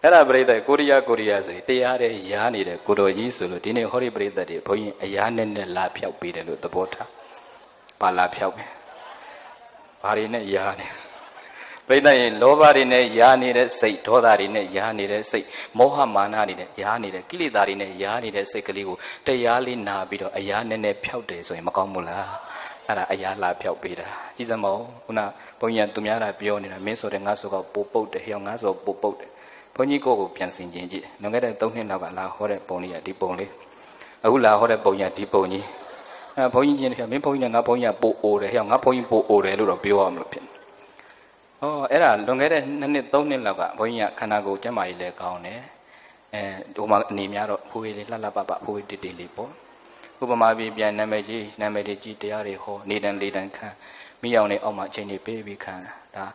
Era berita Korea sih, tiada ya ni deh Korea Yesus lo, ini hari berita deh, poin ya nene lapia pide lo, tebota, palapia, hari ini ya ni, berita ini loba ini ya ni deh, sei doda ini ya ni deh, sei moha mana ni deh, ya ni deh, kili dari ini ya ni deh, sei keliu, tiada li nabi do, ya nene piau deh, so makam mula. Ada ayah lapia pide, jisa mau, una poinnya tu miara piau ni, meso deh ngaso kau popot deh, yang ngaso popot deh. ဘုန်းကြီးကိုပြန်စင်ခြင်းကြည့်လွန်ခဲ့တဲ့3နှစ်လောက်ကလာဟောတဲ့ပုံလေးကဒီပုံလေးအခုလာဟောတဲ့ပုံကြီးဒီပုံကြီးဘုန်းကြီးချင်းတည်းမင်းဘုန်းကြီးနဲ့ငါဘုန်းကြီးကပို့အိုတယ်ဟဲ့ငါဘုန်းကြီးပို့အိုတယ်လို့တော့ပြောရမလို့ဖြစ်ဩအဲ့ဒါလွန်ခဲ့တဲ့2နှစ်3နှစ်လောက်ကဘုန်းကြီးကခန္ဓာကိုယ်ကျန်းမာရေးလည်းကောင်းတယ်ဟိုမှာအနေများတော့ဖိုးလေးလှလှပပဖိုးတိတိလေးပေါ့ဥပမာပြပြန်နာမည်ကြီးတရားတွေဟောနေတန်လေးတန်ခံမိအောင်နေအောက်မှာအချိန်ကြီးပေးပြီးခံဒါ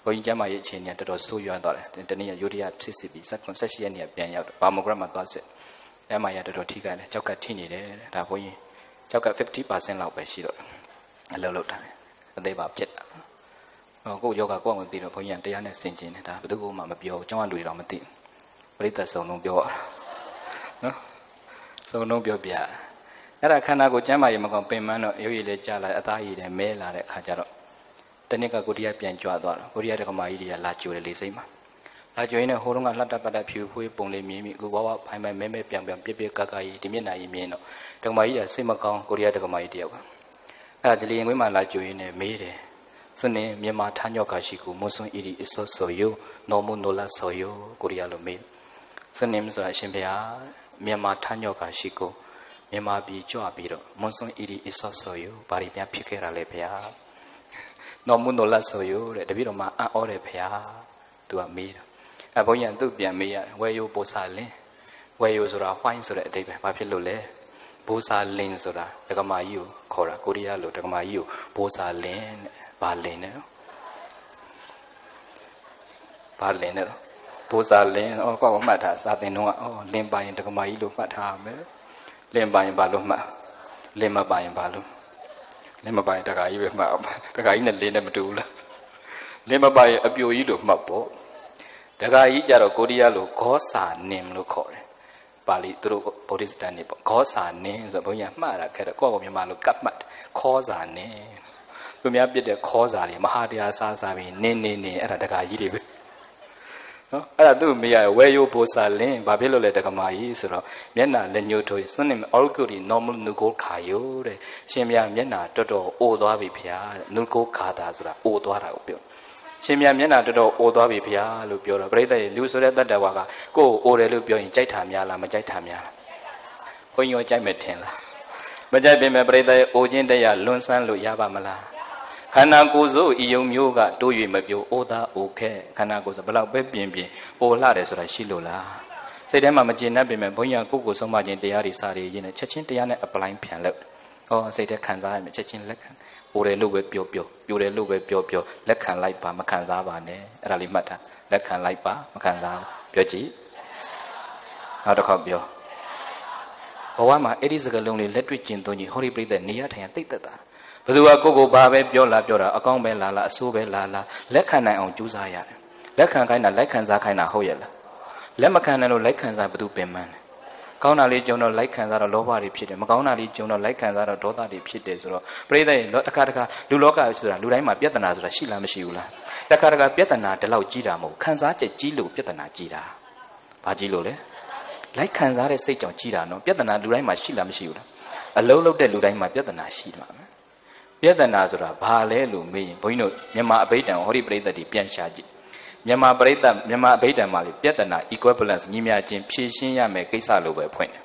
ဘုန်းကြီးကျမ်းမာရေးအခြေအနေတော်တော်ဆိုးရွားသွားတယ်တနေ့ကယုဒိယဖြစ်စစ်ပြီး18ရက်နေ့ပြန်ရောက်တော့ဘာမိုဂရမ်မှာသွားစစ်ကျမ်းမာရေးတော်တော်ထိခိုက်တယ်ကြောက်ကထိနေတယ်ဒါဘုန်းကြီးကြောက်က 50% လောက်ပဲရှိတော့အလုံးလောက်တာအသေးပါဖြစ်တာကိုယ့်ယောဂကိုယ့်ကိုသိတော့ဘုန်းကြီးကတရားနဲ့ဆင်ကျင်နေတာဘယ်သူမှမပြောကျောင်းကလူတွေတော့မသိပရိသတ်စုံလုံးပြောနော်စုံလုံးပြောပြအဲ့ဒါခန္ဓာကိုယ်ကျမ်းမာရေးမကောင်းပင်ပန်းတော့ရုပ်ရည်လေးကြာလာအသားရည်လည်းမဲလာတဲ့အခါကျတော့ တနေ့ကကိုရီးယားပြန်ကြွသွားတော့ကိုရီးယားတက္ကမကြီးတွေကလာကြိုတယ်လေစိမ့်မှာလာကြိုရင်းနဲ့ဟိုတုန်းကလှတပတ်တဖြူဖွေးပုံလေးမြင်ပြီးအခုဘဝဖိုင်မဲပြန်ပြစ်ကကကြီးဒီမျက်နှာကြီးမြင်တော့တက္ကမကြီးကစိတ်မကောင်းကိုရီးယားတက္ကမကြီးတယောက်ကအဲ့ဒါဒီလျင်ခွေးမှာလာကြိုရင်းနဲ့မေးတယ်စွနေမြန်မာထညော့ကရှိကူမွန်စွန်အီဒီအစောဆိုယိုနော်မူနိုလာဆိုယိုကိုရီးယားလိုမေးစွနေဆိုတာအရှင်ဘုရားမြန်မာထညော့ကရှိကူမြန်မာပြည်ကြွပြီးတော့မွန်စွန်အီဒီအစောဆိုယိုဘာတွေပြန်ဖြစ်ခဲ့တာလဲဘုရား နော်မူနိုလာဆိုယိုတဲ့တပည့်တော်မှာအံ့ဩတယ်ဖေဟာသူကမေးတာဘုန်းကြီးကသူ့ပြန်မေးရတယ်ဝယ်ယိုပိုစာလင်းဝယ်ယိုဆိုတာဝိုင်းဆိုတဲ့အဓိပ္ပာယ်ဘာဖြစ်လို့လဲဘိုးစာလင်းဆိုတာတက္ကမကြီးကိုခေါ်တာကိုရီးယားလိုတက္ကမကြီးကိုဘိုးစာလင်းတဲ့ဘာလင်းနဲ့ဘာလင်းနဲ့ဘိုးစာလင်းဩကောက်မှတ်တာစာသင်တော့ဩလင်းပိုင်တက္ကမကြီးလို့မှတ်ထားမယ်လင်းပိုင်ဘာလို့မှတ်လင်းမပိုင်ဘာလို့ လင်းမပိုင်တခါကြီးပဲမှတ်အောင်တခါကြီးနဲ့လင်းနဲ့မတူဘူးလားလင်းမပိုင်အပြိုကြီးလို့မှတ်ပေါ့တခါကြီးကြတော့ကိုရီးယားလိုဂောစာနင်လို့ခေါ်တယ်ပါဠိသူတို့ဗုဒ္ဓစတန်နေပေါ့ဂောစာနင်ဆိုဘုန်းကြီးမှတ်တာခဲ့တော့ကိုယ့်ဘောမြန်မာလိုကတ်မှတ်ခေါ်စာနင်သူများပြစ်တဲ့ခေါ်စာတွေမဟာတရားစားပြီးနင်းအဲ့ဒါတခါကြီးတွေပဲနော်အဲ့ဒါသူ့မေးရဝဲယိုပိုစာလင်းဘာဖြစ်လို့လဲတက္ကမကြီးဆိုတော့မျက်နှာလက်ညှိုးထိုးစွန့်နေအော်ကူရီ normal နုကိုခါယိုတဲ့ရှင်မြတ်မျက်နှာတော်တော်အိုသွားပြီဗျာနုကိုခါတာဆိုတာအိုသွားတာကိုပြောရှင်မြတ်မျက်နှာတော်တော်အိုသွားပြီဗျာလို့ပြောတော့ပြိဿရဲ့လူဆိုတဲ့တတ္တဝါကကိုယ်အိုတယ်လို့ပြောရင်ကြိုက်တာများလားမကြိုက်တာများလားဘုန်းကြီးရောကြိုက်မယ်ထင်လားမကြိုက်ပြင်မဲ့ပြိဿရဲ့အိုခြင်းတရားလွန်ဆန်းလို့ရပါမလား ခန္ဓာကိုယ်ဆိုဤယုံမျိုးကတိုး၍မပြိုအိုသားအိုခဲခန္ဓာကိုယ်ဆိုဘလောက်ပဲပြင်ပိုလှတယ်ဆိုတာရှိလို့လားစိတ်ထဲမှာမကျေနပ်ပေမဲ့ဘုန်းကြီးကကိုယ့်ကိုယ်ဆုံးမခြင်းတရားတွေစာတွေရင်းနဲ့ချက်ချင်းတရားနဲ့ apply ပြန်လုပ်ဟောစိတ်ထဲခံစားရမယ်ချက်ချင်းလက်ခံအိုတယ်လို့ပဲပြောပြိုတယ်လို့ပဲပြောလက်ခံလိုက်ပါမခံစားပါနဲ့အဲ့ဒါလေးမှတ်ထားလက်ခံလိုက်ပါမခံစားပြောကြည့်နောက်တစ်ခေါက်ပြောဘဝမှာအဲ့ဒီစကားလုံးလေးလက်တွေ့ကျင့်သုံးကြည့်ဟောဒီပြိတ္တနေရထိုင်သိသက်တာ ဘယ်သူကကိုကိုဘာပဲပြောလာအကောင်းပဲလာအဆိုးပဲလာလက်ခံနိုင်အောင်ကြိုးစားရတယ်လက်ခံခိုင်းတာလက်ခံစားခိုင်းတာဟုတ်ရဲ့လားလက်မခံနိုင်လို့လက်ခံစားဘယ်သူပင်ပန်းလဲကောင်းတာလေးကြုံတော့လိုက်ခံစားတော့လောဘတွေဖြစ်တယ်မကောင်းတာလေးကြုံတော့လိုက်ခံစားတော့ဒေါသတွေဖြစ်တယ်ဆိုတော့ပရိသတ်ရဲ့တစ်ခါလူလောကဆိုတာလူတိုင်းမှာပြဿနာဆိုတာရှိလားမရှိဘူးလားတစ်ခါပြဿနာဒီလောက်ကြီးတာမဟုတ်ခံစားချက်ကြီးလို့ပြဿနာကြီးတာဘာကြီးလို့လဲလိုက်ခံစားတဲ့စိတ်ကြောင့်ကြီးတာနော်ပြဿနာလူတိုင်းမှာရှိလားမရှိဘူးလားအလုံးလုံးတဲ့လူတိုင်းမှာပြဿနာရှိမှာပဲ ပြဿနာဆိုတာဘာလဲလို့မေးရင်ဘုန်းကြီးတို့မြန်မာအဘိဓမ္မာဟောဒီပရိသတ်တွေပြန်ရှာကြည့်မြန်မာပရိသတ်မြန်မာအဘိဓမ္မာလေးပြဿနာ equivalence ညီမျှခြင်းဖြည့်ရှင်းရမယ်ကိစ္စလို့ပဲဖွင့်တယ်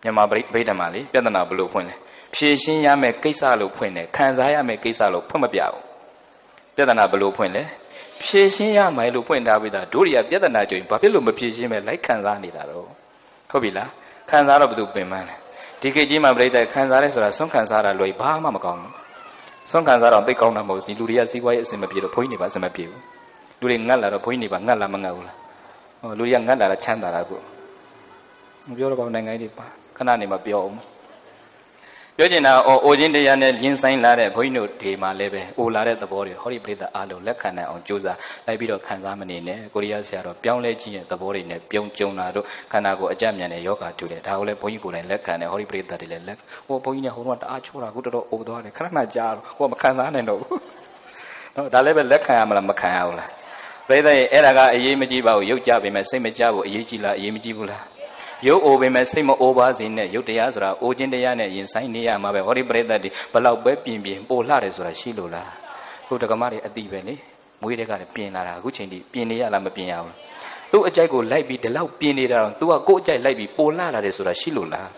မြန်မာအဘိဓမ္မာလေးပြဿနာဘယ်လိုဖွင့်လဲဖြည့်ရှင်းရမယ်ကိစ္စလို့ဖွင့်တယ်ခံစားရမယ်ကိစ္စလို့ဖွင့်မပြဘူးပြဿနာဘယ်လိုဖွင့်လဲဖြည့်ရှင်းရမယ်လို့ဖွင့်ထားပြီးသားတို့တွေကပြဿနာကြုံဘာဖြစ်လို့မဖြည့်ရှင်းမဲ့လိုက်ခံစားနေတာတော့ဟုတ်ပြီလားခံစားတော့ဘယ်သူပင်ပန်းလဲ ဒီခေတ်ကြီးမှာပြိတ္တခံစားရဲဆိုတာဆုံးခံစားတာလွယ်ဘာမှမကောင်းဘူးဆုံးခံစားတော့သိကောင်းတာမဟုတ်ဘူးလူတွေကစီးပွားရေးအဆင်မပြေတော့ဘုန်းကြီးတွေပါအဆင်မပြေဘူးလူတွေငတ်လာတော့ဘုန်းကြီးတွေပါငတ်လာမငတ်ဘူးလားဟောလူတွေကငတ်လာတာချမ်းသာတာကိုမပြောတော့ဘာနိုင်ငံတွေပါခဏနေမှပြောအောင် ပြောချင်တာအိုခြင်းတရားနဲ့ရင်ဆိုင်လာတဲ့ဘုန်းကြီးတို့ဒီမှာလည်းပဲအိုလာတဲ့သဘောတွေဟောဒီပြိဿအားလုံးလက်ခံနိုင်အောင်ကြိုးစားလိုက်ပြီးတော့ခံစားမနေနဲ့ကိုရီးယားဆရာတော်ပြောင်းလဲခြင်းရဲ့သဘောတွေနဲ့ပြုံကြုံလာတော့ခန္ဓာကိုယ်အကြမြန်တဲ့ယောဂတူတယ်ဒါကိုလည်းဘုန်းကြီးကိုယ်တိုင်လက်ခံတယ်ဟောဒီပြိဿတွေလည်းလက်ဟိုဘုန်းကြီးနဲ့ဟိုတော့တအားချိုးတာခုတော်တော်အိုသွားတယ်ခဏခဏကြားတော့ဟိုမခံစားနိုင်တော့ဘူးနော်ဒါလည်းပဲလက်ခံရမလားမခံရဘူးလားပြိဿရဲ့အဲ့ဒါကအရေးမကြီးပါဘူးရုပ်ကြပေမဲ့စိတ်မကြဘူးအရေးကြီးလားအရေးမကြီးဘူးလားရုပ်အိုပေမဲ့စိတ်မအိုပါစေနဲ့ရုပ်တရားဆိုတာအိုခြင်းတရားနဲ့ရင်ဆိုင်နေရမှာပဲဟောဒီပရိသတ်တွေဘလောက်ပဲပြင်ပို့လှတယ်ဆိုတာရှိလို့လားခုတက္ကမတွေအတိပဲလေမွေးတဲ့ကလည်းပြင်လာတာအခုချိန်ထိပြင်နေရလားမပြင်ရဘူးသူ့အကြိုက်ကိုလိုက်ပြီးဒီလောက်ပြင်နေတာတော့ तू ကကိုယ့်အကြိုက်လိုက်ပြီးပို့လှလာတယ်ဆိုတာရှိလို့လာ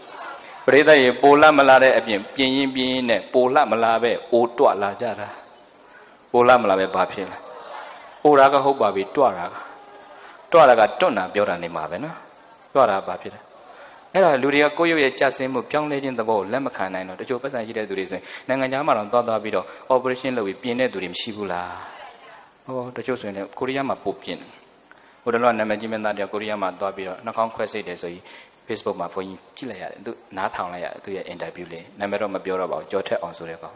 းပရိသတ်ရေပို့လှမလာတဲ့အပြင်ပြင်ရင်ပြင်ရင်နဲ့ပို့လှမလာပဲအိုတွလာကြတာပို့လှမလာပဲဘာဖြစ်လဲအိုတာကဟုတ်ပါပြီတွတာကတွတာကတွန့်တာပြောတာနေမှာပဲနော်တွတာဘာဖြစ်လဲအဲ့ဒါလူတွေကကိုယ့်ရုပ်ရဲ့ကြဆင်းမှုပြောင်းလဲခြင်းသဘောကိုလက်မခံနိုင်တော့တချို့ပတ်စံရှိတဲ့သူတွေဆိုရင်နိုင်ငံခြားမှာတော့သွားပြီးတော့ operation လုပ်ပြီးပြင်တဲ့သူတွေမရှိဘူးလားဟောတချို့ဆိုရင်လည်းကိုရီးယားမှာပို့ပြင်ဟိုတလောနာမည်ကြီးမင်းသားတယောက်ကိုရီးယားမှာသွားပြီးတော့နှာခေါင်းခွဲစိတ်တယ်ဆိုရင် Facebook မှာဘုန်းကြီးကြည့်လိုက်ရတယ်သူနားထောင်လိုက်ရတယ်သူရဲ့ interview လေးနာမည်တော့မပြောတော့ပါဘူးကြော်ထက်အောင်ဆိုတဲ့ကောင်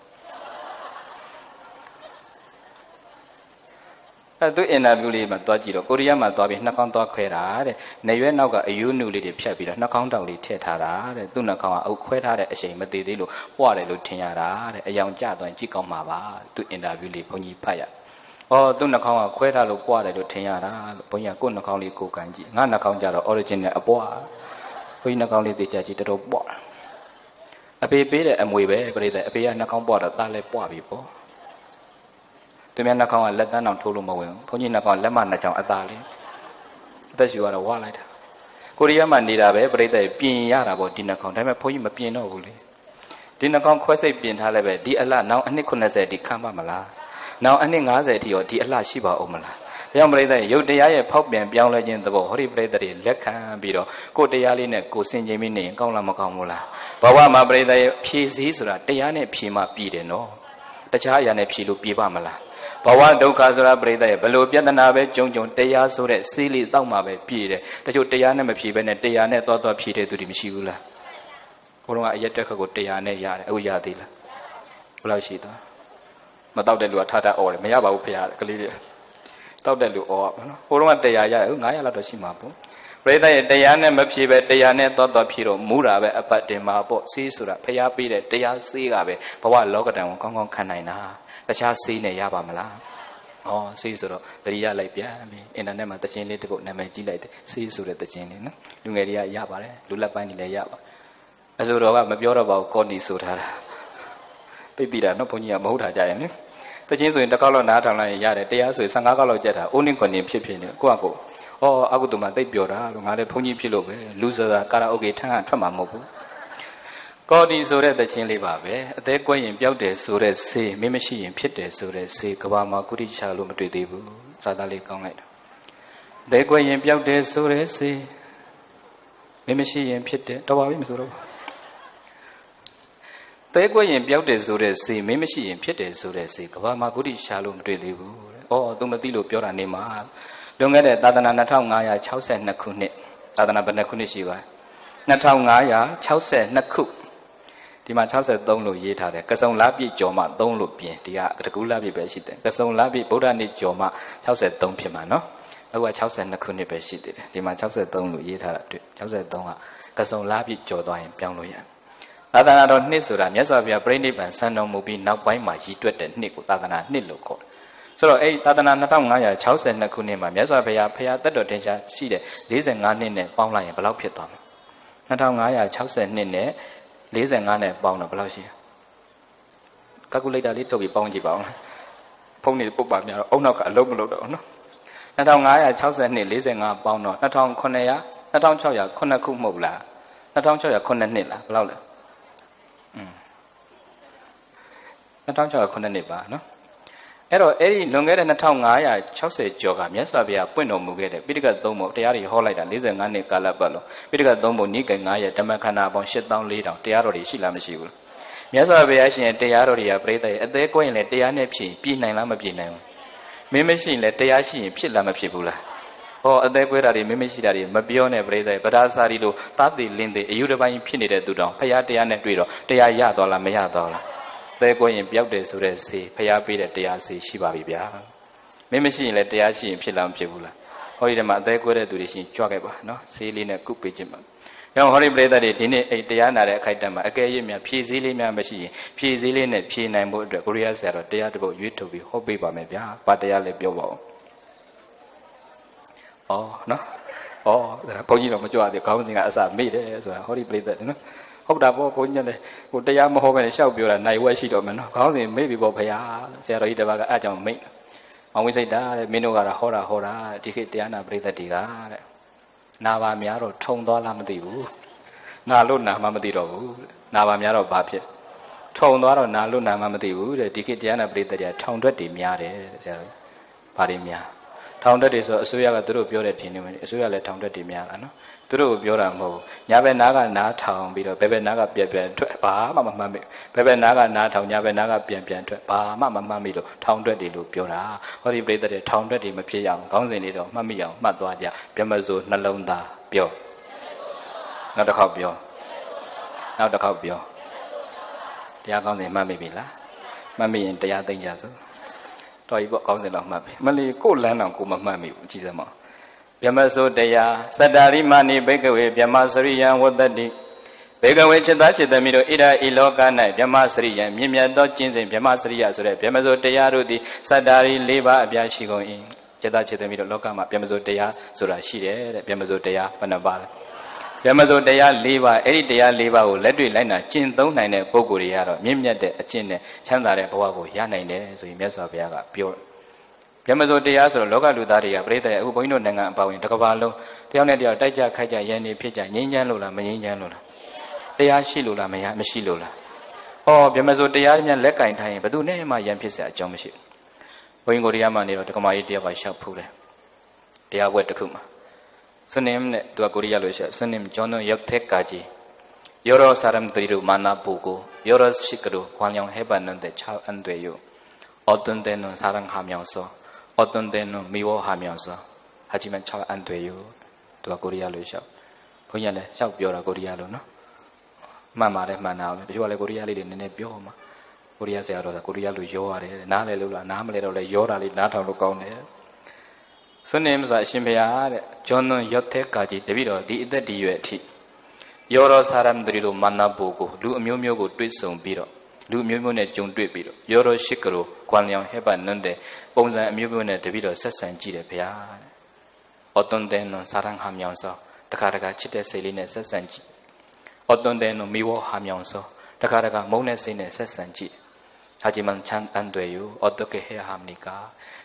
အဲ့သူအင်တာဗျူးလေးမှာသွားကြည့်တော့ကိုရီးယားမှာသွားပြီးနှာခေါင်းသွားခွဲတာတဲ့နေရွက်နောက်ကအယူနူလေးတွေဖြတ်ပြီးတော့နှာခေါင်းတောက်လေးထည့်ထားတာတဲ့သူ့နှာခေါင်းကအုပ်ခွဲထားတဲ့အချိန်မသေးသေးလို့ပွားတယ်လို့ထင်ရတာတဲ့အယောင်ကျသွားရင်ကြည့်ကောင်းမှာပါသူအင်တာဗျူးလေးဘုန်းကြီးဖတ်ရသူ့နှာခေါင်းကခွဲထားလို့ပွားတယ်လို့ထင်ရတာဘုန်းကြီးကကိုယ့်နှာခေါင်းလေးကိုကန်ကြည့်ငါနှာခေါင်းကျတော့ original အပွားဘုန်းကြီးနှာခေါင်းလေးသိချကြည့်တော်တော်ပွားအဖေပေးတဲ့အမွေပဲပြိတ္တအဖေကနှာခေါင်းပွားတော့သားလည်းပွားပြီပေါ့သူများနှာခေါင်းကလက်တန်းအောင်ထိုးလို့မဝင်ဘူးဘုန်းကြီးနှာခေါင်းလက်မနှစ်ချောင်းအသားလေးအသက်ရှူကတော့ဝါလိုက်တာကိုရီးယားမှာနေတာပဲပြိတ္တပြင်ရတာပေါ့ဒီနှာခေါင်းဒါပေမဲ့ဘုန်းကြီးမပြင်တော့ဘူးလေဒီနှာခေါင်းခွဲစိတ်ပြင်ထားလည်းပဲဒီအလှနောက်အနှစ်80ဒီခံပါမလားနောက်အနှစ်90အထိရောဒီအလှရှိပါဦးမလားကြောင့်ပြိတ္တရုပ်တရားရဲ့ဖောက်ပြန်ပြောင်းလဲခြင်းသဘောဟောဒီပြိတ္တတွေလက်ခံပြီးတော့ကိုယ်တရားလေးနဲ့ကိုယ်ဆင်ခြင်ပြီးနေရင်ကောင်းလားမကောင်းဘူးလားဘဝမှာပြိတ္တရဲ့ဖြည့်စည်းဆိုတာတရားနဲ့ဖြည့်မှပြည်တယ်နော်တခြားအရာနဲ့ဖြည့်လို့ပြေပါမလားဘဝဒုက္ခဆိုတာပြိတ္တရဲ့ဘလို့ပြဿနာပဲကြုံတရားဆိုတဲ့စေးလေးတောက်မှပဲပြည့်တယ်တချို့တရားနဲ့မဖြည့်ဘဲနဲ့တရားနဲ့သွားဖြည့်တဲ့သူတွေမရှိဘူးလားဘုရားကအရက်တက်ခတ်ကိုတရားနဲ့ရတယ်အခုရသေးလားဘယ်လောက်ရှိသွားမတောက်တဲ့လူကထထအော်တယ်မရပါဘူးဖေရကလေးတွေတောက်တဲ့လူအော်ပါနော်ဘုရားကတရားရတယ်900လောက်တော့ရှိမှာပေါ့ပြိတ္တရဲ့တရားနဲ့မဖြည့်ပဲတရားနဲ့သွားဖြည့်တော့မူတာပဲအပတ်တင်မှာပေါ့စေးဆိုတာဖျားပေးတဲ့တရားစေးကပဲဘဝလောကတန်ကိုကောင်းကောင်းခံနိုင်တာတခြားစေးနဲ့ရပါမလားစေးဆိုတော့တတိယလိုက်ပြန်ပြီအင်တာနက်မှာတခြင်းလေးတစ်ခုနာမည်ကြည့်လိုက်တယ်စေးဆိုတဲ့တခြင်းလေးနော်လူငယ်တွေကရပါတယ်လူလက်ပိုင်းတွေလည်းရပါအဆိုတော်ကမပြောတော့ပါဘူးကော်နီဆိုထားတာသိတာနော်ဘုန်းကြီးကမဟုတ်တာကြရင်လေတခြင်းဆိုရင်တစ်ခေါက်လောက်နားထောင်လိုက်ရင်ရတယ်တရားဆိုရင်15ခေါက်လောက်ကြက်တာအိုးနင်းခွန်နေဖြစ်နေကိုယ့်အကူအကုသိုလ်မှာသိပြောတာလို့ငါလည်းဘုန်းကြီးဖြစ်လို့ပဲလူဆိုတာကာရာအိုကေထန်းကထွက်မှာမဟုတ်ဘူးကော်ဒီဆိုတဲ့တခြင်းလေးပါပဲအသေးကွက်ရင်ပျောက်တယ်ဆိုတဲ့ဆေးမင်းမရှိရင်ဖြစ်တယ်ဆိုတဲ့ဆေးကဘာမှာကုတိချလို့မတွေ့သေးဘူးစာသားလေးကောင်းလိုက်တာအသေးကွက်ရင်ပျောက်တယ်ဆိုတဲ့ဆေးမင်းမရှိရင်ဖြစ်တယ်တော်ပါပြီမဆိုတော့သဲကွက်ရင်ပျောက်တယ်ဆိုတဲ့ဆေးမင်းမရှိရင်ဖြစ်တယ်ဆိုတဲ့ဆေးကဘာမှာကုတိချလို့မတွေ့သေးဘူးတဲ့သူမသိလို့ပြောတာနေမှာလွန်ခဲ့တဲ့သာသနာ2562ခုနှစ်သာသနာဘယ်နှစ်ခုနှစ်ရှိပါ2562ခုဒီမှာ63လို့ရေးထားတယ်ကစုံလားပြည့်ကျော်မှ3လို့ပြင်ဒီကတကူလားပြည့်ပဲရှိတယ်ကစုံလားပြည့်ဗုဒ္ဓနှစ်ကျော်မှ63ဖြစ်မှာနော်အခုက62ခုနှစ်ပဲရှိသေးတယ်ဒီမှာ63လို့ရေးထားတာတွေ့63ကကစုံလားပြည့်ကျော်သွားရင်ပြောင်းလို့ရသာသနာတော်နှစ်ဆိုတာမြတ်စွာဘုရားပြိဋိဘံဆံတော်မူပြီးနောက်ပိုင်းမှာရည်တွက်တဲ့နှစ်ကိုသာသနာနှစ်လို့ခေါ်တယ်ဆိုတော့အဲ့သာသနာ2562ခုနှစ်မှာမြတ်စွာဘုရားဖရာတက်တော်တင်ရှားရှိတဲ့45နှစ်နဲ့ပေါင်းလိုက်ရင်ဘယ်လောက်ဖြစ်သွားမလဲ2562နဲ့45နဲ့ပေါင်းတော့ဘယ်လောက်ရှိလဲကယ်ကူလေတာလေးထုတ်ပြီးပေါင်းကြည့်ပါဦးဖုန်းနေပုတ်ပါများတော့အုံနောက်ကအလုံးမလုံးတော့နော်2562 45ပေါင်းတော့2600ခုမဟုတ်လား2600ခုနှစ်လားဘယ်လောက်လဲ2600ခုနှစ်ပါနော်အဲ့တော့အဲ့ဒီလွန်ခဲ့တဲ့2560ကျော်ကမြတ်စွာဘုရားပွင့်တော်မူခဲ့တဲ့ပိဋကတ်3ပုံတရားတွေဟောလိုက်တာ45နှစ်ကာလပတ်လုံးပိဋကတ်3ပုံနိကေ9ရဲ့ဓမ္မခန္ဓာပေါင်း8400တရားတော်တွေရှိလားမရှိဘူးမြတ်စွာဘုရားရှင်တရားတော်တွေကပြိတ္တရဲ့အသေးကွက်ရင်လည်းတရားနဲ့ဖြည့်နိုင်လားမပြည့်နိုင်ဘူးမင်းမရှိရင်လည်းတရားရှိရင်ဖြစ်လားမဖြစ်ဘူးလား ဟောအသေးကွဲတာတွေမမရှိတာတွေမပြောနဲ့ပြိဿပဒါစာရီလိုသတိလင်းတဲ့အယူတစ်ပိုင်းဖြစ်နေတဲ့သူတောင်ဖရာတရားနဲ့တွေ့တော့တရားရသွားလားမရသွားလားအသေးကွဲရင်ပျောက်တယ်ဆိုတဲ့စေဖရာပေးတဲ့တရားစေရှိပါပြီဗျာမင်းမရှိရင်လည်းတရားရှိရင်ဖြစ်လားမဖြစ်ဘူးလားဟောဒီထဲမှာအသေးကွဲတဲ့သူတွေရှိရင်ကြွခဲ့ပါနော်စေးလေးနဲ့ကုပေးခြင်းပါရောဟောဒီပြိဿတွေဒီနေ့အဲ့တရားနာတဲ့အခိုက်အတန့်မှာအကယ်၍များဖြည့်စည်းလေးများမရှိရင်ဖြည့်စည်းလေးနဲ့ဖြည့်နိုင်ဖို့အတွက်ကိုရီးယားဆရာတော်တရားတစ်ပုဒ်ရွေးထုတ်ပြီးဟောပေးပါမယ်ဗျာဘာတရားလဲပြောပါဦးဩနော်ဩဘုန်းကြီးတော့မကြွသေးခေါင်းစဉ်ကအစမေ့တယ်ဆိုတာဟောဒီပြိဿတယ်နော်ဟုတ်တာပေါ့ဘုန်းကြီးလည်းဟိုတရားမဟောပဲနဲ့ရှောက်ပြောတာနိုင်ဝက်ရှိတော့မယ်နော်ခေါင်းစဉ်မေ့ပြီပေါ့ဖရာဆရာတော်ကြီးတစ်ပါးကအဲ့ကြောင့်မိတ်အောင်ဝိစိတ်တာတဲ့မင်းတို့ကတော့ဟောတာဒီခေတ်တရားနာပြိဿတွေကတဲ့နာပါများတော့ထုံသွားလားမသိဘူးနာလို့နာမှမသိတော့ဘူးနာပါများတော့ဘာဖြစ်ထုံသွားတော့နာလို့နာမှမသိဘူးတဲ့ဒီခေတ်တရားနာပြိဿတွေကထောင်တွက်တွေများတယ်တဲ့ဆရာတော်ဘာတွေများထောင်တွက်တွေဆိုအစိုးရကသူတို့ပြောတဲ့ထင်နေမယ်အစိုးရလည်းထောင်တွက်တွေများတာနော်သူတို့ပြောတာမဟုတ်ဘူးညာဘက်နားကနားထောင်ပြီးတော့ဘယ်ဘက်နားကပြန်ထွက်ဘာမှမမှတ်မိဘယ်ဘက်နားကနားထောင်ညာဘက်နားကပြန်ထွက်ဘာမှမမှတ်မိလို့ထောင်တွက်တွေလို့ပြောတာဟောဒီပြိဿတွေထောင်တွက်တွေမဖြစ်ရအောင်ခေါင်းစဉ်တွေတော့မှတ်မိအောင်မှတ်သွားကြပြမစိုးနှလုံးသားပြောနောက်တစ်ခေါက်ပြောနောက်တစ်ခေါက်ပြောတရားကောင်းစဉ်မှတ်မိပြီလားမှတ်မိရင်တရားသိကြစို့တော်ပြီပေါ့ကောင်းစဉ်တော့မှတ်ပြီမလီကိုလန်းတော့ကိုမမှတ်မိဘူးကြည်စမ်းမဗျမစိုးတရားစတ္တာရိမဏိဘိကဝေဗျမစရိယံဝတ္တတိဘေကဝေจิตသားจิตသမီးတို့ဣဒာဤလောက၌ဗျမစရိယံမြင့်မြတ်သောကျင့်စဉ်ဗျမစရိယဆိုတဲ့ဗျမစိုးတရားတို့သည်စတ္တာရိ၄ပါးအပြားရှိကုန်၏จิตသားจิตသမီးတို့လောကမှာဗျမစိုးတရားဆိုတာရှိတယ်တဲ့ဗျမစိုးတရားဘယ်နှပါလဲဗျမစိုးတရား၄ပါးအဲ့ဒီတရား၄ပါးကိုလက်တွေ့လိုက်နာကျင့်သုံးနိုင်တဲ့ပုဂ္ဂိုလ်တွေကတော့မြင့်မြတ်တဲ့အကျင့်နဲ့ချမ်းသာတဲ့ဘဝကိုရနိုင်တယ်ဆိုရင်မြတ်စွာဘုရားကပြောဗျမစိုးတရားဆိုတော့လောကလူသားတွေကပြိဿရဲ့အခုဘုန်းကြီးတို့နိုင်ငံအပါဝင်တစ်ကမ္ဘာလုံးတယောက်နဲ့တယောက်တိုက်ကြခိုက်ကြရန်နေဖြစ်ကြငြိမ်းချမ်းလို့လားမငြိမ်းချမ်းလို့လားတရားရှိလို့လားမရှိလို့လားဟောဗျမစိုးတရားများလက်ကင်ထားရင်ဘယ်သူနဲ့မှရန်ဖြစ်စရာအကြောင်းမရှိဘူးဘုန်းကြီးကိုရီးယားမှာနေတော့တက္ကမကြီးတယောက်ကရှောက်ဖူးတယ်တရားပွဲတစ်ခုမှာစွနိမ်နဲ့သူကကိုရီးယားလို့ရှိစွနိမ်ကျောင်းတော်ရောက်တဲ့ကာကြီးယောရောစာရမ်တရီတို့မာနာပူကိုယောရောရှိကတို့ခွန်ယောင်ဟဲပန်တဲ့ချောင်းအန်တွေယအော်တွန်တဲ့နစာရန်ဟာမြောင်စောအော်တွန်တဲ့နမီဝဟာမြောင်စောဟာဂျီမန်ချောင်းအန်တွေယသူကကိုရီးယားလို့ရှောက်ဘုန်းကြီးလည်းရှောက်ပြောတာကိုရီးယားလို့နော်မှန်ပါတယ်မှန်တာပဲတချို့ကလည်းကိုရီးယားလေးတွေနည်းနည်းပြောမှာကိုရီးယားဆရာတော်ကကိုရီးယားလို့ရောရတယ်နားလဲလို့လားနားမလဲတော့လဲရောတာလေးနားထောင်လို့ကောင်းတယ်စွနိမ်ဆိုအရှင်ဘုရားတဲ့ဂျွန်နွန်ရောက်တဲ့ကာကြီးတပည့်တော်ဒီအသက်ဒီရွယ်အထိယောရောစာရမ်တရီတို့မာနာဘူကိုလူအမျိုးမျိုးကိုတွေ့ဆုံပြီးတော့လူအမျိုးမျိုးနဲ့ကြုံတွေ့ပြီးတော့ယောရောရှိကရိုကွမ်လျောင်ဟဲ့ပါနွန်းတဲ့ပုံစံအမျိုးမျိုးနဲ့တပည့်တော်ဆက်ဆံကြည့်တယ်ဘုရားတဲ့အော်တွန်တဲ့နွန်စာရန်ဟာမြောင်စောတခါတခါချစ်တဲ့စိတ်လေးနဲ့ဆက်ဆံကြည့်အော်တွန်တဲ့နွန်မီဝဟာမြောင်စောတခါတခါမုန်းတဲ့စိတ်နဲ့ဆက်ဆံကြည့်ဟာဂျီမန်ချန်အန်တွေယူအော်တကေဟေဟာမနီက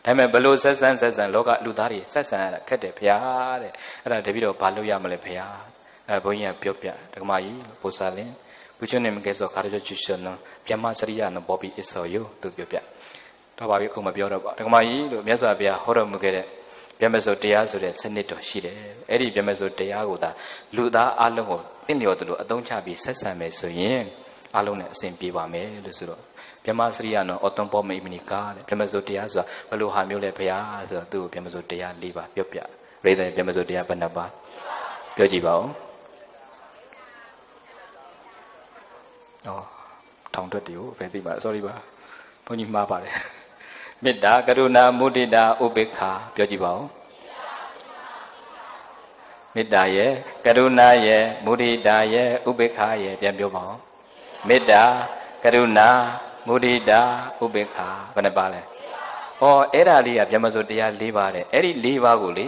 ာဒါပေမဲ့ဘလို့ဆက်ဆံလောကလူသားတွေဆက်ဆံရတာခက်တယ်ဘုရားတဲ့အဲ့ဒါတပည့်တော်ဘာလို့ရမလဲဘုရားအဲ့ဘုန်းကြီးကပြောပြဒကမကြီးပိုစာလင်းဘူးချွန်းနေမကဲဆိုခါရချွချွရှင်နော်ပြမစရိယနော်ဘောဘီအစောယသူပြောပြတော့ပါပြီအခုမပြောတော့ပါဒကမကြီးလို့မြတ်စွာဘုရားဟောတော်မူခဲ့တဲ့ဗျမစိုးတရားဆိုတဲ့စနစ်တော်ရှိတယ်အဲ့ဒီဗျမစိုးတရားကိုသာလူသားအလုံးကိုတင့်လျော်သလိုအသုံးချပြီးဆက်ဆံမယ်ဆိုရင်အလုံးနဲ့အစဉ်ပြေပါမယ်လို့ဆိုတော့ဗျမစရိယနော်အော်တွန်ပေါ်မိမနီကာတဲ့ဗျမစိုးတရားဆိုတာဘယ်လိုဟာမျိုးလဲဘုရားဆိုတော့သူ့ကိုဗျမစိုးတရား၄ပါးပြောပြရိသေဗျမစိုးတရားဘယ်နှပါးပြောကြည့်ပါဦးထောင်တွက်တွေကိုပဲသိပါ sorry ပါဘုန်းကြီးမှားပါတယ်မေတ္တာကရုဏာမုဒိတာဥပေက္ခပြောကြည့်ပါဦးမေတ္တာရဲ့ကရုဏာရဲ့မုဒိတာရဲ့ဥပေက္ခရဲ့ပြန်ပြောပါဦးမေတ္တာကရုဏာမုဒိတာဥပေက္ခဘယ်နှပါလဲအဲ့ဒါလေးကဗျမစိုးတရား၄ပါးတဲ့အဲ့ဒီ၄ပါးကိုလေ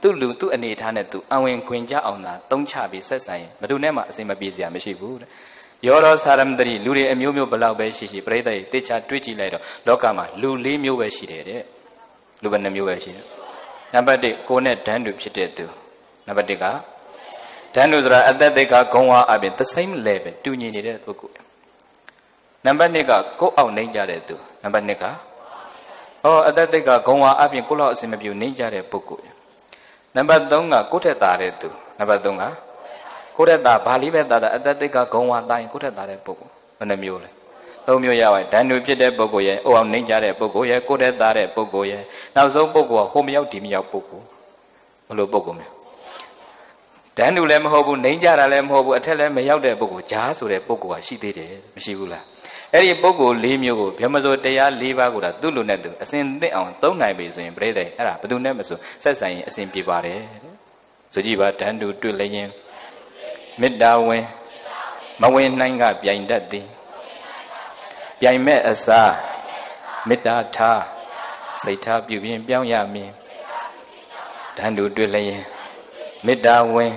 သူ့အနေထားနဲ့သူအဝင်ခွင်ကြအောင်သာသုံးချပြီးဆက်ဆံရင်ဘယ်သူနဲ့မှအစိမပြေစရာမရှိဘူးတဲ့ယောရောစာရမ်တရီလူတွေအမျိုးမျိုးဘလောက်ပဲရှိပြိဿရေတေချာတွေးကြည့်လိုက်တော့လောကမှာလူ၄မျိုးပဲရှိတယ်တဲ့လူဘယ်နှမျိုးပဲရှိတယ်နံပါတ်1ကိုယ်နဲ့ဓာန်တူဖြစ်တဲ့သူနံပါတ်1ကဓာန်တူဆိုတာအသက်သိက္ခာဂုံဝါအပြင်the same level တူညီနေတဲ့ပုဂ္ဂိုလ်နံပါတ်2ကကိုယ်အောင်နှိမ့်ကြတဲ့သူနံပါတ်2ကအသက်သိက္ခာဂုံဝါအပြင်ကိုယ်လောက်အစင်မပြေနှိမ့်ကြတဲ့ပုဂ္ဂိုလ်နံပါတ်3ကကိုယ်ထက်သာတဲ့သူနံပါတ်3ကကိုယ့်ထက်သာဘာလေးပဲသာအသက်သိက္ခာဂုံဝါတိုင်းကိုယ့်ထက်သာတဲ့ပုဂ္ဂိုလ်ဘယ်နှမျိုးလဲ၃မျိုးရပါတယ်ဓာန်တူဖြစ်တဲ့ပုဂ္ဂိုလ်ရဲ့အိုအောင်နှိမ့်ကြတဲ့ပုဂ္ဂိုလ်ရဲ့ကိုယ့်ထက်သာတဲ့ပုဂ္ဂိုလ်ရဲ့နောက်ဆုံးပုဂ္ဂိုလ်ကဟိုမရောက်ဒီမရောက်ပုဂ္ဂိုလ် လို့ပုဂ္ဂိုလ်မျိုးတန်းတူလည်းမဟုတ်ဘူးနှိမ့်ကြတာလည်းမဟုတ်ဘူးအထက်လည်းမရောက်တဲ့ပုဂ္ဂိုလ်ဂျားဆိုတဲ့ပုဂ္ဂိုလ်ကရှိသေးတယ်မရှိဘူးလားအဲ့ဒီပုဂ္ဂိုလ်၄မျိုးကိုဗြဟ္မစိုရတရား၄ပါးကိုဒါသူ့လူနဲ့သူအစဉ်သင့်အောင်သုံးနိုင်ပြီဆိုရင်ပြိတ္တိအဲ့ဒါဘယ်သူနဲ့မဆိုဆက်ဆံရင်အစဉ်ပြေပါတယ်ဆိုကြည့်ပါတန်းတူတွေ့လျင်မေတ္တာဝင်မဝင်နိုင်ကပြိုင်တတ်သည်ပြိုင်မဲ့အစားမေတ္တာထားစိတ်ထားပြုပြင်ပြောင်းရမည်တန်းတူတွေ့လျင်မေတ္တာဝင်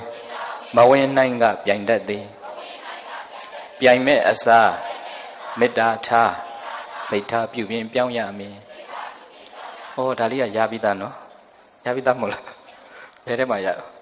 မဝင်နိုင်ကပြိုင်တတ်သည်ပြိုင်မဲ့အစားမေတ္တာထားစိတ်ထားပြုပြင်ပြောင်းရမည်ဟောဒါလေးကရပြီးသားနော်ရပြီးသားမဟုတ်လားဘယ်ထဲမှာရတော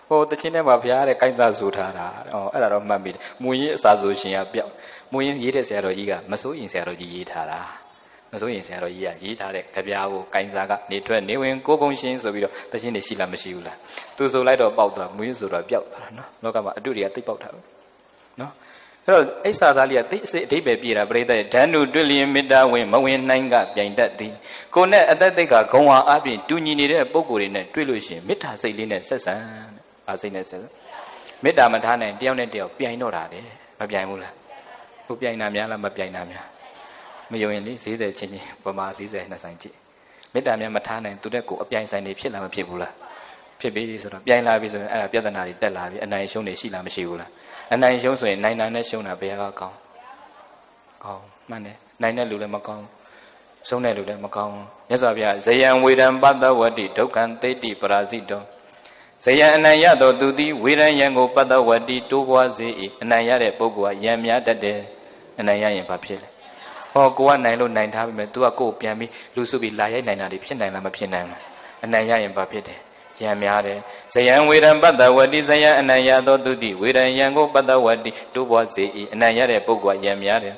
့ဟိုတချင်းထဲမှာဘုရားတဲ့ကိုင်းစားဆိုထားတာအဲ့ဒါတော့မှတ်မိတယ်မူရင်းအစာဆိုရှင်ကပြောက်မူရင်းရေးတဲ့ဆရာတော်ကြီးကမစိုးရင်ဆရာတော်ကြီးရေးထားတာမစိုးရင်ဆရာတော်ကြီးကရေးထားတဲ့ကြပြားကိုကိုင်းစားကနေထွက်နေဝင်ကိုကုန်းရှင်းဆိုပြီးတော့တချင်းတွေရှိလားမရှိဘူးလားသူဆိုလိုက်တော့ပေါက်သွားမူရင်းဆိုတော့ပြောက်သွားတာနော်လောကမှာအတုတွေကသိပေါက်တာနော်အဲ့တော့အိဆာသားလေးကသိအဓိပ္ပာယ်ပြတာပြိတ္တရဲ့ဓာန်တို့တွေ့လျင်မေတ္တာဝင်မဝင်နိုင်ကပြိုင်တတ်သည်ကိုနဲ့အတ္တသိက္ခာဂုံဝါအပြင်တူညီနေတဲ့ပုံကိုယ်တွေနဲ့တွေ့လို့ရှိရင်မေတ္တာစိတ်လေးနဲ့ဆက်ဆံတဲ့အားစိတ်နဲ့ဆက်မေတ္တာမထားနိုင်တယောက်နဲ့တယောက်ပြိုင်တော့တာလေမပြိုင်ဘူးလားကိုပြိုင်တာများလားမပြိုင်တာများမယုံရင်လေဈေးတယ်ချင်းချင်းပမာဈေးတယ်နှစ်ဆိုင်ကြည့်မေတ္တာများမထားနိုင်သူတဲ့ကိုအပြိုင်ဆိုင်နေဖြစ်လားမဖြစ်ဘူးလားဖြစ်ပြီဆိုတော့ပြိုင်လာပြီဆိုရင်အဲ့ဒါပြဿနာတွေတက်လာပြီအနိုင်ရှုံးတွေရှိလားမရှိဘူးလားအနိုင်ရှုံးဆိုရင်နိုင်တာနဲ့ရှုံးတာဘယ်ဟာကောင်းကောင်းမှန်တယ်နိုင်တဲ့လူလည်းမကောင်းရှုံးတဲ့လူလည်းမကောင်းမြတ်စွာဘုရားဇယံဝေဒံပတ္တဝတိဒုက္ခံသေတိပရာဇိတောဇယံအနံ့ရသောသူသည်ဝေဒံယံကိုပတ္တဝတိတိုးပွားစေ၏အနံ့ရတဲ့ပုဂ္ဂိုလ်ကယံများတတ်တယ်အနံ့ရရင်ဘာဖြစ်လဲဟောကိုကနိုင်လို့နိုင်ထားပြီမဲ့ तू ကကိုယ်ပြန်ပြီးလူစုပြီးလာရိုက်နိုင်တာတွေဖြစ်နိုင်လားမဖြစ်နိုင်လားအနံ့ရရင်ဘာဖြစ်တယ်ယံများတယ်ဇယံဝေဒံပတ္တဝတိဇယံအနံ့ရသောသူသည်ဝေဒံယံကိုပတ္တဝတိတိုးပွားစေ၏အနံ့ရတဲ့ပုဂ္ဂိုလ်ကယံများတယ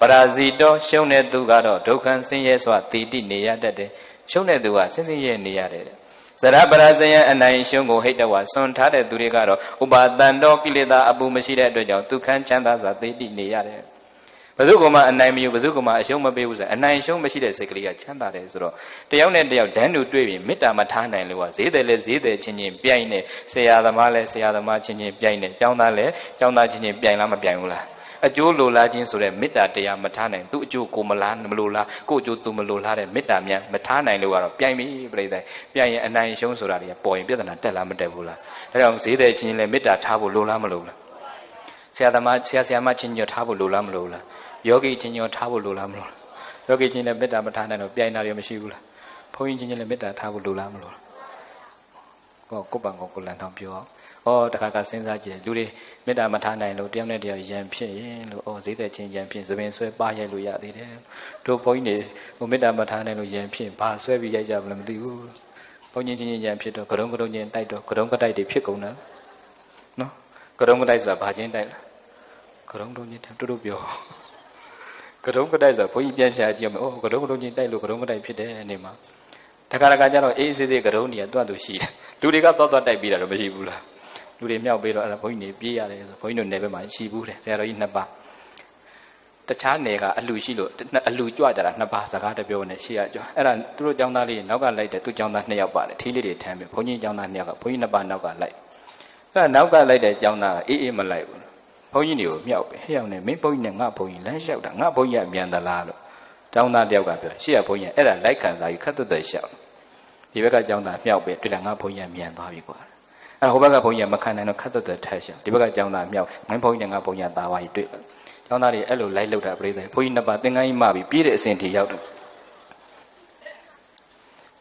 ်ပရာဇိတောရှုံးတဲ့သူကတော့ဒုက္ခဆင်းရဲစွာတိတိနေရတတ်တယ်ရှုံးတဲ့သူကဆင်းရဲနေရတယ်ဇရပရာဇယံအနိုင်ရှုံးကိုဟိတဝါစွန့်ထားတဲ့သူတွေကတော့ဥပါတန်တော်ကိလေသာအပူမရှိတဲ့အတွက်ကြောင့်ဒုက္ခချမ်းသာစွာသိတိနေရတယ်ဘယ်သူကမှအနိုင်မယူဘယ်သူကမှအရှုံးမပေးဘူးဆိုအနိုင်ရှုံးမရှိတဲ့စိတ်ကလေးကချမ်းသာတယ်ဆိုတော့တယောက်နဲ့တယောက်ဓာန်တူတွေ့ပြီးမေတ္တာမထားနိုင်လို့ကဈေးတယ်လဲဈေးတယ်ချင်းချင်းပြိုင်နေဆရာသမားလဲဆရာသမားချင်းချင်းပြိုင်နေကျောင်းသားလဲကျောင်းသားချင်းချင်းပြိုင်လားမပြိုင်ဘူးလားအကျိုးလိုလားခြင်းဆိုတဲ့မေတ္တာတရားမထားနိုင်သူ့အကျိုးကိုမလားမလိုလားကို့အကျိုးသူမလိုလားတဲ့မေတ္တာများမထားနိုင်လို့ကတော့ပြိုင်ပြီပြိတ္တပြိုင်ရင်အနိုင်ရှုံးဆိုတာတွေကပေါ်ရင်ပြဿနာတက်လားမတက်ဘူးလားဒါကြောင့်ဈေးတယ်ချင်းချင်းလဲမေတ္တာထားဖို့လိုလားမလိုလားဆရာသမားဆရာမချင်းချင်းထားဖို့လိုလားမလိုလားယောဂီချင်းချင်းထားဖို့လိုလားမလိုလားယောဂီချင်းလည်းမေတ္တာမထားနိုင်တော့ပြိုင်တာတွေမရှိဘူးလားဘုန်းကြီးချင်းချင်းလည်းမေတ္တာထားဖို့လိုလားမလိုလားကိုယ့်ပံကိုလန်ထောင်ပြောအောင်တခါကစဉ်းစားကြည့်လူတွေမေတ္တာမထားနိုင်လို့တယောက်နဲ့တယောက်ယံဖြစ်ရင်လို့ဈေးသက်ချင်းယံဖြစ်သပင်ဆွဲပါရိုက်လို့ရသေးတယ်တို့ဘုန်းကြီးတွေမေတ္တာမထားနိုင်လို့ယံဖြစ်ဘာဆွဲပြီးရိုက်ကြမလဲမသိဘူးဘုန်းကြီးချင်းယံဖြစ်တော့ကရုံချင်းတိုက်တော့ကရုံကတိုက်တွေဖြစ်ကုန်တာနော်ကရုံကတိုက်ဆိုတာဘာချင်းတိုက်လဲကရုံချင်းတို့ပြောကရုံကတိုက်ဆိုဘုန်းကြီးပြန်ရှာကြည့်အောင်ကရုံချင်းတိုက်လို့ကရုံကတိုက်ဖြစ်တယ်နေမှာတခါကျတော့အေးဆေးဆေးကရုံကြီးကတွတ်သူရှိတယ်လူတွေကသွားတိုက်ပြီးတာတော့မရှိဘူးလားလူတွေမြောက်ပြီးတော့အဲ့ဒါဘုန်းကြီးနေပြေးရတယ်ဆိုဘုန်းကြီးတို့နယ်ဘက်မှာရှိဘူးတယ်ဆရာတော်ကြီးနှစ်ပါးတခြားနယ်ကအလှရှိလို့အလှကြွကြတာနှစ်ပါးစကားတပြောနဲ့ရှိရကြအဲ့ဒါသူတို့ကျောင်းသားလေးနောက်ကလိုက်တယ်သူကျောင်းသားနှစ်ယောက်ပါတယ်ထီးလေးတွေထမ်းပြီးဘုန်းကြီးကျောင်းသားနှစ်ယောက်ကဘုန်းကြီးနှစ်ပါးနောက်ကလိုက်အဲ့ဒါနောက်ကလိုက်တဲ့ကျောင်းသားကအေးမလိုက်ဘူးဘုန်းကြီးတွေကိုမြောက်ပဲဟဲ့အောင်နဲ့မင်းဘုန်းကြီးနဲ့ငါဘုန်းကြီးလမ်းလျှောက်တာငါဘုန်းကြီးကမြန်သလားလို့ကျောင်းသားတယောက်ကပြောရှေ့ကဘုန်းကြီးအဲ့ဒါလိုက်ခံစားပြီးခတ်သွတ်လျှောက်ဒီဘက်ကကျောင်းသားမြောက်ပဲတွေ့တာငါဘုန်းကြီးကမြန်သွားပြီကွာအဲ့ဟိုဘက်ကဘုန်းကြီးကမခံနိုင်တော့ခတ်သွတ်ထက်ရှောက်ဒီဘက်ကကျောင်းသားမြောက်မင်းဘုန်းကြီးနဲ့ငါဘုန်းကြီးကသာဝါကြီးတွေ့ကျောင်းသားတွေအဲ့လိုလိုက်လောက်တာပြိဿဘုန်းကြီးနှစ်ပါးသင်္ကန်းကြီးမှပြီးပြေးတဲ့အစဉ်ထိရောက်တယ်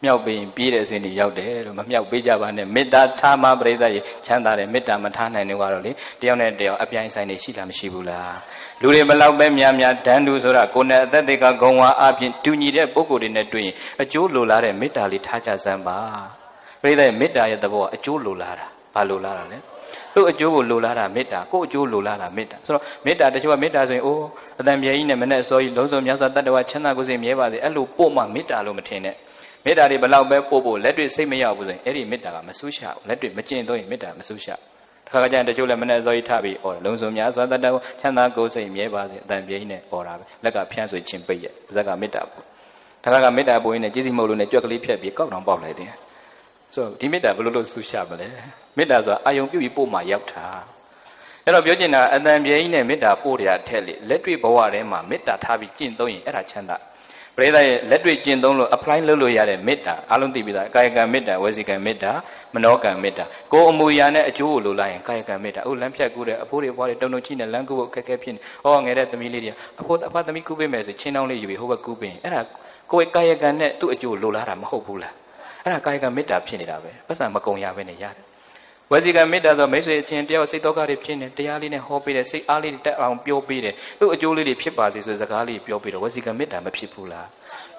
မြောက်ပြီးပြေးတဲ့အစဉ်ထိရောက်တယ်လို့မမြောက်ပေးကြပါနဲ့မေတ္တာထားမှပြိဿရေချမ်းသာတယ်မေတ္တာမထားနိုင်လို့ကတော့လေတယောက်နဲ့တယောက်အပြိုင်ဆိုင်နေရှိလားမရှိဘူးလားလူတွေဘလောက်ပဲများဓာန်တူဆိုတာကိုယ်နဲ့အသက်တွေကဂုံဝါအပြင်တူညီတဲ့ပုဂ္ဂိုလ်တွေနဲ့တွေ့ရင်အကျိုးလိုလားတဲ့မေတ္တာလေးထားကြစမ်းပါပြိဿမေတ္တာရဲ့သဘောကအကျိုးလိုလားတာဘာလိုလားတာလဲသူ့အကျိုးကိုလိုလားတာမေတ္တာကိုယ့်အကျိုးလိုလားတာမေတ္တာဆိုတော့မေတ္တာတချို့ကမေတ္တာဆိုရင်အိုးအတန်ပြေကြီးနဲ့မနဲ့စောကြီးလုံးစုံများစွာတတ္တဝချမ်းသာကိုယ်စိတ်မြဲပါစေအဲ့လိုပို့မှမေတ္တာလို့မထင်နဲ့မေတ္တာတွေဘလောက်ပဲပို့ဖို့လက်တွေ့စိတ်မရောက်ဘူးဆိုရင်အဲ့ဒီမေတ္တာကမဆူးရှာဘူးလက်တွေ့မကျင့်တော့ရင်မေတ္တာမဆူးရှာတခါကကျရင်တချို့လည်းမနဲ့စောကြီးထပြီးအော်လုံးစုံများစွာတတ္တဝချမ်းသာကိုယ်စိတ်မြဲပါစေအတန်ပြေကြီးနဲ့အော်တာပဲလက်ကဖြန့်ဆွေခြင်းပိတ်ရဲ့ပါဇက်ကမေတ္တာပို့တခါကမေတ္တာပို့ရင်းနဲ့ကျေးဇူးမဟုတ်လို့နဲ့ကြွက်ကလေးဖြတ်ပြီးကောက်တောင်ပေါက်လိုက်တယ် ဆိုဒီမေတ္တာဘယ်လိုလုပ်ဆူရှာမလဲမေတ္တာဆိုတာအာယုံပြုပြီးပို့မှရောက်တာအဲ့တော့ပြောချင်တာအတန်ပြဲကြီးနဲ့မေတ္တာပို့ရတဲ့အထက်လေလက်တွေ့ဘဝထဲမှာမေတ္တာထားပြီးကျင့်သုံးရင်အဲ့ဒါချမ်းသာပရိသတ်ရဲ့လက်တွေ့ကျင့်သုံးလို့ apply လုပ်လို့ရတဲ့မေတ္တာအလုံးသိပြီးသားကာယကံမေတ္တာဝစီကံမေတ္တာမနောကံမေတ္တာကိုယ်အမူအရာနဲ့အကျိုးကိုလိုလိုက်ရင်ကာယကံမေတ္တာလမ်းဖြတ်ကူးတဲ့အဖိုးတွေဘွားတွေတုံတုံချိနဲ့လမ်းကူးဖို့အခက်အခဲဖြစ်နေဟောငယ်တဲ့သမီးလေးတွေအဖိုးအဖသမီးကူးပေးမယ်ဆိုချင်းတောင်းလေးယူပြီးဟိုဘက်ကူးပေးရင်အဲ့ဒါကိုယ်ကာယကံနဲ့သူ့အကျိုးလိုလားတာမဟုတ်ဘူးလားအဲ့ဒါကာယကံမေတ္တာဖြစ်နေတာပဲပတ်စံမကုံရပဲနဲ့ရတယ်ဝစီကံမေတ္တာဆိုမိတ်ဆွေအချင်းတယောက်စိတ်ဒုက္ခတွေဖြစ်နေတရားလေးနဲ့ဟောပေးတယ်စိတ်အားလေးတွေတက်အောင်ပြောပေးတယ်သူ့အကျိုးလေးတွေဖြစ်ပါစေဆိုစကားလေးပြောပေးတော့ဝစီကံမေတ္တာမဖြစ်ဘူးလာ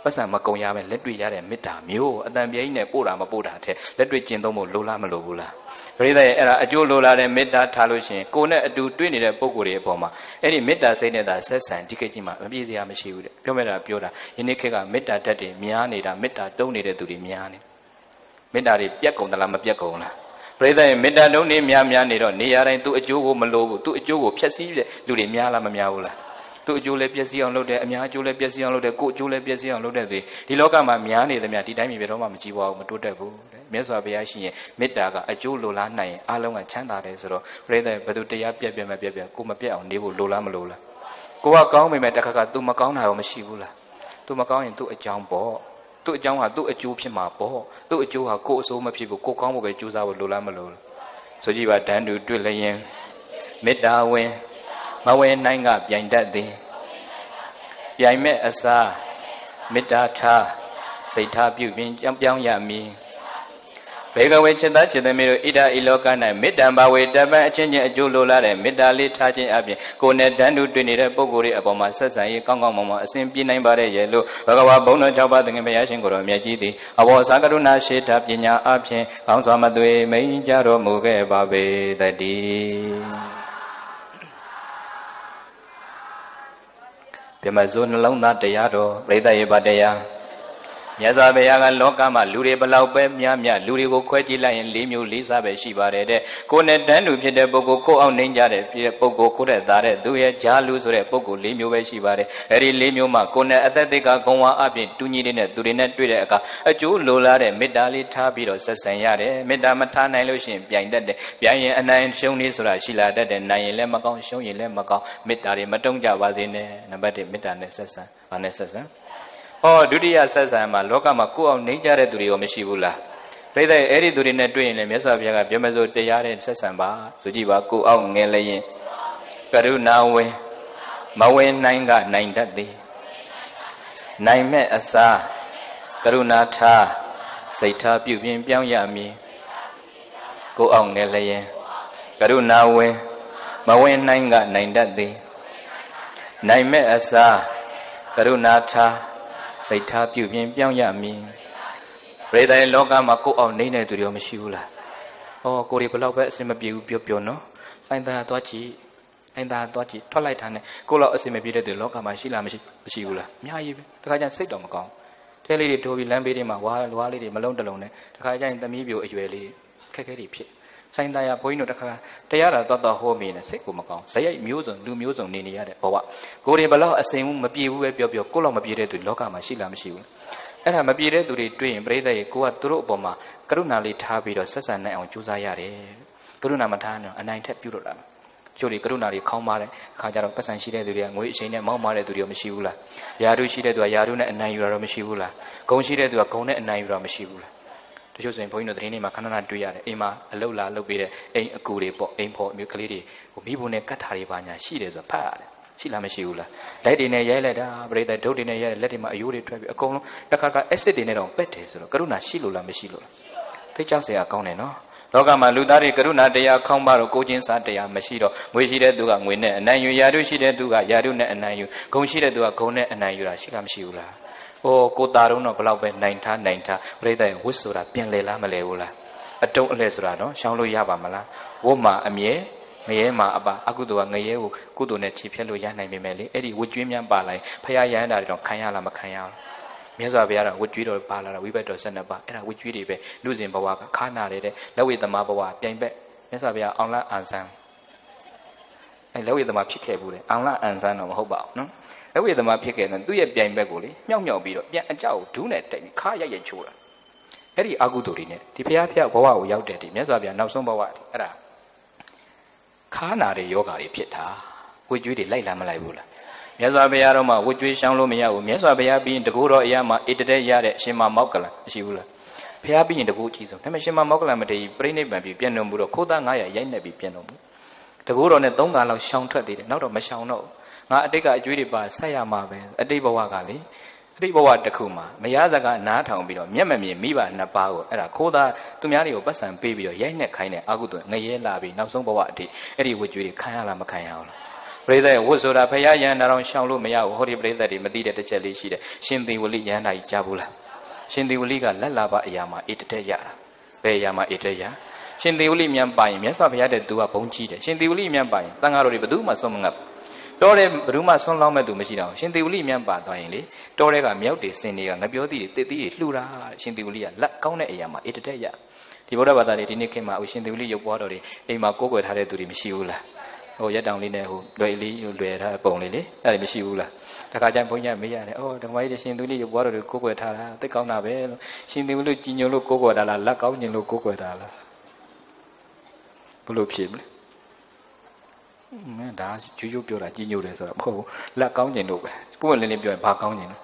းပတ်စံမကုံရပဲလက်တွေ့ရတဲ့မေတ္တာမျိုးအတန်ပြဲကြီးနဲ့ပို့တာမပို့တာတဲ့လက်တွေ့ကျင့်သုံးဖို့လိုလားမလိုဘူးလားပရိသတ်ရဲ့အဲ့ဒါအကျိုးလိုလားတဲ့မေတ္တာထားလို့ရှိရင်ကိုယ်နဲ့အတူတွေ့နေတဲ့ပုဂ္ဂိုလ်တွေအပေါ်မှာအဲ့ဒီမေတ္တာစိတ်နဲ့သာဆက်ဆံဒီကိစ္စကြီးမှာမပြည့်စရာမရှိဘူးတဲ့ပြောမဲ့တာပြောတာယနေ့ခေတ်ကမေတ္တာတတ်တွေများနေတာမေတ္တာတုံးနေတဲ့သူတွေများနေမေတ္တာတွေပြတ်ကုန်သလားမပြတ်ကုန်လားပရိသတ်ရဲ့မေတ္တာတုံးနေများနေတော့နေရာတိုင်းသူ့အကျိုးကိုမလိုဘူးသူ့အကျိုးကိုဖျက်ဆီးတဲ့လူတွေများလားမများဘူးလားသူ့အကျိုးလည်းပျက်စီးအောင်လုပ်တယ်အများအကျိုးလည်းပျက်စီးအောင်လုပ်တယ်ကိုယ်အကျိုးလည်းပျက်စီးအောင်လုပ်တဲ့သူဒီလောကမှာများနေသမျှဒီတိုင်းမြေဘယ်တော့မှမကြည့်ပါဘူးမတိုးတက်ဘူးတဲ့မြတ်စွာဘုရားရှိရင်မေတ္တာကအကျိုးလိုလားနိုင်ရင်အားလုံးကချမ်းသာတယ်ဆိုတော့ပရိသတ်ဘယ်သူတရားပြက်ပြက်မပြက်ပြက်ကိုမပြက်အောင်နေဖို့လိုလားမလိုလားကိုကကောင်းပေမဲ့တစ်ခါသူမကောင်းတာတော့မရှိဘူးလားသူမကောင်းရင်သူ့အကြောင်းပေါ့သူ့အကြောင်းဟာသူ့အကျိုးဖြစ်မှာပေါ့သူ့အကျိုးဟာကိုယ်အစိုးမဖြစ်ဘူးကိုကောင်းဖို့ပဲကြိုးစားဖို့လိုလားမလိုလားဆိုကြည့်ပါတန်တူတွေ့လျင်မေတ္တာဝင်မဝင်နိုင်ကပြိုင်တတ်သည်ပြိုင်မဲ့အစားမေတ္တာထားစိတ်ထားပြုပြင်ပြောင်းရမည်ဘေကဝေจิตจิตမေတို့ဣဒဤလောက၌မေတ္တံဘာဝေတပံအချင်းချင်းအကျိုးလိုလားတဲ့မေတ္တာလေးထားခြင်းအပြင်ကိုယ်နဲ့တန်းတူတွေ့နေတဲ့ပုဂ္ဂိုလ်တွေအပေါ်မှာဆက်ဆံရေးကောင်းကောင်းမွန်မွန်အစဉ်ပြေနိုင်ပါတဲ့ရဲ့လို့ဘဂဝါဘုန်းတော်၆ပါးသခင်ဘုရားရှင်ကိုယ်တော်မြတ်ကြီးသည်အဘောဇာကရုဏာရှိတာပညာအပြင်ကောင်းစွာမသွေမိန်ကြတော်မူခဲ့ပါပေတည်းပြမစိုးနှလုံးသားတရားတော်ပရိသတ်ရေပါတရားမြတ်စွာဘုရားကလောကမှာလူတွေဘလောက်ပဲများလူတွေကိုခွဲကြည့်လိုက်ရင်၄မျိုး၄စားပဲရှိပါတယ်တဲ့ကိုယ်နဲ့တန်းတူဖြစ်တဲ့ပုဂ္ဂိုလ်ကိုအောင်နှိမ့်ကြတဲ့ပုဂ္ဂိုလ်ကိုယ်နဲ့သားတဲ့သူရဲ့ဂျာလူဆိုတဲ့ပုဂ္ဂိုလ်၄မျိုးပဲရှိပါတယ်အဲဒီ၄မျိုးမှာကိုယ်နဲ့အသက်သိက္ခာဂုဏ်ဝါအပြင်တူညီတဲ့သူတွေနဲ့တွေ့တဲ့အခါအကျိုးလိုလားတဲ့မေတ္တာလေးထားပြီးတော့ဆက်ဆံရတယ်မေတ္တာမထားနိုင်လို့ရှိရင်ပြိုင်တတ်တယ်ပြိုင်ရင်အနိုင်ရှုံးနေဆိုတာရှိလာတတ်တယ်နိုင်ရင်လည်းမကောင်းရှုံးရင်လည်းမကောင်းမေတ္တာတွေမတုံ့ကြပါစေနဲ့နံပါတ်1မေတ္တာနဲ့ဆက်ဆံဘာနဲ့ဆက်ဆံဟောဒုတိယဆက်ဆံမှာလောကမှာကိုယ်အောင်နှိမ့်ကြတဲ့သူတွေရောမရှိဘူးလားပြိတ္တအဲ့ဒီသူတွေနဲ့တွေ့ရင်လည်းမြတ်စွာဘုရားကပြောမယ်ဆိုတရားတဲ့ဆက်ဆံပါဆိုကြည့်ပါကိုယ်အောင်ငယ်လည်းရင်ကရုဏာဝင်မဝင်နိုင်ကနိုင်တတ်သည်နိုင်မဲ့အစားကရုဏာထားစိတ်ထားပြုပြင်ပြောင်းရမည်ကိုယ်အောင်ငယ်လည်းရင်ကရုဏာဝင်မဝင်နိုင်ကနိုင်တတ်သည်နိုင်မဲ့အစားကရုဏာထားစိတ်ထားပြုပြင်ပြောင်းရမည်ပရိသတ်လောကမှာကိုယ်အောင်နှိမ့်တဲ့သူတွေရောမရှိဘူးလား။အော်ကိုယ်တွေဘလောက်ပဲအစင်မပြေဘူးပြောနော်။တိုင်းသားသွားကြည့်တိုင်းသားသွားကြည့်ထွက်လိုက်တာနဲ့ကိုယ်လောက်အစင်မပြေတဲ့သူလောကမှာရှိလားမရှိဘူးလား။အများကြီးပဲ။တခါကျရင်စိတ်တော်မကောင်း။ထဲလေးတွေထိုးပြီးလမ်းဘေးတွေမှာဝါလေးတွေမလုံးတလုံးနဲ့တခါကျရင်သမီးပြိုအရွယ်လေးခက်ခဲတွေဖြစ်။ဆိုင်သားရဘုန်းကြီးတို့တခါတရားတော်ဟောမိနေစိတ်ကိုမကောင်း။ဇယိုက်မျိုးစုံလူမျိုးစုံနေရတဲ့ဘဝ။ကိုယ်တွေဘလောက်အစင်မပြေဘူးပဲပြောကိုယ်လောက်မပြေတဲ့သူလောကမှာရှိလားမရှိဘူး။အဲ့ဒါမပြေတဲ့သူတွေတွေ့ရင်ပရိသတ်ရေကိုကသူတို့အပေါ်မှာကရုဏာလေးထားပြီးတော့ဆက်ဆံနိုင်အောင်ကြိုးစားရတယ်ကရုဏာမထားရင်အနိုင်ထက်ပြုတ်တော့တာကျိုးတွေကရုဏာတွေခေါင်းမာတဲ့အခါကျတော့ပတ်စံရှိတဲ့သူတွေကငွေအချိန်နဲ့မောင်းမာတဲ့သူတွေမရှိဘူးလားယာတုရှိတဲ့သူကယာတုနဲ့အနိုင်ယူတာတော့မရှိဘူးလားဂုံရှိတဲ့သူကဂုံနဲ့အနိုင်ယူတာမရှိဘူးလားတချို့ဆိုရင်ဘုန်းကြီးတို့သတင်းတွေမှာခဏခဏတွေ့ရတယ်အိမ်မှာအလုတ်လာလုတ်ပြီးတဲ့အိမ်အကူတွေပေါ့အိမ်ဖို့မျိုးကလေးတွေမိဘနဲ့ကတ်ထားတွေပါညာရှိတယ်ဆိုဖတ်ရတယ်ရှိလားမရှိဘူးလားလက်တွေနဲ့ရိုက်လိုက်တာပရိသတ်ဒုတ်တွေနဲ့ရိုက်လက်တွေမှာအယိုးတွေထွက်ပြီးအကုန်လုံးတစ်ခါအက်ဆစ်တွေနဲ့တော့ပက်တယ်ဆိုတော့ကရုဏာရှိလို့လားမရှိလို့လားသိကြောက်စရာကောင်းတယ်နော်လောကမှာလူသားတွေကရုဏာတရားခေါင်းပါတော့ကိုချင်းစားတရားမရှိတော့ငွေရှိတဲ့သူကငွေနဲ့အနိုင်ယူယာတုရှိတဲ့သူကယာတုနဲ့အနိုင်ယူဂုံရှိတဲ့သူကဂုံနဲ့အနိုင်ယူတာရှိလားမရှိဘူးလားအိုးကိုတာတော့ဘလောက်ပဲနိုင်ထားပရိသတ်ဝတ်ဆိုတာပြန်လဲလားမလဲဘူးလားအတုံးအလဲဆိုတာနော်ရှောင်းလို့ရပါမလားဝတ်မှာအမြဲငရဲမှာအပါအကုသိုလ်ကငရဲကိုကုသိုလ်နဲ့ခြေဖြတ်လို့ရနိုင်ပေမဲ့လေအဲ့ဒီဝတ်ကျွေးများပါလိုက်ဖရာရဟန္တာတွေတော့ခံရလားမခံရဘူးမြတ်စွာဘုရားကဝတ်ကျွေးတော်ပါလာတာဝိဘတ်တော်12ပါအဲ့ဒါဝတ်ကျွေးတွေပဲလူစဉ်ဘဝကခါနာတဲ့လက်ဝိသမဘဝပြိုင်ဘက်မြတ်စွာဘုရားအောင်လအန်ဆန်းအဲ့လက်ဝိသမဖြစ်ခဲ့ဘူးလေအောင်လအန်ဆန်းတော့မဟုတ်ပါဘူးနော်လက်ဝိသမဖြစ်ခဲ့တယ်သူ့ရဲ့ပြိုင်ဘက်ကိုလေမြောက်ပြီးတော့ပြန်အကြောက်ဒူးနဲ့တိုက်ပြီးခါရိုက်ချိုးတာ အဲ့ဒီအာကုသိုလ်တွေနဲ့ဒီဘုရားဖျက်ဘဝကိုရောက်တဲ့ဒီမြတ်စွာဘုရားနောက်ဆုံးဘဝအဲ့ဒါခါနာတဲ့ယောဂါတွေဖြစ်တာဝိကျွေးတွေလိုက်လာမလိုက်ဘူးလားမြတ်စွာဘုရားတော့မှဝိကျွေးရှောင်းလို့မရဘူးမြတ်စွာဘုရားပြီးရင်တကူတော်အရာမှာဣတတဲ့ရတဲ့အရှင်မမောက္ကလံမရှိဘူးလားဘုရားပြီးရင်တကူအကြီးဆုံးဒါပေမဲ့ရှင်မမောက္ကလံမတည်ပြိဋိဘံပြီးပြန်တော်မူတော့ခိုးသား900ရိုက်နှက်ပြီးပြန်တော်မူတကူတော်နဲ့3ခါလောက်ရှောင်းထွက်သေးတယ်နောက်တော့မရှောင်းတော့ငါအတိတ်ကအကျွေးတွေပါဆက်ရမှာပဲအတိတ်ဘဝကလေအတိတ်ဘဝတစ်ခုမှာမရစကားနားထောင်ပြီးတော့မျက်မမြင်မိဘနှစ်ပါးကိုအဲ့ဒါခိုးသားသူများတွေကိုပတ်စံပေးပြီးတော့ရိုက်နှက်ခိုင်းတဲ့အာဟုတုငရဲလာပြီးနောက်ဆုံးဘဝအထိအဲ့ဒီဝတ်ကြွေးတွေခံရလားမခံရဘူးလားပရိသတ်ဝတ်ဆိုတာဖရာယန္တာတော်ရှောင်လို့မရဘူးဟောဒီပရိသတ်တွေမသိတဲ့တစ်ချက်လေးရှိတယ်ရှင်သေဝလိယန္တာကြီးကြားဘူးလားရှင်သေဝလိကလက်လာပါအရာမှာဣတတဲ့ရတာဘယ်အရာမှာဣတတဲ့ရရှင်သေဝလိမြန်ပါရင်မြတ်စွာဘုရားတဲ့သူကဘုံကြီးတယ်ရှင်သေဝလိမြန်ပါရင်တန်ဃာတော်တွေဘယ်သူမှဆုံးမငတ်တော်တယ်ဘယ်သူမှဆုံးလောင်းမဲ့သူမရှိတော့ရှင်သေဝလိမြန်ပါသွားရင်လေတော်တဲ့ကမြောက်တွေစင်တွေကငပြောသီးတွေတစ်သီးတွေလှူတာရှင်သေဝလိကလက်ကောင်းတဲ့အရာမှာဣတတဲ့ရဒီဗုဒ္ဓဘာသာတွေဒီနေ့ခေတ်မှာရှင်သေဝလိရုပ်ပွားတော်တွေအိမ်မှာကိုးကွယ်ထားတဲ့သူတွေမရှိဘူးလားဟိုရက်တောင်လေးနဲ့ဟိုလွယ်လေးလွယ်ထားပုံလေးလေအဲ့ဒါမရှိဘူးလားတခါကျရင်ဘုန်းကြီးမေးရတယ်ဩဓမ္မကြီးရှင်သေဝလိရုပ်ပွားတော်တွေကိုးကွယ်ထားတာသိကောင်းတာပဲလို့ရှင်သေဝလိကြီးညိုလို့ကိုးကွယ်တာလားလက်ကောင်းညင်လို့ကိုးကွယ်တာလားဘလို့ဖြစ်မလဲမင်းဒါကျူးကျူးပြောတာကြီးညိုတယ်ဆိုတော့မဟုတ်ဘူးလက်ကောင်းကျင်လို့ပဲကိုယ်လင်းလင်းပြောရင်ဘာကောင်းကျင်လဲ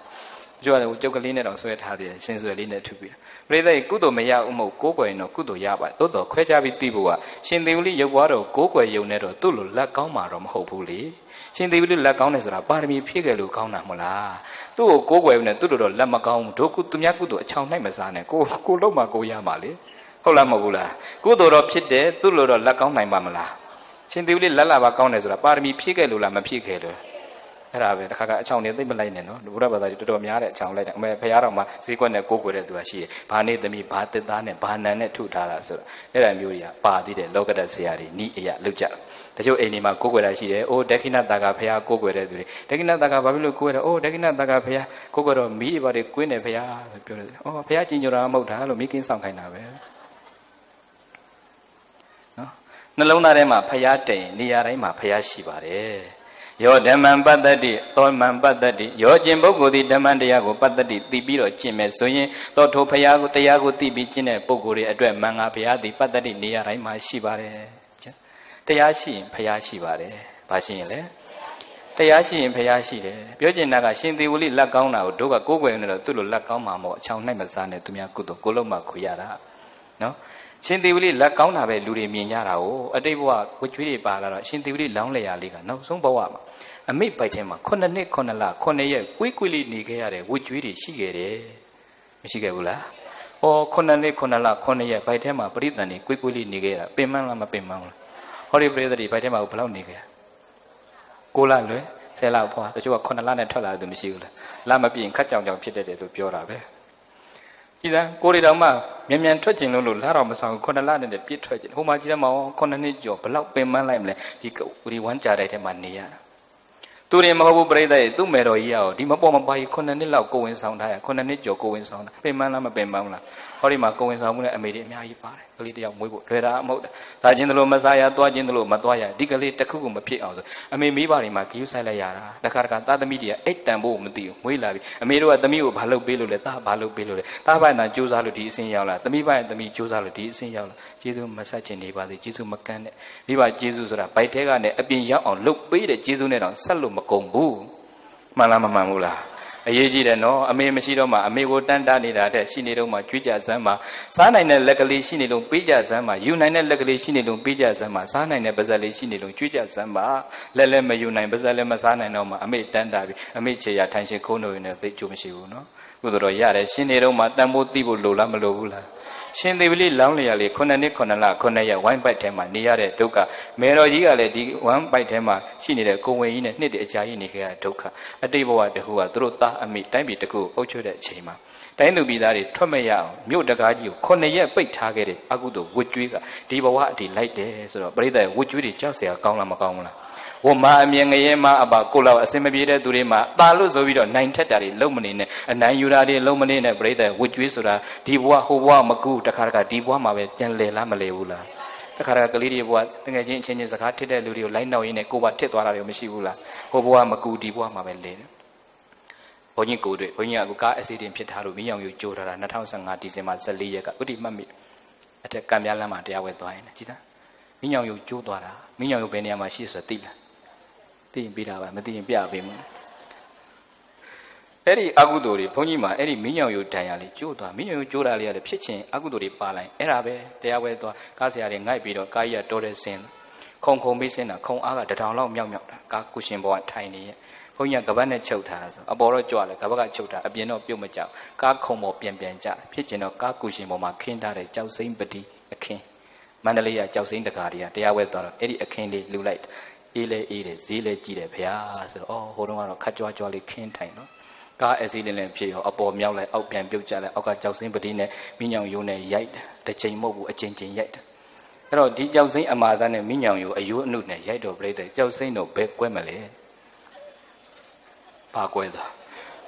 ကျိုးကကျုပ်ကလေးနဲ့တော့ဆွဲထားသေးတယ်စင်ဆွဲလေးနဲ့ထုပြီးပရိသတ်ကုသိုလ်မရဦးမဟုတ်ကိုးကွယ်ရင်တော့ကုသိုလ်ရပါတိုးတော်ခွဲခြားပြီးသိဖို့ကရှင်သေဝလိရုပ်ပွားတော်ကိုးကွယ်ယုံနဲ့တော့သူ့လိုလက်ကောင်းမှာတော့မဟုတ်ဘူးလေရှင်သေဝလိလက်ကောင်းတယ်ဆိုတာပါရမီဖြည့်ခဲ့လို့ကောင်းတာမဟုတ်လားသူ့ကိုကိုးကွယ်နေသူ့လိုတော့လက်မကောင်းဘူးတို့သူများကုသိုလ်အချောင်နိုင်မစားနဲ့ကိုလုံးမှကိုရမှာလေဟုတ်လားမဟုတ်ဘူးလားကုသိုလ်တော့ဖြစ်တယ်သူ့လိုတော့လက်ကောင်းနိုင်ပါမလားရှင်သေဝလိလက်လာပါကောင်းတယ်ဆိုတာပါရမီဖြည့်ခဲ့လို့လားမဖြည့်ခဲ့လို့အဲ့ဒါပဲတခါကအချောင်နေသိမလိုက်နဲ့နော်ဘုရားဘာသာကြီးတော်တော်များတဲ့အချောင်လိုက်တယ်အမေဖရာတော်မှာဈေးကွက်နဲ့ကိုးကွယ်တဲ့သူကရှိတယ်ဘာနေသမီးဘာတစ်သားနဲ့ဘာနံနဲ့ထုထားတာဆိုတော့အဲ့ဒါမျိုးတွေကပါသေးတယ်လောကဓာတ်ဆရာတွေဤအရာလောက်ကြတချို့အိမ်တွေမှာကိုးကွယ်တာရှိတယ်အိုးဒက္ခိဏတာကဖရာကိုးကွယ်တဲ့သူတွေဒက္ခိဏတာကဘာဖြစ်လို့ကိုးကွယ်တယ်အိုးဒက္ခိဏတာကဖရာကိုးကွယ်တော့မိဘတွေကွင်းတယ်ဖရာဆိုပြောတယ်အော်ဖရာကြင်ကြတာမဟုတ်တာလို့မိကင်းဆောင်ခိုင်းတာပဲနော်နှလုံးသားထဲမှာဖရာတည်ရင်နေရာတိုင်းမှာဖရာရှိပါတယ်ယောဓမ္မံပတ္တတိသောမံပတ္တတိယောကျင်ပုဂ္ဂိုလ်သည်ဓမ္မတရားကိုပတ္တတိသိပြီးတော့ကျင့်မယ်ဆိုရင်သောထိုဖရာကိုတရားကိုသိပြီးကျင့်တဲ့ပုဂ္ဂိုလ်တွေအတွက်မင်္ဂဖရာသည်ပတ္တတိနေရာတိုင်းမှာရှိပါတယ်တရားရှိရင်ဖရာရှိပါတယ်ဘာရှိရင်လဲတရားရှိရင်ဖရာရှိတယ်ပြောချင်တာကရှင်သေဝလိလက်ကောင်းတာကိုတို့ကကိုးကွယ်နေတော့သူ့လိုလက်ကောင်းမှာမဟုတ်အချောင်နိုင်မစားနဲ့သူများကုသိုလ်ကိုလုံးမှခွေရတာနော်ရှင်သေဝလိလက်ကောင်းတာပဲလူတွေမြင်ကြတာကိုအတိတ်ဘဝဝကျွေးတွေပါလာတော့ရှင်သေဝလိလောင်းလျာလေးကနောက်ဆုံးဘဝမှာအမိတ်ပိုက်ထဲမှာ9နှစ်9လ9ရက်ကွေးကွေးလေးနေခဲ့ရတဲ့ဝကျွေးတွေရှိခဲ့တယ်မရှိခဲ့ဘူးလားဟော9နှစ်9လ9ရက်ပိုက်ထဲမှာပရိသန်တွေကွေးကွေးလေးနေခဲ့ရတာပင်မလားမပင်မလားဟောဒီပရိသတ်တွေပိုက်ထဲမှာဘယ်လောက်နေခဲ့9လလွယ်10လဖွာတချို့က9လနဲ့ထွက်လာတယ်သူမရှိဘူးလားလမပြည့်ခတ်ကြောင်ကြောင်ဖြစ်တတ်တယ်ဆိုပြောတာပဲကြည်စမ်းကိုရီတော်မှမြန်မြန်ထွက်ကျင်လို့လာတော့မဆောင်9လနဲ့ပြည့်ထွက်ကျင်ဟိုမှာကြည်စမ်းမအောင်9နှစ်ကျော်ဘလောက်ပင်မလိုက်မလဲဒီဝမ်းကြတဲ့ထဲမှာနေရတာသူတွေမဟုတ်ဘူးပြိဿရဲ့သူ့မေတော်ကြီးရောဒီမပေါ်မပါကြီး9နှစ်လောက်ကိုဝင်ဆောင်ထားရ9နှစ်ကျော်ကိုဝင်ဆောင်တာပင်မလားမပင်မလားဟောဒီမှာကိုဝင်ဆောင်မှုနဲ့အမေတွေအများကြီးပါတယ်ကလေးတယောက်မွေးဖို့လွယ်တာမဟုတ်တာစားခြင်းတလို့မစားရသွားခြင်းတလို့မသွားရဒီကလေးတစ်ခုခုမဖြစ်အောင်ဆိုအမေမိဘတွေမှာဂရုစိုက်လိုက်ရတာတခါတခါသားသမီးတွေကအိတ်တန်ဖို့မသိဘူးမွေးလာပြီအမေတို့ကသမီးကိုဘာလုပ်ပေးလို့လဲသားဘာလုပ်ပေးလို့လဲသားပိုင်တာကြိုးစားလို့ဒီအဆင်းရောက်လာသမီးပိုင်သမီးကြိုးစားလို့ဒီအဆင်းရောက်လာကျေးဇူးမဆက်ချင်နေပါစေကျေးဇူးမကန်းနဲ့မိဘကျေးဇူးဆိုတာဗိုက်ထဲကနေအပြင်ရောက်အောင်လုပ်ပေးတဲ့ကျေးဇူးနဲ့တောင်ဆက်လို့မကုန်ဘူးမှန်လားမမှန်ဘူးလားအရေးကြီးတယ်နော်အမေမရှိတော့မှအမေကိုတန်းတားနေတာတဲ့ရှိနေတော့မှကြွေးကြစမ်းမှစားနိုင်တဲ့လက်ကလေးရှိနေလို့ပေးကြစမ်းမှယူနိုင်တဲ့လက်ကလေးရှိနေလို့ပေးကြစမ်းမှစားနိုင်တဲ့ပါးစပ်လေးရှိနေလို့ကြွေးကြစမ်းမှလက်လည်းမယူနိုင်ပါးစပ်လည်းမစားနိုင်တော့မှအမေတန်းတာပြီးအမေခြေရထိုင်ရှင်ခိုးနေနေသိကြိုးမရှိဘူးနော်ကုသိုလ်တော်ရတယ်ရှင်နေတော့မှတန်ဖိုးသိဖို့လိုလားမလိုဘူးလားရှင်သေဝလိလောင်းလျာလေး9နှစ်9လ9ရက်ဝိုင်းပိုက်ထဲမှာနေရတဲ့ဒုက္ခမေတော်ကြီးကလည်းဒီဝိုင်းပိုက်ထဲမှာရှိနေတဲ့ကိုဝင်ကြီးနဲ့နှစ်တည်းအကြာကြီးနေခဲ့ရတဲ့ဒုက္ခအတိတ်ဘဝတခုကသူတို့သားအမိတိုင်းပြည်တခုအုပ်ချုပ်တဲ့အချိန်မှာတိုင်းသူပြည်သားတွေထွက်မရအောင်မြို့တကားကြီးကို9ရက်ပိတ်ထားခဲ့တဲ့အကုသိုလ်ဝတ်ကြွေးကဒီဘဝအထိလိုက်တယ်ဆိုတော့ပရိသတ်ဝတ်ကြွေးတွေကြောက်เสียကောင်းလားမကောင်းဘူးလားဝမာအမြင်ငရဲမအပါကိုလောက်အစင်မပြေတဲ့သူတွေမှာတာလို့ဆိုပြီးတော့နိုင်ထက်တာတွေလုံမနေနဲ့အနိုင်ယူတာတွေလုံမနေနဲ့ပြိတ္တဝတ်ကြွေးဆိုတာဒီဘဝဟိုဘဝမကူတခါတခါဒီဘဝမှာပဲပြန်လဲလားမလဲဘူးလားတခါတခါကလေးတွေဘဝတကယ်ချင်းအချင်းချင်းစကားထစ်တဲ့လူတွေကိုလိုက်နှောက်ရင်းနဲ့ကိုယ်ပါထစ်သွားတာတွေမရှိဘူးလားဟိုဘဝမကူဒီဘဝမှာပဲလဲ ဘုန်းကြီးကိုတွေ့ဘုန်းကြီးကကားအက်ဆီဒင့်ဖြစ်ထားလို့မီးရောင်ယူကြိုးထားတာ2015ဒီဇင်ဘာ14ရက်ကဥတိမှတ်မိအထက်ကံပြားလမ်းမှာတရားဝဲသွားရင်ကြည်သားမီးရောင်ယူကြိုးသွားတာမီးရောင်ယူဘယ်နေရာမှာရှိဆိုသိလားသိရင်ပြီးတာပါမသိရင်ပြပေးမယ်အဲ့ဒီအကုသိုလ်တွေဘုန်းကြီးမှာအဲ့ဒီမင်းညောင်ယူတန်ရလေးကျိုးသွားမင်းညောင်ယူကျိုးတာလေးကလည်းဖြစ်ချင်းအကုသိုလ်တွေပါလိုက်အဲ့ဒါပဲတရားဝဲသွားကားဆရာတွေငိုက်ပြီးတော့ကားကြီးကတော်တဲ့ဆင်းခုံပြီးဆင်းတာခုံအားကတထောင်လောက်မြောက်တာကားကုရှင်ဘောကထိုင်နေရဲ့ဘုန်းကြီးကကပတ်နဲ့ချုပ်ထားတာဆိုအပေါ်တော့ကြွလဲကပတ်ကချုပ်ထားအပြင်တော့ပြုတ်မကြောက်ကားခုံပေါ်ပြန်ကြဖြစ်ချင်းတော့ကားကုရှင်ဘောမှာခင်းထားတဲ့ကြောက်စိမ့်ပတိအခင်းမန္တလေးကကြောက်စိမ့်တကာတွေကတရားဝဲသွားတော့အဲ့ဒီအခင်းလေးလှူလိုက်အေးလေအေးတယ်ဈေးလေကြည့်တယ်ဗျာဆိုတော့ဟိုတုန်းကတော့ခတ်ကြွလေးခင်းထိုင်နော်ကားအစီလင်းဖြစ်ရောအပေါ်မြောက်လိုက်အောက်ပြန်ပြုတ်ကြလိုက်အောက်ကကြောက်စိမ့်ပတိနဲ့မင်းညောင်ယိုးနဲ့ရိုက်တယ်တစ်ချိန်မဟုတ်ဘူးအချိန်ချင်းရိုက်တယ်အဲ့တော့ဒီကြောက်စိမ့်အမာစားနဲ့မင်းညောင်ယိုးအယိုးအနုနဲ့ရိုက်တော့ပြိတဲ့ကြောက်စိမ့်တော့ဘယ်ကွဲမလဲဘာကွဲသွား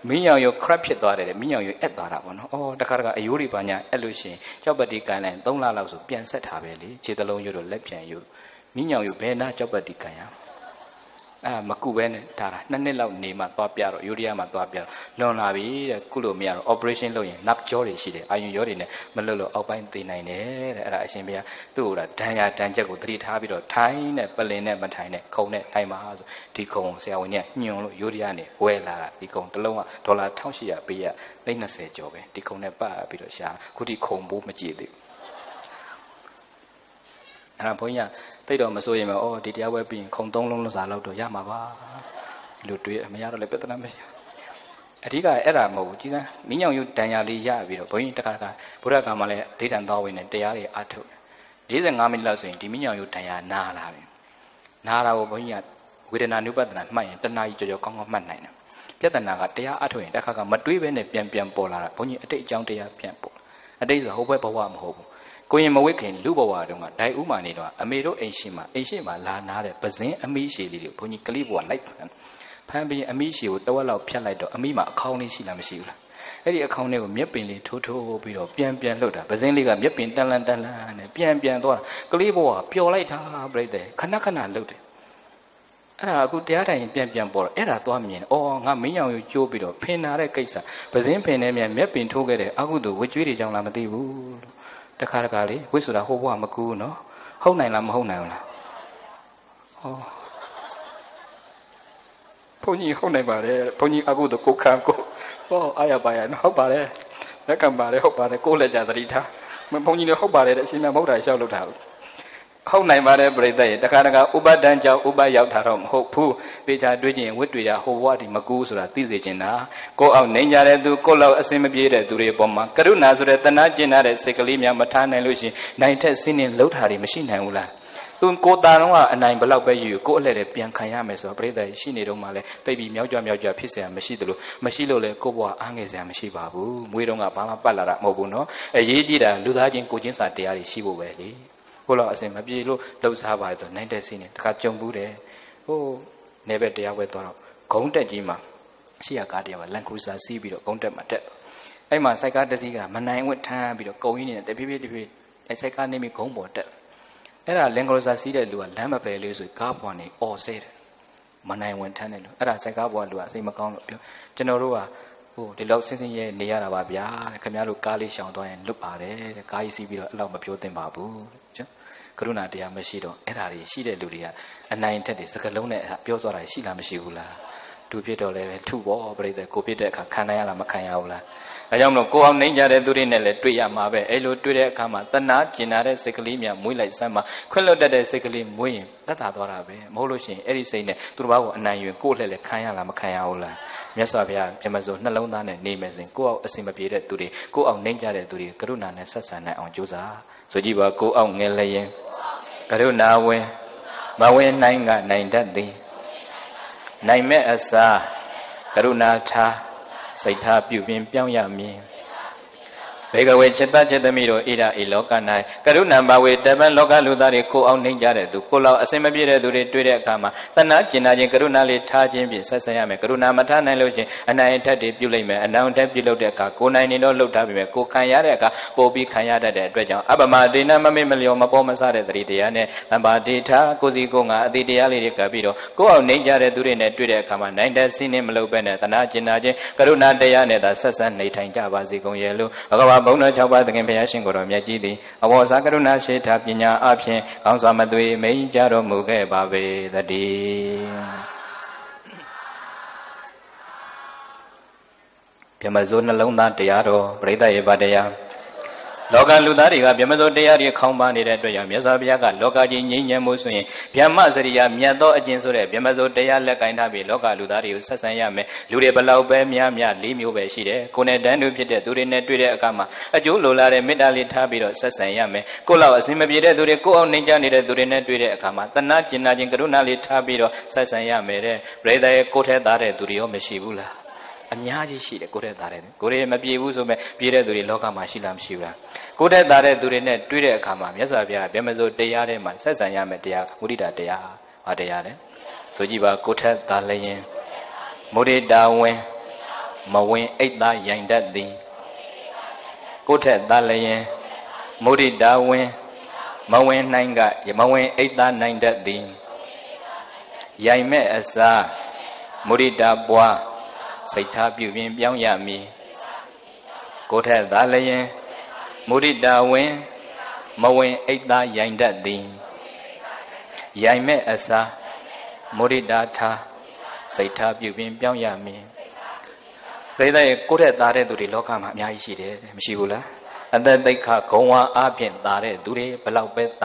မင်းညောင်ယိုး crap ဖြစ်သွားတယ်မင်းညောင်ယိုးအက်သွားတာပေါ့နော်အော်တခါအယိုးတွေပါညာအဲ့လို့ရှိရင်ကြောက်ပတိကန်လိုက်3လလောက်ဆိုပြန်ဆက်ထားပဲလေခြေသလုံးယိုးတော့လက်ပြန်ယိုးမင်းညောင်ယိုးဘယ်နာကြောက်ပတိကန်ရမကုပဲနဲ့ဒါ2နှစ်လောက်နေမှသွားပြတော့ယူရီးယားမှာသွားပြတော့လွန်လာပြီတဲ့ကုလို့မရတော့ operation လုပ်ရင်နပ်ကြောတွေရှိတယ်အာယုံရောတွေနဲ့မလွတ်လို့အောက်ပိုင်းသိနိုင်တယ်တဲ့အဲ့ဒါအရှင်ဘုရားသူ့ဟိုဒဏ်ရာဒဏ်ချက်ကိုသတိထားပြီးတော့ထိုင်းနဲ့ပလင်နဲ့မထိုင်နဲ့ခုံနဲ့ထိုင်ပါဆိုဒီခုံဆရာဝန်ကြီးညွန်လို့ယူရီးယားနေဝယ်လာတာဒီခုံတစ်လုံးကဒေါ်လာ1800ပေးရ320ကျော်ပဲဒီခုံနဲ့ပတ်ပြီးတော့ရှာခုထိခုံဘိုးမကြည့်သေးဘူးအဲ့ဒါဘုန်းကြီးကတိတ်တော့မစိုးရင်ပဲဒီတရားဝဲပြီးရင်ခုံ3လုံးစာလောက်တော့ရမှာပါလူတွေးမရတော့လည်းပြဿနာမရှိအဓိကအဲ့ဒါမဟုတ်ဘူးကြီးစမ်းမင်းညောင်ယူတန်ရာလေးရပြီးတော့ဘုန်းကြီးတခါဘုရားကမှလည်းဒိဋ္ဌံသွားဝင်နဲ့တရားတွေအားထုတ်45မိနစ်လောက်ဆိုရင်ဒီမင်းညောင်ယူတန်ရာနားလာပြီနားတာကိုဘုန်းကြီးကဝေဒနာနုပဒနာမှတ်ရင်တဏှာကြီးကြောကောင်းကောင်းမှတ်နိုင်တယ်ပြဿနာကတရားအားထုတ်ရင်တခါမတွေးဘဲနဲ့ပြန်ပေါ်လာတာဘုန်းကြီးအတိတ်အကြောင်းတရားပြန်ပေါ်အတိတ်ဆိုဟိုဘက်ဘဝမဟုတ်ဘူးကိုရင်မဝိခင်လူဘဝတုန်းကဒိုင်ဥမာနေတော့အမေတို့အိမ်ရှိမှာလာနာတဲ့ပဇင်းအမီးရှည်လေးတွေဘုန်းကြီးကလေးဘဝလိုက်ဖမ်းပြီးအမီးရှည်ကိုတဝက်လောက်ဖြတ်လိုက်တော့အမီးမှာအခေါင်းလေးရှိလားမရှိဘူးလားအဲ့ဒီအခေါင်းလေးကိုမျက်ပင်လေးထိုးပြီးတော့ပြန်လှုပ်တာပဇင်းလေးကမျက်ပင်တန်လန်းနဲ့ပြန်သွားကလေးဘဝပျော်လိုက်တာပြိတ္တခဏလှုပ်တယ်အဲ့ဒါအခုတရားထိုင်ပြန်ပေါ်တော့အဲ့ဒါသွားမြင်ငါမင်းရောင်ကိုကျိုးပြီးတော့ဖင်နာတဲ့ကိစ္စပဇင်းဖင်နေမြမျက်ပင်ထိုးခဲ့တဲ့အကုသိုလ်ဝကြွေးတွေကြောင့်လားမသိဘူးတခါလေဝိဆိုတာဟိုဘဝမကူးနော်ဟုတ်နိုင်လားမဟုတ်နိုင်ဘူးလားဘုန်းကြီးဟုတ်နိုင်ပါတယ်ဘုန်းကြီးအကုသိုလ်ကိုခံကိုအားရပါရနော်ဟုတ်ပါတယ်လက်ကံပါတယ်ဟုတ်ပါတယ်ကိုလက်ကြသတိထားဘုန်းကြီးလည်းဟုတ်ပါတယ်တဲ့အရှင်မြတ်မဟုတ်တာရှောက်လို့ထားဘူးဟုတ်နိုင်ပါတယ်ပြိတ္တရဲ့တခါဥပဒံကြောင့်ဥပရောက်တာတော့မဟုတ်ဘူးတေချာတွေးခြင်းဝိတွေ့ရဟိုဘဝဒီမကူးဆိုတာသိစေချင်တာကိုအောင်နိုင်ကြတဲ့သူကိုလောက်အစင်မပြေတဲ့သူတွေပေါ်မှာကရုဏာဆိုတဲ့တနာကျင်တဲ့စိတ်ကလေးများမထားနိုင်လို့ရှိရင်နိုင်ထက်စင်းနေလှုပ်တာတွေမရှိနိုင်ဘူးလားသူကိုတာတော့ကအနိုင်ဘလောက်ပဲယူကိုအလှည့်တဲ့ပြန်ခံရမယ်ဆိုတော့ပြိတ္တရှိနေတော့မှလည်းတိတ်ပြီးမြောက်ကြဖြစ်เสียမရှိသလိုမရှိလို့လည်းကိုဘဝအားငယ်เสียမရှိပါဘူးမွေးတော့ကဘာမှပတ်လာတာမဟုတ်ဘူးနော်အရေးကြီးတာလူသားချင်းကိုချင်းစာတရားတွေရှိဖို့ပဲလေကိုလောက်အစင်မပြေလို့လှုပ်ရှားပါဆိုနိုင်တဲ့စီးနေတခါကြုံဘူးတယ်နေဘက်တရားဝဲသွားတော့ဂုံးတက်ကြီးမှာရှေ့ကကားတရားကလန်ခရူစာစီးပြီးတော့ဂုံးတက်မှာတက်အဲ့မှာစိုက်ကားတစ်စီးကမနိုင်ဝတ်ထမ်းပြီးတော့ကုံရင်းနေတဲ့တဖြည်းဖြည်းအဲ့စိုက်ကားနေပြီးဂုံးပေါ်တက်အဲ့ဒါလန်ခရူစာစီးတဲ့လူကလမ်းမပယ်လေးဆိုကားပေါ်နေအော်ဆဲတယ်မနိုင်ဝင်ထမ်းတယ်လို့အဲ့ဒါစိုက်ကားပေါ်ကလူကစိတ်မကောင်းလို့ပြောကျွန်တော်တို့ကဒီလောက်စင်းရဲနေရတာပါဗျာခင်ဗျားတို့ကားလေးရှောင်သွားရင်လွတ်ပါတယ်တဲ့ကားကြီးစီးပြီးတော့အဲ့လောက်မပြောသင့်ပါဘူးကျကရုဏာတရားမရှိတော့အဲ့ဒါတွေရှိတဲ့လူတွေကအနိုင်ထက်တွေစကလုံးနဲ့ပြောသွားတာရှိလားမရှိဘူးလားသူဖြစ်တော့လည်းထုပေါ့ပြိတ္တကိုဖြစ်တဲ့အခါခံနိုင်ရလားမခံရဘူးလားအဲကြောင့်မလို့ကိုအောင်နိုင်ကြတဲ့သူတွေနဲ့လည်းတွေ့ရမှာပဲအဲ့လိုတွေ့တဲ့အခါမှာတဏှာကျင်နာတဲ့စိတ်ကလေးများမွေးလိုက်စမ်းမှာခွင့်လွတ်တတ်တဲ့စိတ်ကလေးမွေးရင်သက်သာသွားတာပဲမဟုတ်လို့ရှိရင်အဲ့ဒီစိတ်နဲ့သူတစ်ပါးကိုအနိုင်ယူကိုလည်းခံရလားမခံရဘူးလားမြတ်စွာဘုရားပြမစိုးနှလုံးသားနဲ့နေမယ်စဉ်ကိုအောင်အစင်မပြေတဲ့သူတွေကိုအောင်နိုင်ကြတဲ့သူတွေကရုဏာနဲ့ဆက်ဆံနိုင်အောင်ကြိုးစားဆိုကြည့်ပါကိုအောင်ငယ်လည်းရင်ကရုဏာဝင်မဝင်နိုင်ကနိုင်တတ်သည်နိုင်မဲ့အစားကရုဏာထားစိတ်ထားပြုပြင်ပြောင်းရမည် ဘေကဝေจิตจิตမိတို့ဣဒဣလောက၌ကရုဏာဘဝေတပံလောကလူသားတွေကိုအောင်နှိမ့်ကြတဲ့သူကိုလောက်အစင်မပြည့်တဲ့သူတွေတွေ့တဲ့အခါမှာတဏှာကျင်နာခြင်းကရုဏာလေးထားခြင်းဖြင့်ဆက်ဆံရမယ်ကရုဏာမထားနိုင်လို့ရှင်အနိုင်ထက်တွေပြုလိုက်မယ်အနောင်ထက်ပြုလုပ်တဲ့အခါကိုနိုင်နေတော့လှုပ်ထားပြီမယ်ကိုခံရတဲ့အခါပို့ပြီးခံရတတ်တဲ့အတွက်ကြောင့်အပမဒေနမမေ့မလျော်မပေါ်မဆတဲ့သတိတရားနဲ့သဗ္ဗဒေထာကိုစီကိုငါအတိတရားလေးတွေကပ်ပြီးတော့ကိုအောင်နှိမ့်ကြတဲ့သူတွေနဲ့တွေ့တဲ့အခါမှာနိုင်တဲ့စီးနှင်းမလုပ်ဘဲနဲ့တဏှာကျင်နာခြင်းကရုဏာတရားနဲ့သာဆက်ဆံနေထိုင်ကြပါစေကုန်ရဲ့လို့ဘဂဝါဘုန်းတော်၆ပါးသခင်ဘုရားရှင်ကိုယ်တော်မြတ်ကြီးသည်အဘောဇာကရုဏာရှိတာပညာအဖြင့်ကောင်းစွာမသွေမိန်ကြတော်မူခဲ့ပါပေသတည်းဗြဟ္မစိုးနှလုံးသားတရားတော်ပရိသတ်ရေပါတရားလောကလူသားတွေကဗြဟ္မစိုးတရားတွေခေါင်းပါနေတဲ့အတွက်ကြောင့်မြတ်စွာဘုရားကလောကကြီးငြိမ်းချမ်းမှုဆိုရင်ဗျမ္မစရိယာမြတ်သောအကျင့်ဆိုတဲ့ဗြဟ္မစိုးတရားလက်ကင်ထားပြီးလောကလူသားတွေကိုဆက်ဆံရမယ်လူတွေဘလောက်ပဲများ၄မျိုးပဲရှိတယ်ကိုယ်နဲ့တန်းတူဖြစ်တဲ့သူတွေနဲ့တွေ့တဲ့အခါမှာအကျိုးလိုလားတဲ့မေတ္တာလေးထားပြီးတော့ဆက်ဆံရမယ်ကိုယ်လောက်အစင်မပြေတဲ့သူတွေကိုအောင်နှိမ့်ကြနေတဲ့သူတွေနဲ့တွေ့တဲ့အခါမှာတဏှာကျင်နာခြင်းကရုဏာလေးထားပြီးတော့ဆက်ဆံရမယ်တဲ့ပရိသတ်ရဲ့ကိုယ်ထဲသားတဲ့သူတွေရောမရှိဘူးလားအများကြီးရှိတယ်ကိုယ်ထဲသားတဲ့ကိုယ်တွေမပြေဘူးဆိုမဲ့ပြေတဲ့သူတွေလောကမှာရှိလားမရှိဘူးလားကိုယ်ထဲသားတဲ့သူတွေနဲ့တွေ့တဲ့အခါမှာမြတ်စွာဘုရားဗြဟ္မစိုးတရားထဲမှာဆက်ဆံရမယ်တရားမုဒိတာတရားဘာတရားလဲဆိုကြည့်ပါကိုယ်ထဲသားလျင်မုဒိတာဝင်မဝင်အိတ်သားရိုင်တတ်သည်ကိုယ်ထဲသားလျင်မုဒိတာဝင်မဝင်နိုင်ကမဝင်အိတ်သားနိုင်တတ်သည်ရိုင်မဲ့အစားမုဒိတာပွားစိတ်ထားပြုပြင်ပြောင်းရမည်ကိုယ်ထက်သာလျင်မုဒိတာဝင်မဝင်အိတ်သားရိုင်တတ်သည်ရိုင်မဲ့အစားမုဒိတာထားစိတ်ထားပြုပြင်ပြောင်းရမည်ပရိသတ်ရဲ့ကိုယ်ထက်သာတဲ့သူတွေလောကမှာအများကြီးရှိတယ်မရှိဘူးလားအသက်သိက္ခာဂုံဝါအားဖြင့်သာတဲ့သူတွေဘလောက်ပဲသ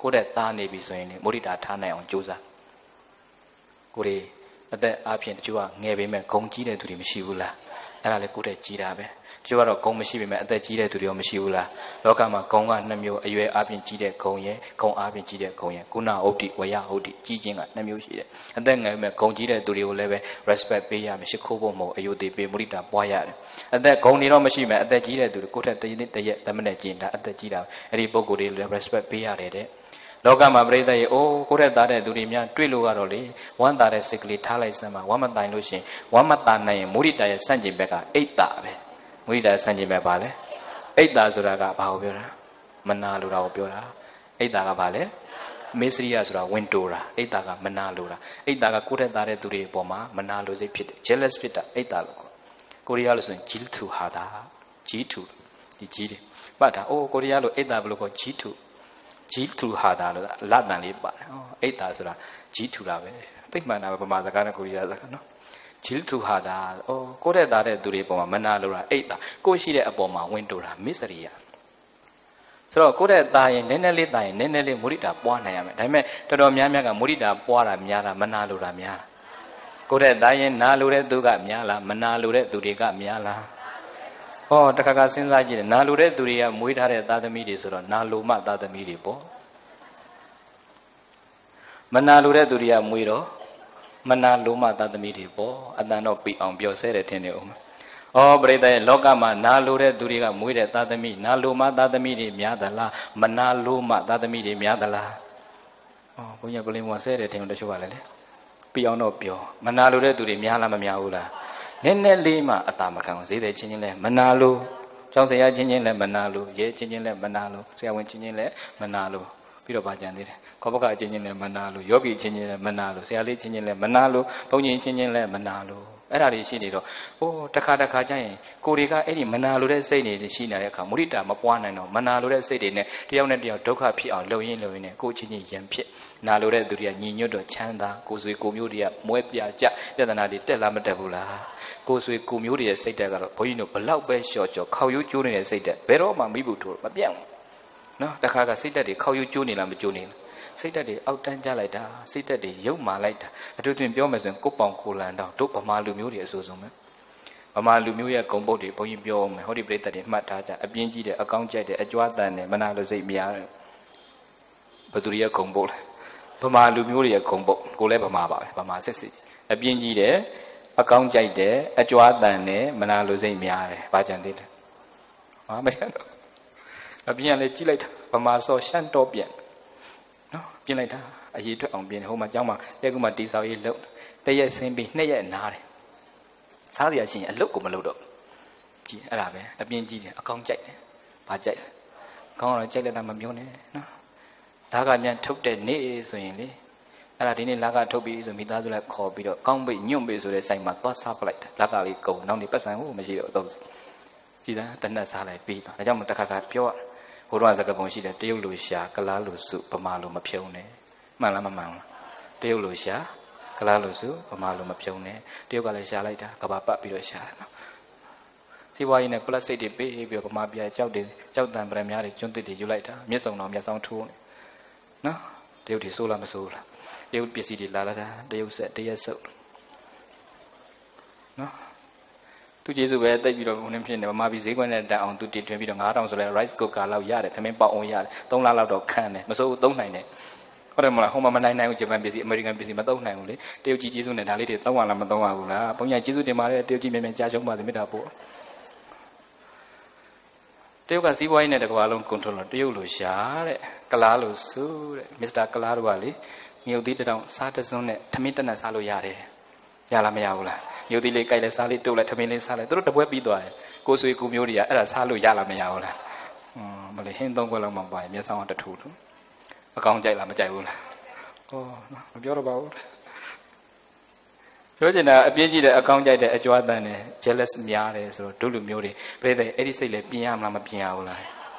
ာကိုယ်ထက်သာနေပြီဆိုရင်မုဒိတာထားနိုင်အောင်ကြိုးစားကိုယ်အသက်အားဖြင့်တချို့ကငယ်ပေမဲ့ဂုံကြီးတဲ့သူတွေမရှိဘူးလားအဲ့ဒါလေကိုယ်တည်းကြီးတာပဲတချို့ကတော့ဂုံမရှိပေမဲ့အသက်ကြီးတဲ့သူတွေရောမရှိဘူးလားလောကမှာဂုံက2မျိုးအရွယ်အားဖြင့်ကြီးတဲ့ဂုံရဲ့ဂုံအားဖြင့်ကြီးတဲ့ဂုံရဲ့ကုဏဥဒ္ဓိဝယဥဒ္ဓိကြီးခြင်းက2မျိုးရှိတယ်အသက်ငယ်ပေမဲ့ဂုံကြီးတဲ့သူတွေကိုလည်းပဲ respect ပေးရမယ်ရှိခိုးဖို့မဟုတ်အယုဒိပေးမုဒိတာပွားရတယ်အသက်ဂုံနေတော့မရှိမဲ့အသက်ကြီးတဲ့သူတွေကိုယ်ထက်တရက်တမနဲ့ကျင်တာအသက်ကြီးတာအဲ့ဒီပုံကိုယ်တွေလည်း respect ပေးရတယ်တဲ့လောကမှာပြိဿရေအိုးကိုယ့်ထက်သားတဲ့သူတွေများတွေ့လို့ကတော့လေဝမ်းသာတဲ့စိတ်ကလေးထားလိုက်စမ်းပါဝမ်းမတိုင်လို့ရှင်ဝမ်းမတာနိုင်ရင်မုဒိတာရဲ့စန့်ကျင်ဘက်ကအိတ်တာပဲမုဒိတာစန့်ကျင်ဘက်ပါလေအိတ်တာဆိုတာကဘာကိုပြောတာမနာလိုတာကိုပြောတာအိတ်တာကဘာလဲမေစရိယဆိုတာဝင်တိုတာအိတ်တာကမနာလိုတာအိတ်တာကကိုယ့်ထက်သားတဲ့သူတွေအပေါ်မှာမနာလိုစိတ်ဖြစ်တယ် jealous ဖြစ်တာအိတ်တာလို့ခေါ်ကိုရီးယားလို့ဆိုရင် G2 ဟာတာ G2 ဒီကြီးတယ်မှတ်တာအိုးကိုရီးယားလို့အိတ်တာဘယ်လိုခေါ် G2G2 ဟာတာလို့လတ်တန်လေးပါတယ်အိတ်တာဆိုတာ G2 တာပဲသိမှန်တာပဲဗမာစကားနဲ့ကိုရီးယားစကားနော် G2 ဟာတာကိုယ့်တဲ့သားတဲ့သူတွေပေါ်မှာမနာလို့တာအိတ်တာကိုရှိတဲ့အပေါ်မှာဝင်တိုတာမစ္စရိယဆိုတော့ကိုယ့်တဲ့သားရင်နည်းနည်းလေးသားရင်နည်းနည်းလေးမုဒိတာပွားနိုင်ရမယ်ဒါပေမဲ့တော်တော်များများကမုဒိတာပွားတာများတာမနာလို့တာများကိုယ့်တဲ့သားရင်နာလို့တဲ့သူကများလားမနာလို့တဲ့သူတွေကများလားတခါစဉ်းစားကြည့်တယ်နာလိုတဲ့သူတွေကမွေးထားတဲ့သားသမီးတွေဆိုတော့နာလိုမှသားသမီးတွေပေါ့မနာလိုတဲ့သူတွေကမွေးတော့မနာလိုမှသားသမီးတွေပေါ့အတန်တော့ပြအောင်ပြောဆဲတယ်ထင်တယ်ဦးပရိသတ်ရဲ့လောကမှာနာလိုတဲ့သူတွေကမွေးတဲ့သားသမီးနာလိုမှသားသမီးတွေများသလားမနာလိုမှသားသမီးတွေများသလားဘုန်းကြီးကလင်းဝဆဲတယ်ထင်တယ်တချို့ကလည်းလေပြအောင်တော့ပြောမနာလိုတဲ့သူတွေများလားမများဘူးလားနည်းနည်းလေးမှအတာမခံဘူးဈေးတယ်ချင်းချင်းလဲမနာလို့ကျောင်းဆရာချင်းချင်းလဲမနာလို့ရဲချင်းချင်းလဲမနာလို့ဆရာဝန်ချင်းချင်းလဲမနာလို့ပြီးတော့ဗာကြံသေးတယ်ခေါပကချင်းချင်းလဲမနာလို့ယောဂီချင်းချင်းလဲမနာလို့ဆရာလေးချင်းချင်းလဲမနာလို့ဘုန်းကြီးချင်းချင်းလဲမနာလို့အဲ့ဒါတွေရှိနေတော့တခါကျရင်ကိုယ်တွေကအဲ့ဒီမနာလိုတဲ့စိတ်တွေရှိနေတဲ့အခါမုဒိတာမပွားနိုင်တော့မနာလိုတဲ့စိတ်တွေနဲ့တယောက်နဲ့တယောက်ဒုက္ခဖြစ်အောင်လှုပ်ရင်းနဲ့ကိုယ်ချင်းချင်းရံဖြစ်နာလိုတဲ့သူတွေကညီညွတ်တော့ချမ်းသာကိုယ်ဆွေကိုမျိုးတွေကမွဲပြကြပြဿနာတွေတက်လားမတက်ဘူးလားကိုယ်ဆွေကိုမျိုးတွေရဲ့စိတ်တက်ကတော့ဘုန်းကြီးတို့ဘလောက်ပဲလျှော့ကျော်ခေါက်ရိုးကျိုးနေတဲ့စိတ်တက်ဘယ်တော့မှမိဘူးထိုးမပြတ်ဘူးနော်တခါစိတ်တက်တွေခေါက်ရိုးကျိုးနေလားမကျိုးနေလားစိတ်တက်တွေအောက်တန်းကြလိုက်တာစိတ်တက်တွေရုပ်မာလိုက်တာအထူးသဖြင့်ပြောမယ်ဆိုရင်ကိုပောင်ကိုလန်တောင်တို့ဗမာလူမျိုးတွေအဆိုးဆုံးပဲဗမာလူမျိုးရဲ့ဂုံပုတ်တွေဘုန်းကြီးပြောအောင်မယ်ဟောဒီပြိတ္တတွေမှတ်ထားကြအပြင်းကြီးတဲ့အကောင်းကြိုက်တဲ့အကြွားတန်တယ်မနာလိုစိတ်များတယ်ဘသူတွေရဲ့ဂုံပုတ်လဲဗမာလူမျိုးတွေရဲ့ဂုံပုတ်ကိုလည်းဗမာပါပဲဗမာစစ်အပြင်းကြီးတဲ့အကောင်းကြိုက်တဲ့အကြွားတန်တယ်မနာလိုစိတ်များတယ်ဘာကြံသေးတယ် မရှမ်းတော့အပြင်လည်းကြည့်လိုက်တာဗမာစောရှမ်းတော့ပြန်နော်ပြင်လိုက်တာအရေးထွက်အောင်ပြင်ဟိုမှာကျောင်းမှာရက်ကူမှာတီဆောက်ရေးလုပ်တရက်ဆင်းပြီး2ရက်နားတယ်စားရရှိရင်အလုတ်ကိုမလုပ်တော့ကြည့်အဲ့ဒါပဲအပြင်ကြည့်တယ်အကောင်ကြိုက်တယ်ဘာကြိုက်လဲကောင်းတော့ကြိုက်လက်တာမပြောနဲ့နော်ဓာကမြန်ထုတ်တဲ့နေ့ဆိုရင်လေအဲ့ဒါဒီနေ့လာကထုတ်ပြီးဆိုမိသားစုလည်းခေါ်ပြီးတော့ကောင်းပိတ်ညွန့်ပိတ်ဆိုတဲ့ဆိုင်မှာသွားစားပလိုက်တာလာကလေးကုန်နောက်နေ့ပတ်စံဟုတ်မရှိတော့တော့ကြည်စမ်းတနက်စားလိုက်ပြီးတော့ဒါကြောင့်မတခါခါပြောဟိုတော့စကားပုံရှိတယ်တရုတ်လိုရှာကလားလိုစုဗမာလိုမဖြုံးနဲ့မှန်လားမမှန်လားတရုတ်လိုရှာကလားလိုစုဗမာလိုမဖြုံးနဲ့တရုတ်ကလည်းရှာလိုက်တာကဘာပတ်ပြီးတော့ရှာတယ်နော်စီဝါရေးနဲ့ပလတ်စတစ်တွေပေးပြီးတော့ဗမာပြကြောက်တယ်ကြောက်တံပရမများတွေကျွန်းသစ်တွေယူလိုက်တာမျက်စုံတော်မျက်စောင်းထိုးနေနော်တရုတ်တွေစိုးလားမစိုးလားတရုတ်ပစ္စည်းတွေလာလာတာတရုတ်ဆက်တရက်ဆုပ်နော်သူကျေးဇူးပဲတိတ်ပြီးတော့ဘုံနဲ့ဖြစ်နေဗမာပြည်ဈေးကွက်နဲ့တက်အောင်သူတည်ထွင်ပြီးတော့9000ဆိုလဲ rice cooker လောက်ရတယ်ခမင်းပေါအောင်ရတယ်3လလောက်တော့ခန့်တယ်မစိုးသုံးနိုင်နဲ့ဟုတ်တယ်မလားဟိုမှာမနိုင်ဘူးဂျပန်ပစ္စည်းအမေရိကန်ပစ္စည်းမသုံးနိုင်ဘူးလေတရုတ်ကြီးကျေးဇူးနဲ့ဒါလေးတွေသုံးရလားမသုံးရဘူးလားဘုံညာကျေးဇူးတင်ပါတယ်တရုတ်ကြီးမြန်မြန်ကြားရှုံးပါစေမေတ္တာပို့တရုတ်ကစီးပွားရေးနဲ့တကွာလုံး control တရုတ်လိုရှာတဲ့ကလားလိုစုတဲ့မစ္စတာကလားတို့ကလေမြုပ်သီးတောင်စားတစွန်းနဲ့ထမင်းတက်နဲ့စားလို့ရတယ်ရလားမရဘူးလားမြုပ်သီးလေးကြိုက်လဲစားလေးတုတ်လဲထမင်းလေးစားလဲသူတို့တပွဲပြီးသွားတယ်ကိုဆွေကိုမျိုးတွေကအဲ့ဒါစားလို့ရလားမရဘူးလားမလေးဟင်း3ခွက်လောက်မှပါရင်မျက်စောင်းတထူထူအကောင်ကြိုက်လားမကြိုက်ဘူးလားမပြောတော့ပါဘူးပြောချင်တာအပြင်းကြီးတဲ့အကောင်ကြိုက်တဲ့အကြွားတန်တယ် jealous များတယ်ဆိုတော့တို့လူမျိုးတွေပြည့်တဲ့အဲ့ဒီစိတ်လည်းပြင်ရမလားမပြင်ရဘူးလား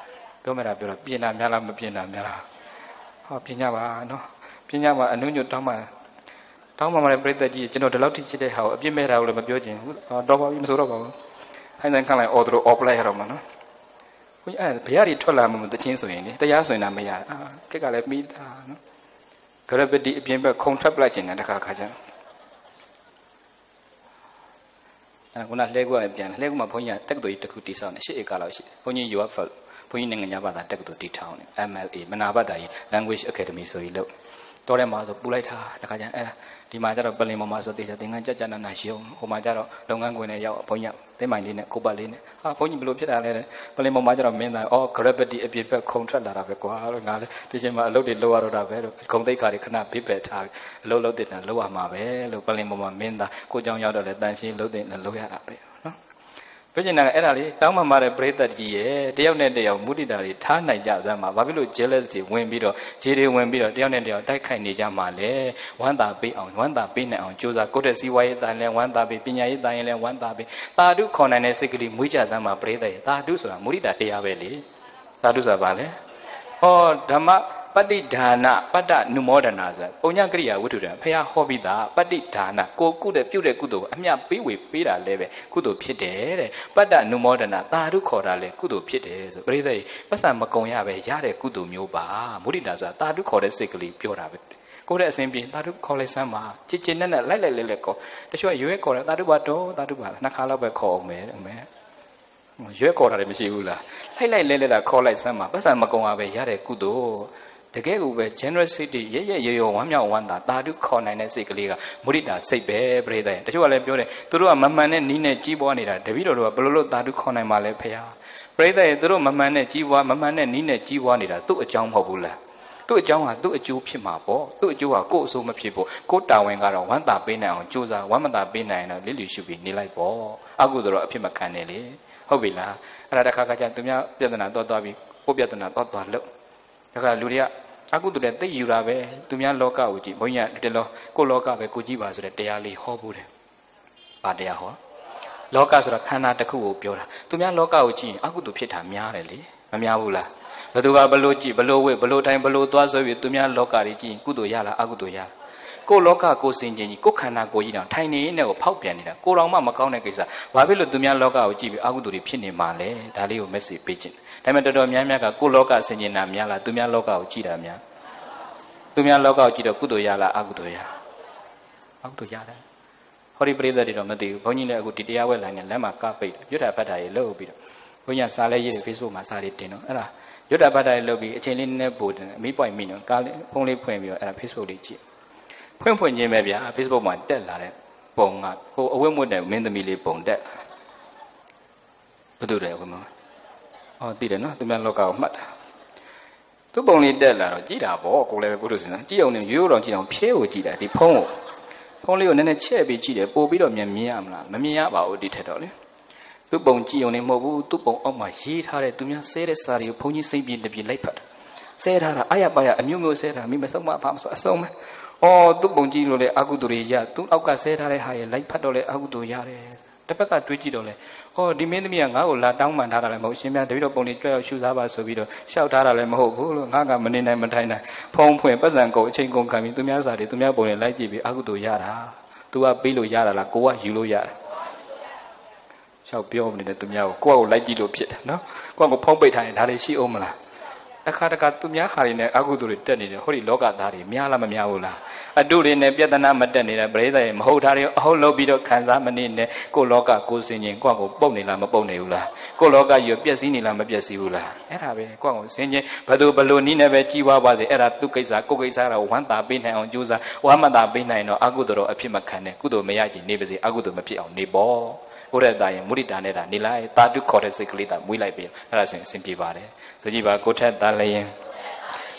ပြောမတာပြောတော့ပြင်တာများလားမပြင်တာများလားပြင်ကြပါနော်ပြင်ကြပါအနုညွတ်တောင်းမှလည်းပြည့်တဲ့ကြီးကျွန်တော်ဒီလောက်ထိချစ်တဲ့ဟာကိုအပြစ်မဲ့တာကိုလည်းမပြောချင်ဘူးတော့ပါဘူးမဆိုတော့ပါဘူးခိုင်းတိုင်းခန့်လိုက် order off လိုက်ရတော့မှာနော်ဘုရားဘုရားတွေထွက်လာမှမတချင်းဆိုရင်လေတရားဆိုရင်တော့မရခက်ကလည်းပြီးတာနော် gravity အပြင်ဘက်ခုံထွက်ပလိုက်ချင်တယ်တခါခါကျခုနလှဲကူကလည်းပြန်လှဲကူမှာဘုန်းကြီးကတက္ကသိုလ်ကြီးတစ်ခုတည်ဆောက်နေ8 ဧကလောက်ရှိတယ်ဘုန်းကြီး UFL ဘုန်းကြီးနိုင်ငံခြားဘာသာတက္ကသိုလ်တည်ထောင်နေ MLA မနာဘာသာကြီး Language Academy ဆိုပြီးလို့တော်တယ်မှာဆိုပူလိုက်တာတခါကျအဲ့ဒါဒီမှာကျတော့ပလင်ပေါ်မှာဆိုတေချာသင်္ကန်းကြကြနာနာရှုံဟိုမှာကျတော့လုပ်ငန်းခွင်နဲ့ရောက်ဘုန်းကြီးသိမိုင်လေးနဲ့ကိုပတ်လေးနဲ့ဘုန်းကြီးဘယ်လိုဖြစ်တာလဲပလင်ပေါ်မှာကျတော့မင်းသားgravity အပြည့်ပဲခုံထွက်လာတာပဲကွာလို့ငါလည်းဒီချိန်မှာအလုပ်တွေလုပ်ရတော့တာပဲလို့ဂုံသိက္ခာတွေခဏပြစ်ပယ်ထားအလုပ်လုပ်တဲ့တာလုပ်ရမှာပဲလို့ပလင်ပေါ်မှာမင်းသားကိုကြောင်ရောက်တော့လဲတန်ရှင်းလုပ်တဲ့လုပ်ရတာပဲနော်ပြောချင်တာကအဲ့ဒါလေးတောင်းမှမာတဲ့ပရိသတ်ကြီးရဲ့တယောက်နဲ့တယောက်မုဒိတာတွေထားနိုင်ကြစမ်းမှာဘာဖြစ်လို့ jealous တွေဝင်ပြီးတော့ခြေတွေဝင်ပြီးတော့တယောက်နဲ့တယောက်တိုက်ခိုက်နေကြမှာလဲဝမ်းသာပေးအောင်ဝမ်းသာပေးနိုင်အောင်ကြိုးစားကိုယ့်တဲ့စီးပွားရေးတိုင်းလဲဝမ်းသာပေးပညာရေးတိုင်းလဲဝမ်းသာပေးသာဓုခေါ်နိုင်တဲ့စိတ်ကလေးမွေးကြစမ်းမှာပရိသတ်ရဲ့သာဓုဆိုတာမုဒိတာတရားပဲလေသာဓုဆိုတာဘာလဲဓမ္မပဋိဌာနပတ္တနုမောဒနာဆိုတာပုံညကရိယာဝတ္ထုတံဖះဟောပြီးသားပဋိဌာနကိုကုတဲ့ပြုတဲ့ကုသိုလ်အမြပေးဝေပေးတာလည်းပဲကုသိုလ်ဖြစ်တယ်တဲ့ပတ္တနုမောဒနာသာဓုခေါ်တာလည်းကုသိုလ်ဖြစ်တယ်ဆိုပရိသေပတ်စံမကုံရပဲရတဲ့ကုသိုလ်မျိုးပါမုဒိတာဆိုတာသာဓုခေါ်တဲ့စိတ်ကလေးပြောတာပဲကိုယ်တဲ့အစဉ်ပြေသာဓုခေါ်လိုက်စမ်းပါချစ်ချစ်နဲ့လိုက်ခေါ်တချို့ရွေးခေါ်တယ်သာဓုပါတော့သာဓုပါနှစ်ခါလောက်ပဲခေါ်အောင်မယ်ရွေးခေါ်တာလည်းမရှိဘူးလားလိုက်လဲခေါ်လိုက်စမ်းပါပတ်စံမကုံရပဲရတဲ့ကုသိုလ်တကယ်ကိုပဲ generosity ရဲဝမ်းမြောက်ဝမ်းသာသာဓုခေါ်နိုင်တဲ့စိတ်ကလေးကမုဒိတာစိတ်ပဲပြိဿရဲ့တချို့ကလည်းပြောတယ်သူတို့ကမမှန်တဲ့နီးနဲ့ကြီးပွားနေတာတပည့်တော်တို့ကဘယ်လိုသာဓုခေါ်နိုင်မှာလဲဖေဟာပြိဿရဲ့သူတို့မမှန်တဲ့ကြီးပွားမမှန်တဲ့နီးနဲ့ကြီးပွားနေတာသူ့အကြောင်းမဟုတ်ဘူးလားသူ့အကြောင်းကသူ့အကျိုးဖြစ်မှာပေါ့သူ့အကျိုးကကိုယ့်အဆိုးမဖြစ်ဖို့ကိုယ့်တာဝန်ကတော့ဝမ်းသာပေးနိုင်အောင်ကြိုးစားဝမ်းမသာပေးနိုင်ရင်တော့လစ်လျူရှုပြီးနေလိုက်ပေါ့အကုသိုလ်တော့အဖြစ်မခံနဲ့လေဟုတ်ပြီလားအဲ့ဒါတခါခါကျသူများပြဿနာသွားပြီးကိုပြဿနာသွားလို့ဒါကလူတွေကအကုသိုလ်တဲ့သိယူတာပဲသူများလောကကိုကြည့်ဘုန်းကြီးကဒီလောကိုလောကပဲကိုကြည့်ပါဆိုတဲ့တရားလေးဟောဖို့တယ်။ဘာတရားဟောလောကဆိုတာခန္ဓာတစ်ခုကိုပြောတာသူများလောကကိုကြည့်ရင်အကုသိုလ်ဖြစ်တာများတယ်လေမများဘူးလားဘယ်သူကဘလို့ကြည့်ဘလို့ဝိဘလို့တိုင်းဘလို့သွားဆိုပြီးသူများလောကတွေကြည့်ရင်ကုသိုလ်ရလားအကုသိုလ်ရလားကိုလောကကိုစင်ချင်းကြီးကိုခန္ဓာကိုကြီးတောင်ထိုင်နေနေကိုဖောက်ပြန်နေတာကိုတော်မှမကောင်းတဲ့ကိစ္စဘာဖြစ်လို့သူများလောကကိုကြည့်ပြီးအကုသိုလ်တွေဖြစ်နေမှာလဲဒါလေးကို message ပေးခြင်းဒါပေမဲ့တော်တော်များများကကိုလောကစင်ချင်းတာများလားသူများလောကကိုကြည့်တာများသူများလောကကိုကြည့်တော့ကုသိုလ်ရလားအကုသိုလ်ရအကုသိုလ်ရတယ်ဟောဒီပရိသတ်တွေတော့မသိဘူးဘုန်းကြီးလည်းအခုဒီတရားဝဲလိုင်းနဲ့လက်မှာကပိတ်ရွတ်တာဖတ်တာရေလုပ်ပြီးတော့ဘုန်းကြီးကစာလဲရေးတယ် Facebook မှာစာလေးတင်တော့အဲ့ဒါရွတ်တာဖတ်တာရေလုပ်ပြီးအချိန်လေးနည်းနည်းပို့တယ်အမိပွိုင်မိနော်ကားလေးဖုန်းလေးဖွင့်ပြီးတော့အဲ့ဒါ Facebook လေးကြည့်ဖွင့်ချင်းပဲဗျာ Facebook မှာတက်လာတဲ့ပုံကဟိုအဝတ်မွတ်တဲ့မင်းသမီးလေးပုံတက်ဘယ်သူလဲအဝတ်မ哦，对了，喏，对面老高没的。都帮你带来了，记得不？过来不都是呢？只要你有了这种票记得，你碰我，碰了以后，那车被记得，不必到面面嘛，面面把我地太到了。都帮只要你冇不，都帮我嘛，其他的都面写的啥的，碰你身边的别来拍，写他了，哎呀，哎呀，没有写他，明白什么？怕什么？哦，都帮只要的阿古多的呀，都阿个写他的还来拍到的阿古多呀的。တပတ်ကတွေးကြည့်တော့လေဟောဒီမင်းသမီးကငါ့ကိုလာတောင်းပန်ထားတာလည်းမဟုတ်ရှင်များတပည့်တော်ပုံလေးကြွရောက်ရှုစားပါဆိုပြီးတော့ရှောက်ထားတာလည်းမဟုတ်ဘူးလို့ငါကမနေနိုင်မထိုင်နိုင်ဖုံးဖွင့်ပတ်စံကုန်အချိန်ကုန်ခံပြီးသူများစာတွေသူများပုံလေးလိုက်ကြည့်ပြီးအကုသိုလ်ရတာ तू ကပေးလို့ရတာလားကိုကယူလို့ရတာရှောက်ပြောမနေတဲ့သူများကိုကိုယ့်ကိုလိုက်ကြည့်လို့ဖြစ်တယ်နော်ကိုယ့်ကိုဖုံးပိတ်ထားရင်ဒါလေးရှိအောင်မလားတခါတခါသူများခါတွေနဲ့အကုသိုလ်တွေတက်နေတယ်ဟောဒီလောကသားတွေများလားမများဘူးလားအတုတွေနဲ့ပြဿနာမတက်နေတဲ့ပရိသတ်ရဲ့မဟုတ်တာတွေအဟုတ်လုပ်ပြီးတော့ခံစားမနေနဲ့ကိုလောကကိုစင်ချင်းကိုယ့်ကိုပုတ်နေလားမပုတ်နေဘူးလားကိုလောကကြီးကိုပျက်စီးနေလားမပျက်စီးဘူးလားအဲ့ဒါပဲကိုယ့်ကိုစင်ချင်းဘယ်သူဘလို့နီးနေပဲကြီးပွားပါစေအဲ့ဒါသူကိစ္စကိုကိစ္စတော့ဝမ်းသာပေးနိုင်အောင်ကြိုးစားဝမ်းမသာပေးနိုင်တော့အကုသိုလ်တော့အဖြစ်မခံနဲ့ကုသိုလ်မရချင်နေပါစေအကုသိုလ်မဖြစ်အောင်နေပေါ့ကိုရတာရင်မုဒိတာနဲ့တာနေလိုက်တာတုခေါ်တဲ့စိတ်ကလေးတာမွေးလိုက်ပြီအဲ့ဒါဆိုရင်အဆင်ပြေပါတယ်ဆိုကြည့်ပါကိုထက်တာလည်းရင်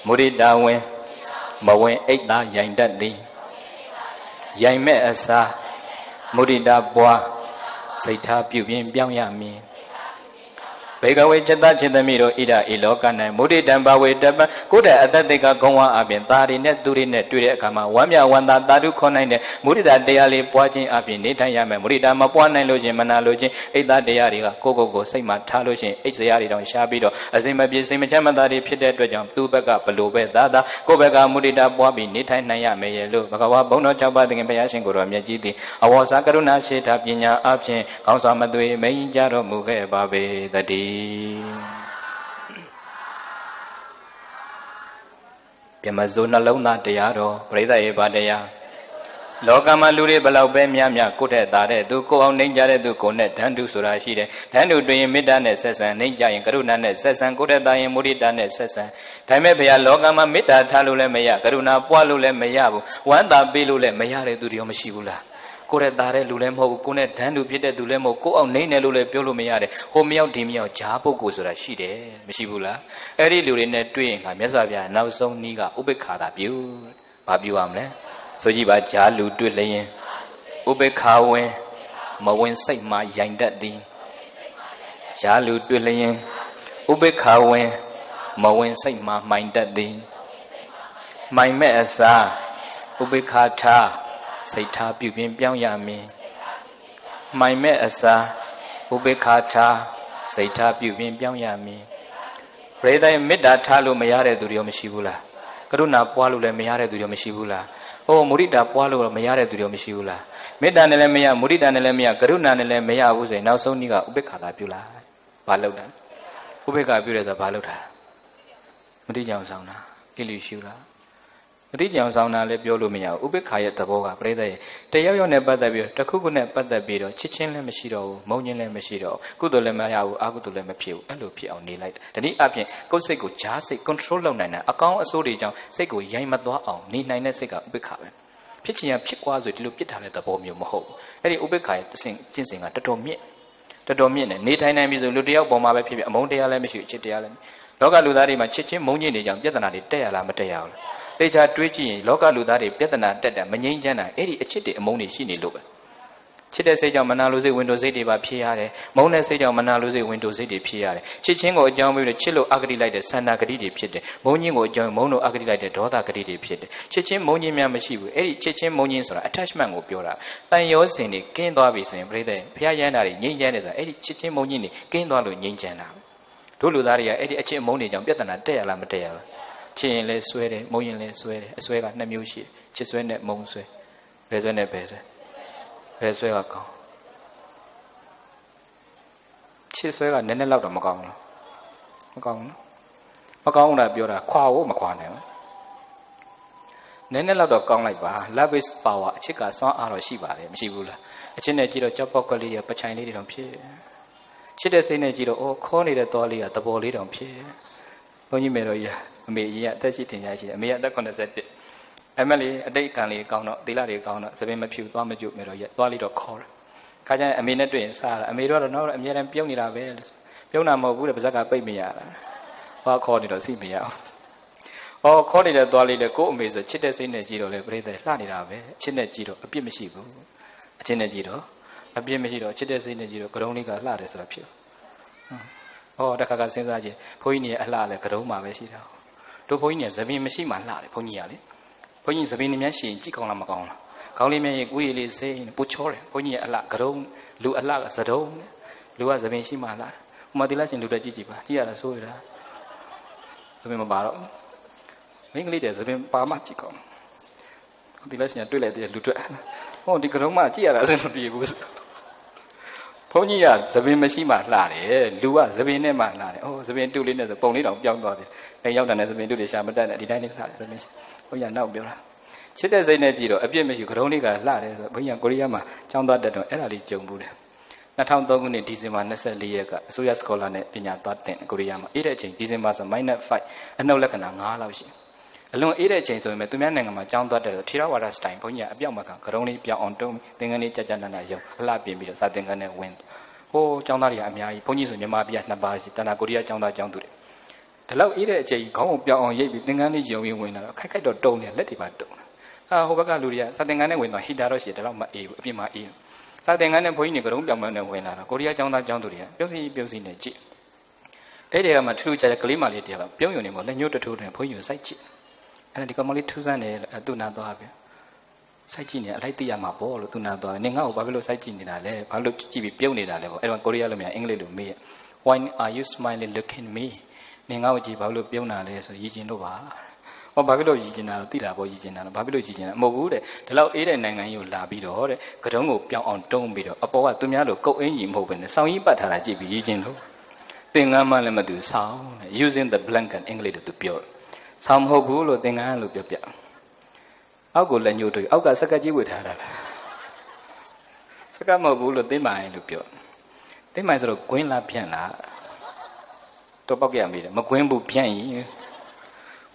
မုဒိတာဝင်မဝင်အိတ်သားရိုင်တတ်သည်ရိုင်မဲ့အစားမုဒိတာပွားစိတ်ထားပြုပြင်ပြောင်းရမည်ဘေကဝေจิตจิตမိတို့ဣဒဤလောက၌မုဒိတံဘဝေတပကိုယ်တဲ့အတ္တတိကဂုံဝအပြင်သာရီနဲ့သူရီနဲ့တွေ့တဲ့အခါမှာဝမ်းမြောက်ဝမ်းသာတာတုခေါ်နိုင်တဲ့မုဒိတတရားလေးပွားခြင်းအပြင်နေထိုင်ရမယ်မုဒိတမပွားနိုင်လို့ခြင်းမနာလို့ခြင်းဣဒ္ဓတရားတွေကကိုစိတ်မှာထားလို့ခြင်းဣဇရာတွေတောင်ရှားပြီးတော့အစိမပြေစိတ်မချမ်းမသာတွေဖြစ်တဲ့အတွက်ကြောင့်သူ့ဘက်ကဘလို့ပဲသာသာကိုယ့်ဘက်ကမုဒိတပွားပြီးနေထိုင်နိုင်ရမယ်ရဲ့လို့ဘဂဝါဘုန်းတော်၆ပါးသခင်ဘုရားရှင်ကိုယ်တော်မြတ်ကြီးသည်အဝေါစာကရုဏာရှိတာပညာအပြင်ကောင်းစွာမသွေမိန်ကြတော်မူခဲ့ပါပေတည်းပြမစိုးနှလုံးသားတရားတော်ပရိသတ်ရဲ့ဗာတရားလောကမှာလူတွေဘလောက်ပဲများများကိုယ့်ထက်သာတဲ့သူကိုယ်အောင်နှိမ့်ကြတဲ့သူကိုယ်နဲ့ဓာန်တုဆိုတာရှိတယ်ဓာန်တုတွင်မေတ္တာနဲ့ဆက်ဆံနှိမ့်ကြရင်ကရုဏာနဲ့ဆက်ဆံကိုယ့်ထက်သာရင်မုဒိတာနဲ့ဆက်ဆံဒါပေမဲ့ဘုရားလောကမှာမေတ္တာထားလို့လည်းမရကရုဏာပွားလို့လည်းမရဘူးဝမ်းသာပေးလို့လည်းမရတဲ့သူတွေရောမရှိဘူးလားကိုယ်နဲ့သားတဲ့လူလည်းမဟုတ်ဘူးကိုယ်နဲ့ဓာန်တူဖြစ်တဲ့သူလည်းမဟုတ်ကိုယ်အောင်နေတယ်လို့လည်းပြောလို့မရတယ်ဟိုမြောက်ဒီမြောက်ဂျားပုဂ္ဂိုလ်ဆိုတာရှိတယ်မရှိဘူးလားအဲ့ဒီလူတွေနဲ့တွေ့ရင်ကမြတ်စွာဘုရားနောက်ဆုံးနည်းကဥပိ္ပခာတာပြုဘာပြုရမလဲဆိုကြည့်ပါဂျားလူတွေ့လျင်ဥပိ္ပခာဝင်မဝင်စိတ်မှရိုင်တတ်သည်ဂျားလူတွေ့လျင်ဥပိ္ပခာဝင်မဝင်စိတ်မှမှိုင်တတ်သည်မှိုင်မဲ့အစားဥပိ္ပခာထားစိတ်ထားပြုပြင်ပြောင်းရမည်မှိုင်မဲ့အစားဥပိ္ပခာထားစိတ်ထားပြုပြင်ပြောင်းရမည်ပရိသတ်မေတ္တာထားလို့မရတဲ့သူတွေရောမရှိဘူးလားကရုဏာပွားလို့လည်းမရတဲ့သူတွေရောမရှိဘူးလားဟိုမုဒိတာပွားလို့မရတဲ့သူတွေရောမရှိဘူးလားမေတ္တာနဲ့လည်းမရမုဒိတာနဲ့လည်းမရကရုဏာနဲ့လည်းမရဘူးဆိုရင်နောက်ဆုံးနည်းကဥပိ္ပခာသာပြုလိုက်ဘာလုပ်တာဥပိ္ပခာပြုတယ်ဆိုတာဘာလုပ်တာမတိကြောင်ဆောင်တာကိလေရှုတာမတိကြောင်ဆောင်တာလည်းပြောလို့မရဘူးဥပိ္ပခာရဲ့သဘောကပရိသတ်ရဲ့တရားရောက်နဲ့ပတ်သက်ပြီးတော့တစ်ခုခုနဲ့ပတ်သက်ပြီးတော့ချစ်ချင်းလည်းမရှိတော့ဘူးမုန်းချင်းလည်းမရှိတော့ဘူးကုသိုလ်လည်းမရဘူးအကုသိုလ်လည်းမဖြစ်ဘူးအဲ့လိုဖြစ်အောင်နေလိုက်တယ်ဒီနည်းအပြင်ကိုယ်စိတ်ကိုဂျားစိတ် control လုပ်နိုင်တာအကောင်းအဆိုးတွေကြောင့်စိတ်ကိုရိုက်မသွားအောင်နေနိုင်တဲ့စိတ်ကဥပိ္ပခာပဲဖြစ်ချင်ရဖြစ်သွားဆိုဒီလိုပြစ်ထားတဲ့သဘောမျိုးမဟုတ်ဘူးအဲ့ဒီဥပိ္ပခာရဲ့ကျင့်စဉ်ကတော်တော်မြင့်နေနေထိုင်နိုင်ပြီဆိုလူတယောက်ပေါ်မှာပဲဖြစ်ဖြစ်အမုန်းတရားလည်းမရှိဘူးချစ်တရားလည်းလောကလူသားတွေမှာချစ်ချင်းမုန်းချင်းတွေကြောင့်ပြဿနာတွေတက်ရလားမတက်ရဘူးလားတေချာတွေးကြည့်ရင်လောကလူသားတွေပြဿနာတက်တာမငြိမ်းချမ်းတာအဲ့ဒီအချစ်တွေအမုန်းတွေရှိနေလို့ပဲချစ်တဲ့စိတ်ကြောင့်မနာလိုစိတ်ဝင်တိုစိတ်တွေပါဖြစ်ရတယ်မုန်းတဲ့စိတ်ကြောင့်မနာလိုစိတ်ဝင်တိုစိတ်တွေဖြစ်ရတယ်ချစ်ချင်းကိုအကြောင်းပြီးတော့ချစ်လို့အဂတိလိုက်တဲ့ဆန္ဒဂတိတွေဖြစ်တယ်မုန်းချင်းကိုအကြောင်းမုန်းလို့အဂတိလိုက်တဲ့ဒေါသဂတိတွေဖြစ်တယ်ချစ်ချင်းမုန်းချင်းများမရှိဘူးအဲ့ဒီချစ်ချင်းမုန်းချင်းဆိုတာ attachment ကိုပြောတာတန်ရောစင်တွေကင်းသွားပြီဆိုရင်ပြိတ္တဘုရားရဟန္တာတွေငြိမ်းချမ်းတယ်ဆိုတာအဲ့ဒီချစ်ချင်းမုန်းချင်းတွေကင်းသွားလို့ငြိမ်းချမ်းတာတို့လူသားတွေကအဲ့ဒီအချစ်အမုန်းတွေကြောင့်ပြဿနာတက်ရလားမတက်ရဘူးချစ်ရင်လည်းဆွဲတယ်မုန်းရင်လည်းဆွဲတယ်အဆွဲကနှစ်မျိုးရှိတယ်ချစ်ဆွဲနဲ့မုန်းဆွဲဘယ်ဆွဲနဲ့ဘယ်ဆွဲကကောင်းချစ်ဆွဲကနည်းနည်းလောက်တော့မကောင်းဘူးမကောင်းဘူးမကောင်းတာပြောတာခွာဖို့မခွာနိုင်ဘူးနည်းနည်းလောက်တော့ကောင်းလိုက်ပါ love is power အချစ်ကစွမ်းအားတော့ရှိပါတယ်မရှိဘူးလားအချစ်နဲ့ကြည့်တော့ကြောက်ပေါက်ကလေးရပချိုင်လေးတွေတော့ဖြစ်ချစ်တဲ့စိတ်နဲ့ကြည့်တော့အော်ခေါ်နေတဲ့သွားလေးကသဘောလေးတောင်ဖြစ်ဘုန်းကြီးမေတော်ကြီးအမေကြီးကအသက်ရှိတင်ရှားရှိတယ်အမေကအသက်81အမလေးအတိတ်ကံလေးကောင်းတော့သီလတွေကောင်းတော့သပင်မဖြူသွားမကြွမေတော်ကြီးသွားလေးတော့ခေါ်တယ်ခါကျရင်အမေနဲ့တွေ့ရင်စားတာအမေတို့ကတော့တော့အမြဲတမ်းပြုံးနေတာပဲ ပြုံးတာမဟုတ်ဘူးတဲ့ပါဇက်ကပိတ်မရတာဟောခေါ်နေတော့စိမရအောင်ဟောခေါ်နေတဲ့သွားလေးလေကို့အမေဆိုချစ်တဲ့စိတ်နဲ့ကြည့်တော့လေပြိတ္တလှနေတာပဲအချစ်နဲ့ကြည့်တော့အပြစ်မရှိဘူးအချစ်နဲ့ကြည့်တော့အပြစ်မရှိတော့ချစ်တဲ့စိတ်နဲ့ကြည့်တော့ကရုံးလေးကလှတယ်ဆိုတာဖြစ်ဟောတခါကစဉ်းစားကြည့်ဘုန်းကြီးနေအလှလဲကရုံးမှာပဲရှိတာတို့ဘုန်းကြီးနေသပင်မရှိမှလှတယ်ဘုန်းကြီးကလေဘုန်းကြီးသပင်နေများရှိရင်ကြည့်ကောင်းလားမကောင်းလားကောင်းလေးမြရဲ့ကိုယ်ရည်လေးစိပူချောတယ်ဘုန်းကြီးအလှကရုံးလူအလှကစတုံးလူကသပင်ရှိမှလှတယ်ဟိုမှာတိလိုက်ရှင်လူတွေကြည့်ကြည့်ပါကြည့်ရတာဆိုရတာသပင်မပါတော့မင်းကလေးတဲ့သပင်ပါမှကြည့်ကောင်းတိလိုက်ရှင်တွေ့လိုက်တဲ့လူတွေဟောဒီကရုံးမှကြည့်ရတာအဆင်မပြေဘူးဘုန်းကြီးကသပင်မရှိမှလှတယ်လူကသပင်နဲ့မှလှတယ်သပင်တူလေးနဲ့ဆိုပုံလေးတောင်ပြောင်းသွားတယ်အဲရောက်တယ်သပင်တူလေးရှာမတက်နဲ့ဒီတိုင်းလေးလှတယ်သပင်ဘုန်းကြီးကနောက်ပြောတာချစ်တဲ့စိတ်နဲ့ကြည့်တော့အပြစ်မရှိကရုံးလေးကလှတယ်ဆိုဘုန်းကြီးကကိုရီးယားမှာကျောင်းသားတက်တော့အဲ့ဒါလေးကြုံဘူးတယ်2003ခုနှစ်ဒီဇင်ဘာ24ရက်ကအစိုးရစကောလာနဲ့ပညာသွားတင်ကိုရီးယားမှာအေးတဲ့အချိန်ဒီဇင်ဘာဆို -5 အနှုတ်လက္ခဏာ9လောက်ရှိအလွန်အေးတဲ့အချိန်ဆိုရင်သူများနိုင်ငံမှာကျောင်းသွားတက်တော့ထေရဝါဒစတိုင်ဘုန်းကြီးကအပြောက်မခံကရုံးလေးပြောင်းအောင်တုံးသင်္ကန်းလေးကြကြနနရုံအလှပြင်ပြီးတော့စာသင်္ကန်းနဲ့ဝင်ဟိုကျောင်းသားတွေကအများကြီးဘုန်းကြီးဆိုမြန်မာပြည်2ပါးရှိတဏ္ဍကိုရီးယားကျောင်းသားကျောင်းသူတွေဒီလောက်အေးတဲ့အချိန်ခေါင်းကိုပြောင်းအောင်ရိပ်ပြီးသင်္ကန်းလေးရုံဝင်လာတော့ခိုက်တော့တုံးနေလက်တွေပါတုံးဟိုဘက်ကလူတွေကစာသင်္ကန်းနဲ့ဝင်တော့ဟီတာတော့ရှိတယ်တော့မအေးဘူးအပြစ်မအေးစာသင်္ကန်းနဲ့ဘုန်းကြီးတွေကရုံးပြောင်းမှန်းနဲ့ဝင်လာတော့ကိုရီးယားကျောင်းသားကျောင်းသူတွေကပြုံးစီနဲ့ကြည့်အဲ့ဒီကမှထူးခြားတဲ့ကလေးမလေးတယောက်ကပြုံးယုံနေမို့လက်ညှိုးတထိုးနဲ့ဘုန်းကြီးကိုစိုက်ကြည့်အဲ့ဒါဒီကောင်မလေးထူးဆန်းတယ်သူ့နာသွားပြီစိုက်ကြည့်နေအလိုက်သိရမှာပေါ့လို့သူနာသွားနေငါ့ကိုဘာဖြစ်လို့စိုက်ကြည့်နေတာလဲဘာလို့ကြည့်ပြီးပြုံးနေတာလဲပေါ့အဲ့တော့ကိုရီးယားလိုမျိုးအင်္ဂလိပ်လိုမေး Why are you smiling looking me နေငါ့ကိုကြည့်ဘာလို့ပြုံးတာလဲဆိုရည်ကျင်လို့ပါဟောဘာဖြစ်လို့ရည်ကျင်တာလဲသိတာပေါ့ရည်ကျင်တာလဲဘာဖြစ်လို့ရည်ကျင်တာမဟုတ်ဘူးတဲ့ဒီလောက်အေးတဲ့နိုင်ငံကြီးကိုလာပြီးတော့တဲ့ကတုံးကိုပြောင်းအောင်တုံးပြီးတော့အပေါ်ကသူများလိုကုတ်အင်းကြီးမဟုတ်ဘဲနဲ့စောင်းကြီးပတ်ထားတာကြည့်ပြီးရည်ကျင်လို့သင်္ကန်းမှလည်းမသူဆောင်းတဲ့ using the blanket အင်္ဂလိပ်လိုသူပြောဆောင်းမဟုတ်ဘူးလို့သင်္ကန်းလို့ပြောပြအောက်ကိုလက်ညှိုးတွေ့အောက်ကစကတ်ကြီးဝတ်ထားတာလားစကတ်မဟုတ်ဘူးလို့သင်မိုင်လို့ပြောသင်မိုင်ဆိုတော့ဂွင်းလားဖြန့်လားတော့ပေါက်ကြရမိတယ်မဂွင်းဘူးဖြန့်ရင်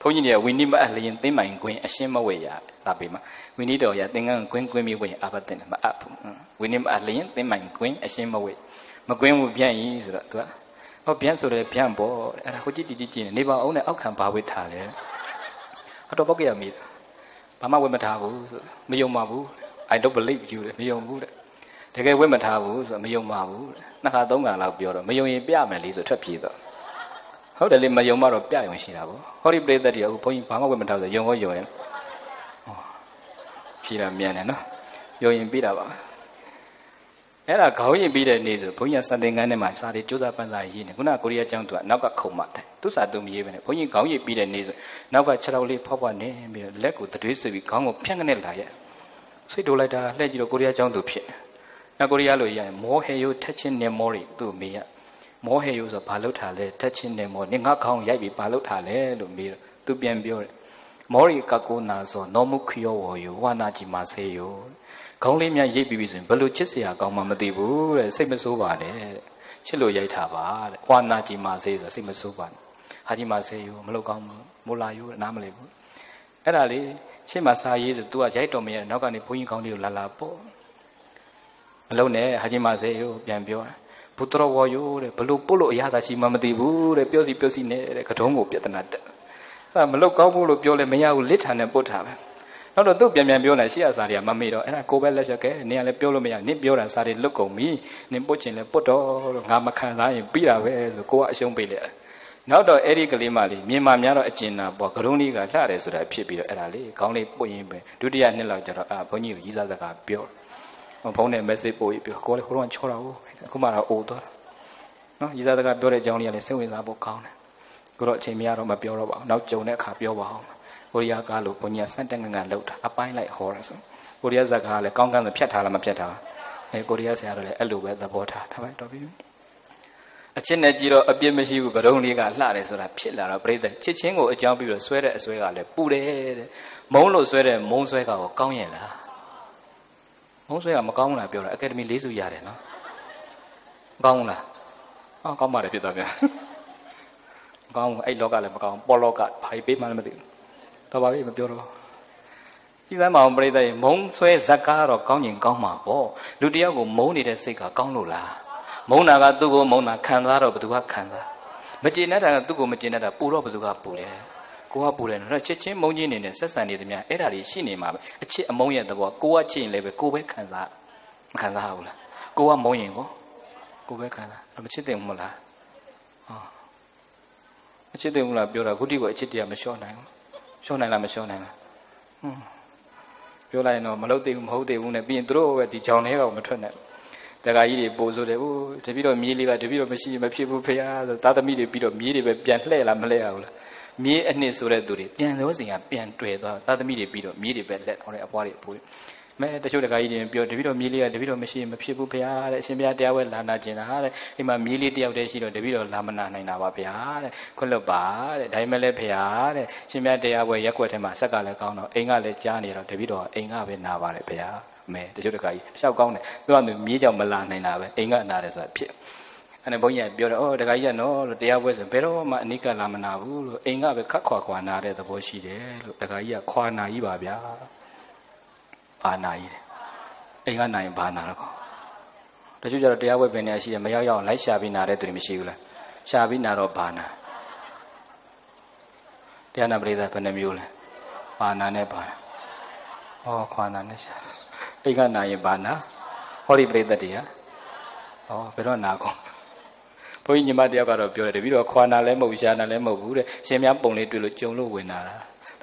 ဘုန်းကြီးတွေကဝိနည်းမအပ်လျင်သင်မိုင်ဂွင်းအရှင်းမဝေရသာပေမှာဝိနည်းတော်ရသင်္ကန်းဂွင်းပြီးဝေအဘတ်တင်မအပ်ဘူးဝိနည်းမအပ်လျင်သင်မိုင်ဂွင်းအရှင်းမဝေမဂွင်းဘူးဖြန့်ရင်ဆိုတော့သူကဟောပြန်ဆိုတယ်ပြန်ပေါ့အဲ့ဒါဟိုကြည့်ကြည့်နေပါအောင်နဲ့အောက်ခံဘာဝိထားလဲတော့ပေါက်ကြရမိတယ်ဘာမှဝတ်မထားဘူးဆိုမယုံပါဘူး I don't believe you မယုံဘူးတဲ့တကယ်ဝတ်မထားဘူးဆိုမယုံပါဘူးနှစ်ခါသုံးခါလောက်ပြောတော့မယုံရင်ပြမယ်လေဆိုထွက်ပြေးတော့ဟုတ်တယ်လေမယုံမတော့ပြရုံရှိတာပေါ့ဟောဒီပရိသတ်တွေအခုဘုန်းကြီးဘာမှဝတ်မထားဆိုယုံဟောယုံရင်ဖြေတာမြန်တယ်နော်ယုံရင်ပြီးတာပါအဲ့ဒါခေါင်းရင်ပြီးတဲ့နေ့ဆိုဘုန်းကြီးစံသင်္ကန်းထဲမှာစာတွေစူးစမ်းပန်းစာရေးနေခုနကကိုရီးယားကျောင်းသူကနောက်ကခုံမှတယ်သူစာသူမရေးပဲနဲ့ဘုန်းကြီးခေါင်းရင်ပြီးတဲ့နေ့ဆိုနောက်က6လောက်လေးဖောက်ဖွားနေပြီးတော့လက်ကိုတတွေးဆွပြီးခေါင်းကိုဖြန့်ကနေလာရဲ့စိတ်တိုးလိုက်တာလှည့်ကြည့်တော့ကိုရီးယားကျောင်းသူဖြစ်နောက်ကိုရီးယားလိုရရင်မောဟေယိုထက်ချင်းနေမောတွေသူ့မေးရမောဟေယိုဆိုဘာလုပ်ထားလဲထက်ချင်းနေမောနေငါခေါင်းရိုက်ပြီးဘာလုပ်ထားလဲလို့မေးတော့သူပြန်ပြောတယ်မောရီကကိုနာဆိုနောမုခယောဝယောဝါနာကြီးမဆေယောခေါင်းလေးများရိပ်ပြီးပြီဆိုရင်ဘယ်လိုချစ်စရာကောင်းမှမသိဘူးတဲ့စိတ်မဆိုးပါနဲ့ချစ်လို့ရိုက်ထားပါတဲ့ဝါနာကြီးမဆေဆိုစိတ်မဆိုးပါနဲ့ဟာကြီးမဆေယောမလုပ်ကောင်းဘူးမိုလာယောနားမလဲဘူးအဲ့ဒါလေးရှင်းမစာရေးဆို तू ကရိုက်တော်မရနောက်ကနေဘုန်းကြီးကောင်းလေးကိုလာလာပေါ့မလုံးနဲ့ဟာကြီးမဆေယောပြန်ပြောတာဘုတ္တရဝယောတဲ့ဘလို့ပို့လို့အရသာရှိမှမသိဘူးတဲ့ပြောစီနေတဲ့ကထုံးကိုပြဿနာတက်အဲ့မလုပ်ကောင်းဘူးလို့ပြောလဲမရဘူးလစ်ထန်နဲ့ပုတ်ထားပဲနောက်တော့သူ့ပြန်ပြောလိုက်ရှေ့အစာတွေကမမေ့တော့အဲ့ဒါကိုပဲလက်ချက်ကဲနင်ကလည်းပြောလို့မရနင်ပြောတာစာတွေလွတ်ကုန်ပြီနင်ပုတ်ချင်လဲပုတ်တော့ငါမခံစားရင်ပြီးတာပဲဆိုကိုကအရှုံးပေးလိုက်နောက်တော့အဲ့ဒီကလေးမလေးမြန်မာများတော့အကျဉ်းနာပေါ့ကရုံးလေးကလှတယ်ဆိုတာဖြစ်ပြီးတော့အဲ့ဒါလေးခေါင်းလေးပုတ်ရင်းပဲဒုတိယနှစ်လောက်ကျတော့ဘုန်းကြီးကိုရီးစားစကားပြောဖုန်းနဲ့ message ပို့ပြီးပြောကိုလည်းဟိုတော့ချောတာဟုတ်အခုမှတော့အိုးသွားနော်ရီးစားစကားပြောတဲ့အကြောင်းလေးကလည်းစိတ်ဝင်စားဖို့ကောင်းတယ်ကိုတော့အချိန်မရတော့မပြောတော့ပါဘူးနောက်ကြုံတဲ့အခါပြောပါအောင်ကိုရီးယားကားလို့ဘုန်းကြီးကစက်တက်ငငန်လောက်တာအပိုင်းလိုက်ဟောတာဆိုကိုရီးယားဇာတ်ကားလည်းကောင်းကန်းဆိုဖြတ်ထားလားမဖြတ်ထားကိုရီးယားဆရာတို့လည်းအဲ့လိုပဲသဘောထားထားပါတော့ပြီအချစ်နဲ့ကြည့်တော့အပြစ်မရှိဘူးကရုံးလေးကလှတယ်ဆိုတာဖြစ်လာတော့ပြိတ္တချစ်ချင်းကိုအကြောင်းပြီးတော့ဆွဲတဲ့အဆွဲကလည်းပူတယ်တဲ့မုံလို့ဆွဲတဲ့မုံဆွဲကကိုကောင်းရဲ့လားမုံဆွဲကမကောင်းဘူးလားပြောတာအကယ်ဒမီ၄စုရတယ်နော်မကောင်းဘူးလားကောင်းပါတယ်ဖြစ်သွားပြန်မကောင်းဘူးအဲ့လောကလည်းမကောင်းပေါ်လောကဘာပေးမှလည်းမသိဘူးတော့ပါပြီမပြောတော့ကြီးစမ်းမအောင်ပြိတ္တရေမုံဆွဲဇက်ကားတော့ကောင်းရင်ကောင်းမှာပေါ့လူတယောက်ကိုမုံနေတဲ့စိတ်ကကောင်းလို့လား မုန်းတာကသူ့ကိုမုန်းတာခံစားတော့ဘသူကခံစားမကျေနပ်တာကသူ့ကိုမကျေနပ်တာပူတော့ဘသူကပူတယ်ကိုကပူတယ်နော်ချစ်ချင်းမုန်းချင်းနေနဲ့ဆက်ဆံနေသမျှအဲ့ဒါတွေရှိနေမှာပဲအချစ်အမုန်းရဲ့သဘောကိုကချစ်ရင်လည်းပဲကိုပဲခံစားမခံစားဘူးလားကိုကမုန်းရင်ကိုပဲခံစားမချစ်တယ်မဟုတ်လားအချစ်တယ်မဟုတ်လားပြောတာခုတိကိုအချစ်တရားမလျှော့နိုင်ဘူးလျှော့နိုင်လားမလျှော့နိုင်လားပြောလိုက်ရင်တော့မလုပ်သေးဘူးမဟုတ်သေးဘူးနဲ့ပြီးရင်တို့ပဲဒီကြောင်ထဲကမထွက်နဲ့တခါကြီးတွေပို့ဆိုတယ်တပည့်တော်မြေးလေးကတပည့်တော်မရှိမဖြစ်ဘူးဖေဟာဆိုသားသမီးတွေပြီးတော့မြေးတွေပဲပြန်လှဲ့လားမလှဲ့ဘူးလားမြေးအနှစ်ဆိုတဲ့သူတွေပြန်လို့စီကပြန်တွေ့သွားသားသမီးတွေပြီးတော့မြေးတွေပဲလက်ဟောတဲ့အပွားတွေအဖိုးမဲတချို့တခါကြီးတွေပြောတပည့်တော်မြေးလေးကတပည့်တော်မရှိမဖြစ်ဘူးဖေဟာတဲ့အရှင်ဘုရားတရားဝဲလာနာကျင်တာတဲ့အိမ်မှာမြေးလေးတယောက်တည်းရှိတော့တပည့်တော်လာမနာနိုင်တာပါဖေဟာတဲ့ခွလွတ်ပါတဲ့ဒါပေမဲ့လည်းဖေဟာတဲ့ရှင်ဘုရားတရားဝဲရက်ွက်ထဲမှာဆက်ကလည်းကောင်းတော့အိမ်ကလည်းကြားနေတော့တပည့်တော်အိမ်ကပဲနာပါတယ်ဖေဟာမဲတချို့တခါကြီးရှောက်ကောင်းတယ်သူကမြေးကြောင်မလာနိုင်တာပဲအိမ်ကနာတယ်ဆိုတာဖြစ်အဲ့ဒါဘုန်းကြီးကပြောတော့တခါကြီးကနော်လို့တရားပွဲဆိုဘယ်တော့မှအနိကလာမနာဘူးလို့အိမ်ကပဲခတ်ခွာနာတဲ့သဘောရှိတယ်လို့တခါကြီးကခွာနာကြီးပါဗျာဘာနာကြီးလဲအိမ်ကနာရင်ဘာနာတော့ကောတချို့ကျတော့တရားပွဲပင်နေရှိတယ်မရောက်ရောက်လိုက်ရှာပြီးနာတဲ့သူတွေမရှိဘူးလားရှာပြီးနာတော့ဘာနာတရားနာပရိသတ်ဘယ်နှမျိုးလဲဘာနာနဲ့ဘာခွာနာနဲ့ရှာအိမ်ကနာရင်ဘာနာဟောဒီပရိသတ်တွေကဘယ်တော့နာကုန်ဘုန်းကြီးညီမတယောက်ကတော့ပြောတယ်တပည့်တော်ခွာနာလည်းမဟုတ်ရှာနာလည်းမဟုတ်ဘူးတဲ့ရှင်များပုံလေးတွေ့လို့ကြုံလို့ဝင်လာတာ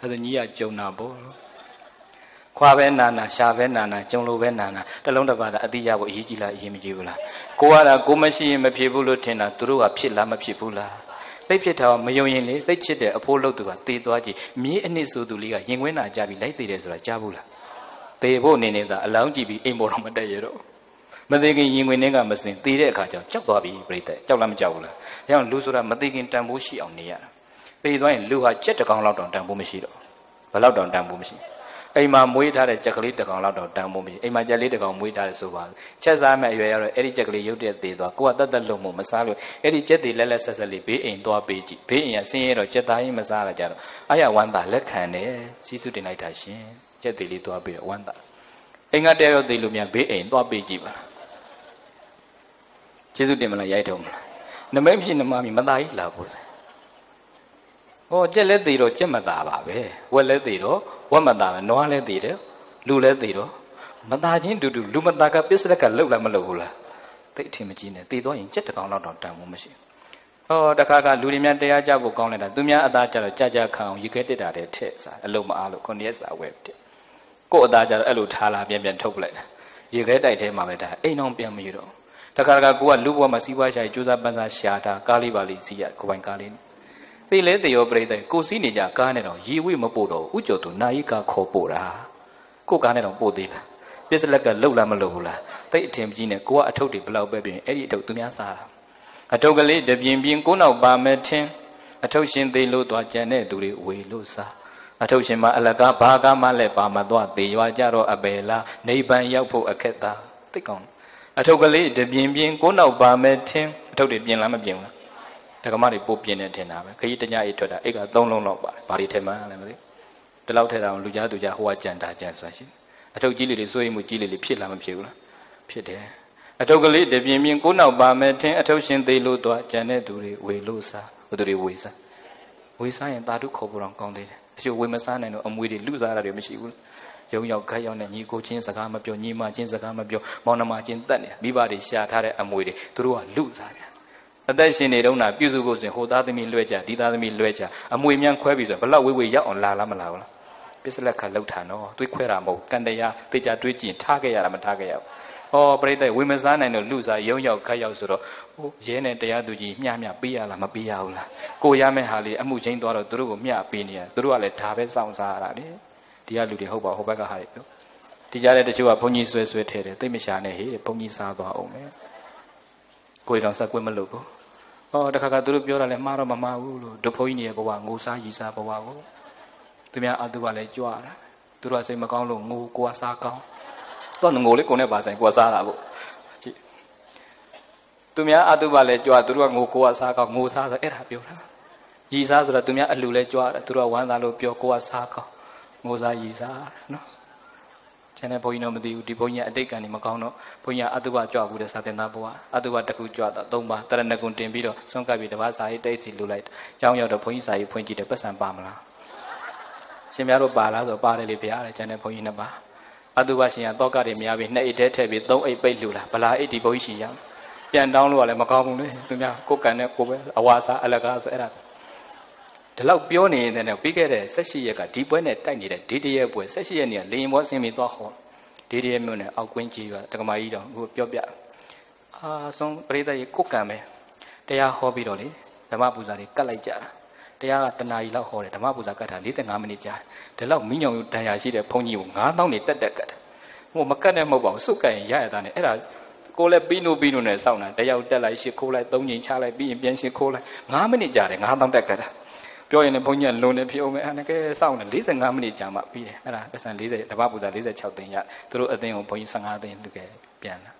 ဒါဆိုညီကကြုံတာပေါ့ခွာပဲနာနာရှာပဲနာနာကြုံလို့ပဲနာနာတလုံးတစ်ပါးတာအတိအဖို့အရေးကြီးလားအရေးမကြီးဘူးလားကိုကကိုမရှိရင်မဖြစ်ဘူးလို့ထင်တာသူတို့ကဖြစ်လားမဖြစ်ဘူးလားသိဖြစ်တာမယုံရင်လေသိချစ်တဲ့အဖိုးလို့သူကတေးသွားကြည့်မြေးအနှစ်ဆိုသူလေးကရင်ခွင်းနာကြပြီးလိုက်သေးတယ်ဆိုတာကြားဘူးလားသေဖို့နေနေတာအလောင်းကြည့်ပြီးအိမ်ပေါ်တော့မတက်ရတော့မသိခင်ရင်ခွင်ထဲကမစင်သေတဲ့အခါကျတော့ကြောက်သွားပြီပြိတ္တကြောက်လားမကြောက်ဘူးလားဒါကြောင့်လူဆိုတာမသိခင်တန်ဖိုးရှိအောင်နေရတာသေသွားရင်လူဟာကြက်တကောင်လောက်တောင်တန်ဖိုးမရှိတော့ဘယ်လောက်တောင်တန်ဖိုးမရှိအိမ်မှာမွေးထားတဲ့ကြက်ကလေးတကောင်လောက်တောင်တန်ဖိုးမရှိအိမ်မှာကြက်လေးတကောင်မွေးထားတယ်ဆိုပါချက်စားမဲ့အရွယ်ရတော့အဲ့ဒီကြက်ကလေးရုပ်တရက်သေသွားကိုကတတ်တတ်လို့မစားလို့အဲ့ဒီကြက်တွေလက်လက်ဆက်ဆက်လေးဘေးအိမ်သွားပေးကြည့်ဘေးအိမ်ကဆင်းရဲတော့ကြက်သားရင်မစားရကြတော့အာရဝမ်းသာလက်ခံတယ်စီးစုတင်လိုက်တာရှင်ကြက်တွေလေးသွားပြီးဝမ်းသာအိမ်ကတဲရောက်သေးလို့များဘေးအိမ်သွားပေးကြည့်ပါလားကျေးဇူးတင်မလားရိုက်တော့မလားနမိတ်ဖြစ်နမမီမသားကြီးလာဖို့ကြက်လည်းသေးတော့ကြက်မသားပါပဲဝက်လည်းသေးတော့ဝက်မသားပဲနွားလည်းသေးတယ်လူလည်းသေးတော့မသားချင်းတူတူလူမသားကပစ္စလက်ကလှုပ်လားမလှုပ်ဘူးလားသိအထင်မကြီးနဲ့သေတော့ရင်ကြက်တကောင်လောက်တော့တန်ဖို့မရှိတခါကလူတွေများတရားကြဖို့ကောင်းလိုက်တာသူများအသားကြတော့ကြခံအောင်ရေခဲတက်တာတဲ့ထက်စားအလုံးမအားလို့9ရက်စာဝက်တဲ့ကို့အသားကြတော့အဲ့လိုထားလာပြန်ထုတ်ပလိုက်တာရေခဲတိုက်ထဲမှာပဲဒါအိမ်အောင်ပြန်မရတော့တခါကိုကလူဘဝမှာစီးပွားရှာကြိုးစားပန်းစားရှာတာကားလေးပါလေးစီးရကိုပိုင်ကားလေးသိလဲတေရောပြိတ္တကိုစီးနေကြကားနဲ့တော့ရေဝိမပို့တော့ဥကျော်သူနာယီကားခေါ်ပို့တာကိုကားနဲ့တော့ပို့သေးတာပစ္စလက်ကလှုပ်လားမလှုပ်ဘူးလားသိအထင်ကြီးနဲ့ကိုကအထုပ်တွေဘလောက်ပဲပြင်အဲ့ဒီအထုပ်သူများစားတာအထုပ်ကလေးတပြင်းပြင်းကိုနောက်ပါမယ်ထင်းအထုပ်ရှင်သေးလို့သွားကြံတဲ့သူတွေဝေလို့စားအထုပ်ရှင်မအလကားဘာကားမှလည်းပါမသွားသေးရွာကြတော့အပယ်လားနိဗ္ဗာန်ရောက်ဖို့အခက်သားသိကောင်းအထုပ်ကလေးတပြင်းပြင်းကိုနောက်ပါမယ်ထင်းအထုပ်တွေပြင်လားမပြင်ဘူးလားတက္ကမတွေပို့ပြင်နေထင်တာပဲခကြီးတညအိတ်ထွက်တာအိတ်က3လုံးလောက်ပါတယ်ဘာတွေထဲမှာလဲမသိဒီလောက်ထဲတာလူကြားသူကြားဟိုကကြံတာကြံဆိုတာရှိအထုပ်ကြီးလေးတွေစိုးရိမ်မှုကြီးလေးဖြစ်လားမဖြစ်ဘူးလားဖြစ်တယ်အထုပ်ကလေးတပြင်းပြင်းကိုနောက်ပါမယ်ထင်းအထုပ်ရှင်သေးလို့သွားကြံတဲ့သူတွေဝေလို့စားဘသူတွေဝေစားရင်တာတုခေါ်ဖို့တော့ကောင်းသေးတယ်တချို့ဝေမစားနိုင်တော့အမွေတွေလူစားတာတွေမရှိဘူးရုံရောက်ခက်ရောက်နဲ့ညီကိုချင်းစကားမပြောညီမချင်းစကားမပြောမောင်နှမချင်းတတ်နေမိဘတွေရှာထားတဲ့အမွေတွေသူတို့ကလူစားပြန်အသက်ရှင်နေတော့နာပြုစုဖို့ဆိုရင်ဟိုသားသမီးလွှဲကြဒီသားသမီးလွှဲကြအမွေမြန်ခွဲပြီးဆိုဘလောက်ဝေးဝေးရောက်အောင်လာလားမလာဘူးလားပစ္စလက်ခါလှုပ်တာနော်တွေးခွဲတာမဟုတ်တန်တရားသိကြတွေးကြည့်ထားခဲ့ရတာမထားခဲ့ရဘူးပြိတ္တဝေမစားနိုင်တော့လူစားရုံရောက်ခက်ရောက်ဆိုတော့ရဲနဲ့တရားသူကြီးမျှပေးရလားမပေးရဘူးလားကိုရမယ့်ဟာလေးအမှုချင်းသွားတော့သူတို့ကိုမျှပေးနေရသူတို့ကလည်းဒါပဲစောင့်စားရတာလေဒီကလူတွေဟုတ်ပါဟိုဘက်ကဟာတွေပြောဒီကြားတဲ့တချို့ကဘုန်းကြီးဆွဲထဲတယ်သိမရှာနဲ့ဟေးဘုန်းကြီးစားသွားအောင်မယ်ကိုယ်တော်ဆက်ကွင်းမလို့ဘူးတခါသူတို့ပြောတာလဲမှားတော့မမှားဘူးလို့ဒုဘုန်းကြီးတွေဘဝငိုစားရီစားဘဝကိုသူများအတုကလည်းကြွားတာသူတို့ကစိတ်မကောင်းလို့ငိုကိုကစားကောင်းတော့ငိုလေကိုနဲ့ပါဆိုင်ကိုကစားတာပေါ့ကြည့်သူများအတုကလည်းကြွားသူတို့ကငိုကိုကစားကောင်းငိုစားဆိုအဲ့ဒါပြောတာရီစားဆိုတော့သူများအလှလဲကြွားတယ်သူတို့ကဝမ်းသာလို့ပြောကိုကစားကောင်းငိုစားရီစားနော် ကျန်တဲ့ဘုန်းကြီးတော့မသိဘူးဒီဘုန်းကြီးအတိတ်ကံနေမကောင်းတော့ဘုန်းကြီးအတုပကြွဘူးတဲ့စာသင်သားဘုရားအတုပတစ်ခုကြွတာ၃ပါးတရဏဂုံတင်ပြီးတော့ဆွန့်ကပ်ပြီးတပတ်စာရေးတိတ်စီလှူလိုက်အကြောင်းရောက်တော့ဘုန်းကြီးစာရေးဖွင့်ကြည့်တယ်ပတ်စံပါမလားရှင်များတို့ပါလားဆိုပါတယ်လေဗျာတဲ့ကျန်တဲ့ဘုန်းကြီးနှစ်ပါးအတုပရှင်ကတောကတွေများပြီး2အိတ်ထဲထည့်ပြီး3အိတ်ပိတ်လှူလာဗလာအိတ်ဒီဘုန်းကြီးရှင်ရပြန်တောင်းလို့ကလည်းမကောင်းဘူးလေသူများကိုယ်ကံနဲ့ကိုယ်ပဲအဝါစာအလကားဆိုအဲ့ဒါဒီလောက်ပြောနေရင်လည်းပြီးခဲ့တဲ့18ရက်ကဒီပွဲနဲ့တိုက်နေတဲ့ဒီတရက်ပွဲ18ရက်နေ့ကလေရင်ဘောဆင်းပြီးသွားခေါ်ဒီတရက်မျိုးနဲ့အောက်ကွင်းကြီးကတက္ကမကြီးတောင်ကိုပြောပြဆုံးပရိသတ်ရေကိုယ်ကံပဲတရားဟောပြီးတော့လေဓမ္မပူဇာတွေကတ်လိုက်ကြတာတရားကတနာရီလောက်ဟောတယ်ဓမ္မပူဇာကတ်တာ45မိနစ်ကြာတယ်ဒီလောက်မိညောင်တန်ရာရှိတဲ့ဘုန်းကြီးကို9000နေတက်ကတ်ဟိုမကတ်နဲ့မဟုတ်ပါဘူးစုကတ်ရင်ရရတာနဲ့အဲ့ဒါကိုလည်းပြီးနိုးနဲ့စောင့်တာတယောက်တက်လိုက်ရှစ်ခိုးလိုက်3ချိန်ချလိုက်ပြီးရင်ပြန်ရှစ်ခိုးလိုက်9မိနစ်ကြာတယ်9000တက်ကတ်တာပြောရင်လည်းဘုန်းကြီးကလွန်နေဖြစ်အောင်မယ်အဲ့ဒါကဲစောင့်နေ45မိနစ်ကြာမှပြီးတယ်အဲ့ဒါပတ်စံ40ဓမ္မပူဇာ46သိန်းရသူတို့အသိကိုဘုန်းကြီး15သိန်းလူကပြန်လာ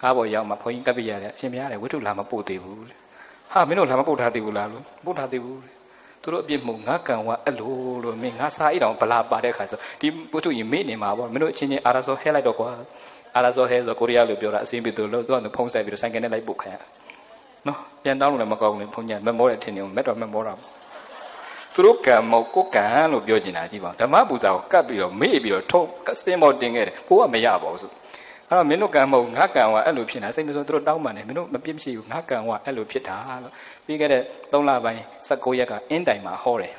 ကားပေါ်ရောက်မှဘုန်းကြီးကပ်ပြရတယ်အရှင်ဘုရားလည်းဝိထုလာမပို့သေးဘူးဟာမင်းတို့လာမပို့ထားသေးဘူးလားလို့ပို့ထားသေးဘူးသူတို့အပြစ်မှုငါကံဝါအဲ့လိုလို့မင်းငါစားအိတောင်ဗလာပါတဲ့ခါဆိုဒီဝိထုကြီးမေ့နေမှာပေါ့မင်းတို့အချင်းချင်းအာရဆောဟဲလိုက်တော့ကွာအာရဆောဟဲဆိုကိုရီးယားလိုပြောတာအစင်းပြီးသူလို့သူကဖုံးဆိုင်ပြီးတော့ဆိုင်ကနေလိုက်ပို့ခိုင်းရနော်ပြန်တောင်းလို့လည်းမကောင်းဘူးလေဘုန်းကြီးမမောတဲ့ထင်နေအောင်မက်တော့မမောတာသူတို့ကံမဟုတ်ကိုကံလို့ပြောချင်တာကြည့်ပါဓမ္မပူဇာကိုကတ်ပြီးတော့မေ့ပြီးတော့ထုံးကစတင်မော်တင်ခဲ့တယ်ကိုကမရပါဘူးဆိုအဲ့တော့မင်းတို့ကံမဟုတ်ငါကံဝါအဲ့လိုဖြစ်နေတာစိတ်မဆိုးသူတို့တောင်းပန်တယ်မင်းတို့မပြစ်မရှိဘူးငါကံဝါအဲ့လိုဖြစ်တာလို့ပြီးခဲ့တဲ့3လပိုင်း19ရက်ကအင်းတိုင်မှာဟောတယ်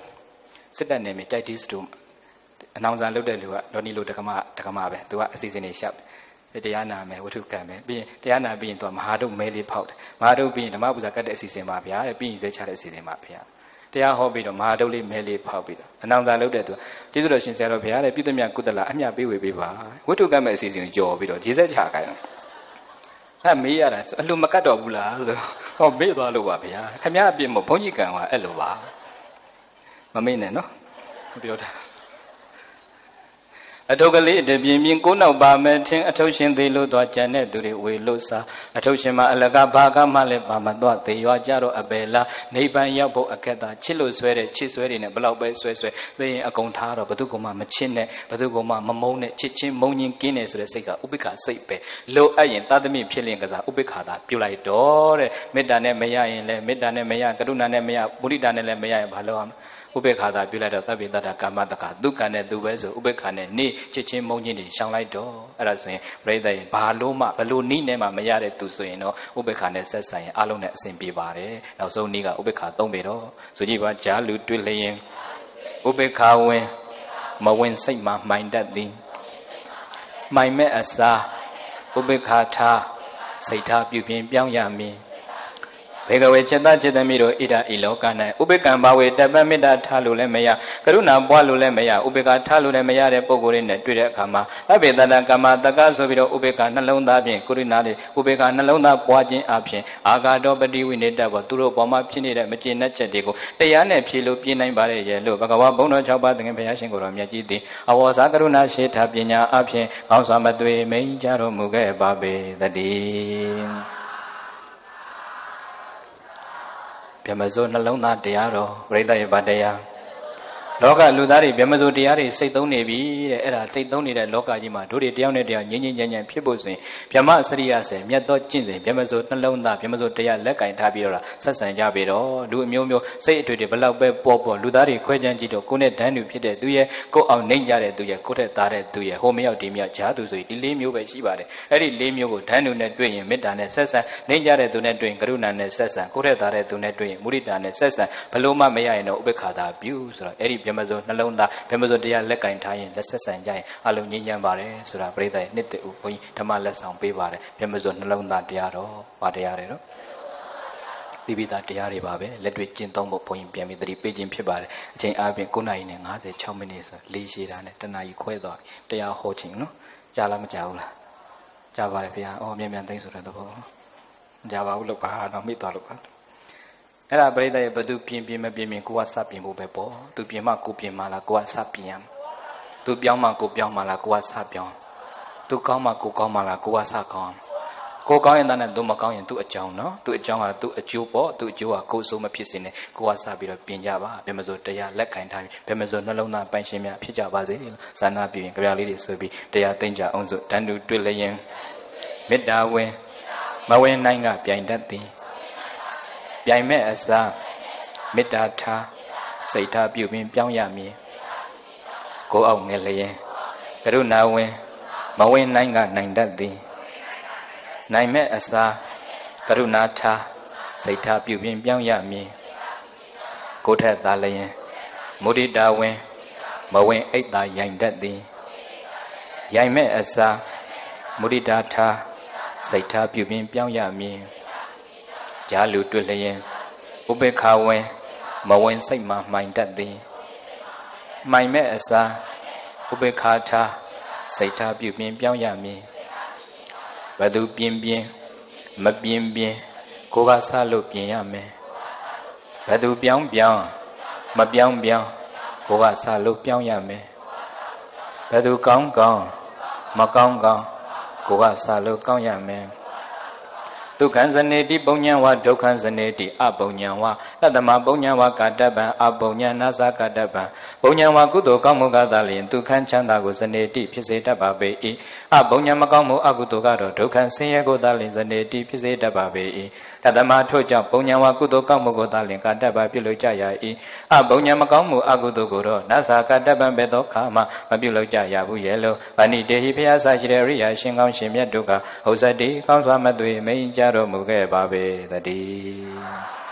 စစ်တပ်နယ်မြေတိုက်တီးစတူအနောင်စာလုပ်တဲ့လူကဒေါ်နီလိုတက္ကမပဲသူကအစီအစဉ်တွေရှောက်တယ်တရားနာမယ်ဝတ္ထုကံမယ်ပြီးရင်တရားနာပြီးရင်သူကမဟာဒုမဲလေးဖောက်တယ်မဟာဒုပြီးရင်ဓမ္မပူဇာကတ်တဲ့အစီအစဉ်ပါဗျာတဲ့ပြီးရင်ဇဲချတဲ့အစီအစဉ်ပါဗျာတရားဟောပြီးတော့မဟာဒုလေးမဲလေးဖောက်ပြီးတော့အနောင်စာလုပ်တဲ့သူကျေးဇူးတော်ရှင်ဆရာတော်ဘုရားတဲ့ပြုသမျှကုသလအမြပေးဝေပေးပါဝတ္ထုကတ်မဲ့အစီအစဉ်ကိုကြော်ပြီးတော့ရေစက်ချခိုင်းတယ်အဲ့မေးရတာအလိုမကတ်တော့ဘူးလားဆိုဟောမေးသွားလို့ပါဗျာခင်ဗျားအပြစ်မဘုန်းကြီးကံကအဲ့လိုပါမမေ့နဲ့နော်ပြောတာအထုပ်ကလေးတပြင်းပြင်းကိုနောက်ပါမယ်ထင်အထုပ်ရှင်သေးလို့သွားကြံတဲ့သူတွေဝေလို့စားအထုပ်ရှင်မအလကဘာကမှလည်းပါမသွားသေးရွာကြတော့အပယ်လားနိဗ္ဗာန်ရောက်ဖို့အခက်သာချစ်လို့ဆွဲတဲ့ချစ်ဆွဲတွေနဲ့ဘလောက်ပဲဆွဲသိရင်အကုန်ထားတော့ဘသူကမှမချစ်နဲ့ဘသူကမှမမုန်းနဲ့ချစ်ချင်းမုန်းချင်းကင်းနေဆိုတဲ့စိတ်ကဥပိ္ပခာစိတ်ပဲလိုအပ်ရင်သာသမီဖြစ်လင်ကစားဥပိ္ပခာသာပြုလိုက်တော့တဲ့မေတ္တာနဲ့မရရင်လည်းမေတ္တာနဲ့မရကရုဏာနဲ့မရမုဒိတာနဲ့လည်းမရရင်ဘာလို့အောင်ဥပိ္ပခာသာပြုလိုက်တော့သဗ္ဗေတ္တကာမတက္ကဒုက္ခနဲ့သူပဲဆိုဥပိ္ပခာနဲ့နေချစ်ချင်းမုန်းချင်းတွေရှောင်လိုက်တော့အဲ့ဒါဆိုရင်ပြိဿရဲ့ဘာလို့မှဘလို့နီးနဲ့မှမရတဲ့သူဆိုရင်တော့ဥပိ္ပခာနဲ့ဆက်ဆိုင်ရင်အလုံးနဲ့အစဉ်ပြေပါတယ်နောက်ဆုံးနီးကဥပိ္ပခာ3ပေတော့ဆိုကြည့်ပါဂျာလူတွေ့လျင်ဥပိ္ပခာဝင်မဝင်စိတ်မှမှိုင်တတ်သည်မှိုင်မဲ့အစားဥပိ္ပခာထားစိတ်ထားပြုပြင်ပြောင်းရမည်ဘေကဝေจิตจิตမိတို့ဣဒဤလောက၌ဥပိ္ပကံဘာဝေတပ္ပမေတ္တာထားလို့လည်းမရကရုဏာပွားလို့လည်းမရဥပိ္ပကထားလို့လည်းမရတဲ့ပုဂ္ဂိုလ်တွေနဲ့တွေ့တဲ့အခါမှာသဗ္ဗေတ္တကာမတက္ကဆိုပြီးတော့ဥပိ္ပကနှလုံးသားဖြင့်ကရုဏာလေးဥပိ္ပကနှလုံးသားပွားခြင်းအပြင်အာဂါတောပတိဝိနေတ္တဘောသူတို့ပေါ်မှာဖြစ်နေတဲ့မကျေနပ်ချက်တွေကိုတရားနဲ့ဖြေလို့ပြနိုင်ပါရဲ့လို့ဘဂဝါဘုန်းတော်6ပါးသခင်ဘုရားရှင်ကိုယ်တော်မြတ်ကြီးသည်အဝေါစာကရုဏာရှိထာပညာအပြင်ကောင်းစွာမသွေမိန်ကြတော်မူခဲ့ပါပေသတည်းဗျမစိုးနှလုံးသားတရားတော်ပရိသတ်ရဲ့ဗတရားလောကလူသားတွေဗျမစိုးတရားတွေစိတ်သုံးနေပြီတဲ့အဲ့ဒါစိတ်သုံးနေတဲ့လောကကြီးမှာတို့တွေတယောက်နဲ့တယောက်ငြင်းငြင်းညံ့ညံ့ဖြစ်ဖို့ဆိုရင်ဗျမစရိယဆိုမြတ်သောကျင့်စဉ်ဗျမစိုးနှလုံးသားဗျမစိုးတရားလက်ကင်ထားပြီးတော့ဆက်ဆံကြပြီတော့လူအမျိုးမျိုးစိတ်အတွေ့တွေဘလောက်ပဲပေါ်လူသားတွေခွဲခြမ်းကြည့်တော့ကိုယ်နဲ့တန်းတူဖြစ်တဲ့သူရဲ့ကိုယ်အောင်နှိမ့်ကြတဲ့သူရဲ့ကိုယ်ထက်သားတဲ့သူရဲ့ဟိုမရောက်ဒီမရောက်ဂျားသူဆိုဒီ၄မျိုးပဲရှိပါတယ်အဲ့ဒီ၄မျိုးကိုတန်းတူနဲ့တွေ့ရင်မေတ္တာနဲ့ဆက်ဆံနှိမ့်ကြတဲ့သူနဲ့တွေ့ရင်ကရုဏာနဲ့ဆက်ဆံကိုယ်ထက်သားတဲ့သူနဲ့တွေ့ရင်မုဒိတာနဲ့ဆက်ဆံဘလို့မှမရရင်တော့ဥပေက္ခာသာပြုဆိုတော့အဲ့ဒီဗျမစိုးနှလုံးသားဗျမစိုးတရားလက်ကင်ထားရင်လက်ဆက်ဆံကြရင်အလုံးငြိမ်းချမ်းပါတယ်ဆိုတာပရိသတ်ရဲ့နှစ်သက်ဥဘုန်းကြီးဓမ္မလက်ဆောင်ပေးပါတယ်ဗျမစိုးနှလုံးသားတရားတော်ဘာတရားတွေတော့တိပိတာတရားတွေပါပဲလက်တွေ့ကျင့်သုံးဖို့ဘုန်းကြီးပြန်ပြီးသတိပေးခြင်းဖြစ်ပါတယ်အချိန်အားဖြင့်9:56မိနစ်ဆိုလေးရှိတာနဲ့တနာကြီးခွဲသွားပြီတရားဟောခြင်းနော်ကြားလားမကြားဘူးလားကြားပါတယ်ဗျာအော်မြန်သိမ့်ဆိုတဲ့သဘောမကြားပါဘူးလို့ပါတော့မိသွားလို့ပါအဲ့ဒါပရိသတ်ရဲ့ဘသူပြင်မပြင်ကိုကစပြင်ဖို့ပဲပေါ့သူပြင်မှကိုပြင်မှလားကိုကစပြင်ရမယ်သူပြောင်းမှကိုပြောင်းမှလားကိုကစပြောင်းသူကောင်းမှကိုကောင်းမှလားကိုကစကောင်း ကိုကောင်းရင်တန်းနဲ့သူမကောင်းရင်သူ့အကြောင်းနော်သူ့အကြောင်းဟာသူ့အကျိုးပေါ့သူ့အကျိုးဟာကိုယ်စိုးမဖြစ်စေနဲ့ကိုကစပြီးတော့ပြင်ကြပါဘယ်မစိုးတရားလက်ကင်ထားပြီးဘယ်မစိုးနှလုံးသားပိုင်ရှင်များဖြစ်ကြပါစေဇာနာပြရင်ကြပြလေးတွေဆိုပြီးတရားသိမ့်ကြအောင်စို့တန်တူတွေ့လျင်မေတ္တာဝင်မဝင်နိုင်ကပြိုင်တတ်သည်ပြိုင်မဲ့အစားမေတ္တာထားစိတ်ထားပြုပြီးပြောင်းရမည်ကိုအောင်ငယ်လျင်ကရုဏာဝင်မဝင်နိုင်ကနိုင်တတ်သည်နိုင်မဲ့အစားကရုဏာထားစိတ်ထားပြုပြီးပြောင်းရမည်ကိုထက်သာလျင်မုဒိတာဝင်မဝင်အိတ်သာရိုင်တတ်သည်ရိုင်မဲ့အစားမုဒိတာထားစိတ်ထားပြုပြီးပြောင်းရမည်ဂျာလူတွေ့လျင်ဥပေက္ခဝင်မဝင်စိတ်မှမှိုင်တတ်သည်မှိုင်မဲ့အစားဥပေက္ခထားစိတ်ထားပြုပြီးပြောင်းရမည်ဘသူပြင်းပြင်းမပြင်းပြင်းကိုကဆလို့ပြင်ရမယ်ဘသူပြောင်းပြောင်းမပြောင်းပြောင်းကိုကဆလို့ပြောင်းရမယ်ဘသူကောင်းကောင်းမကောင်းကောင်းကိုကဆလို့ကောင်းရမယ်ဒုက္ခဇနေတိပုံညာဝဒုက္ခဇနေတိအပုံညာဝတတမပုံညာဝကာတပံအပုံညာနာသကာတပံပုံညာဝကုသိုလ်ကောင်းမှုကသာလျင်ဒုက္ခချမ်းသာကိုဇနေတိဖြစ်စေတတ်ပါပေ၏အပုံညာမကောင်းမှုအကုသိုလ်ကတော့ဒုက္ခဆင်းရဲကိုသာလျင်ဇနေတိဖြစ်စေတတ်ပါပေ၏တတမထို့ကြောင့်ပုံညာဝကုသိုလ်ကောင်းမှုကိုသာလျင်ကာတပပြုလုပ်ကြရ၏အပုံညာမကောင်းမှုအကုသိုလ်ကိုတော့နာသကာတပံပဲသောခါမှမပြုလုပ်ကြရဘူးရဲ့လို့ဗဏိတေဟိဖျားဆရှိတဲ့ရိယာရှင်ကောင်းရှင်မြတ်တို့ကဟောစတိကောင်းစွာမသွေမိန်ကြတော်မူခဲ့ပါပေတည်း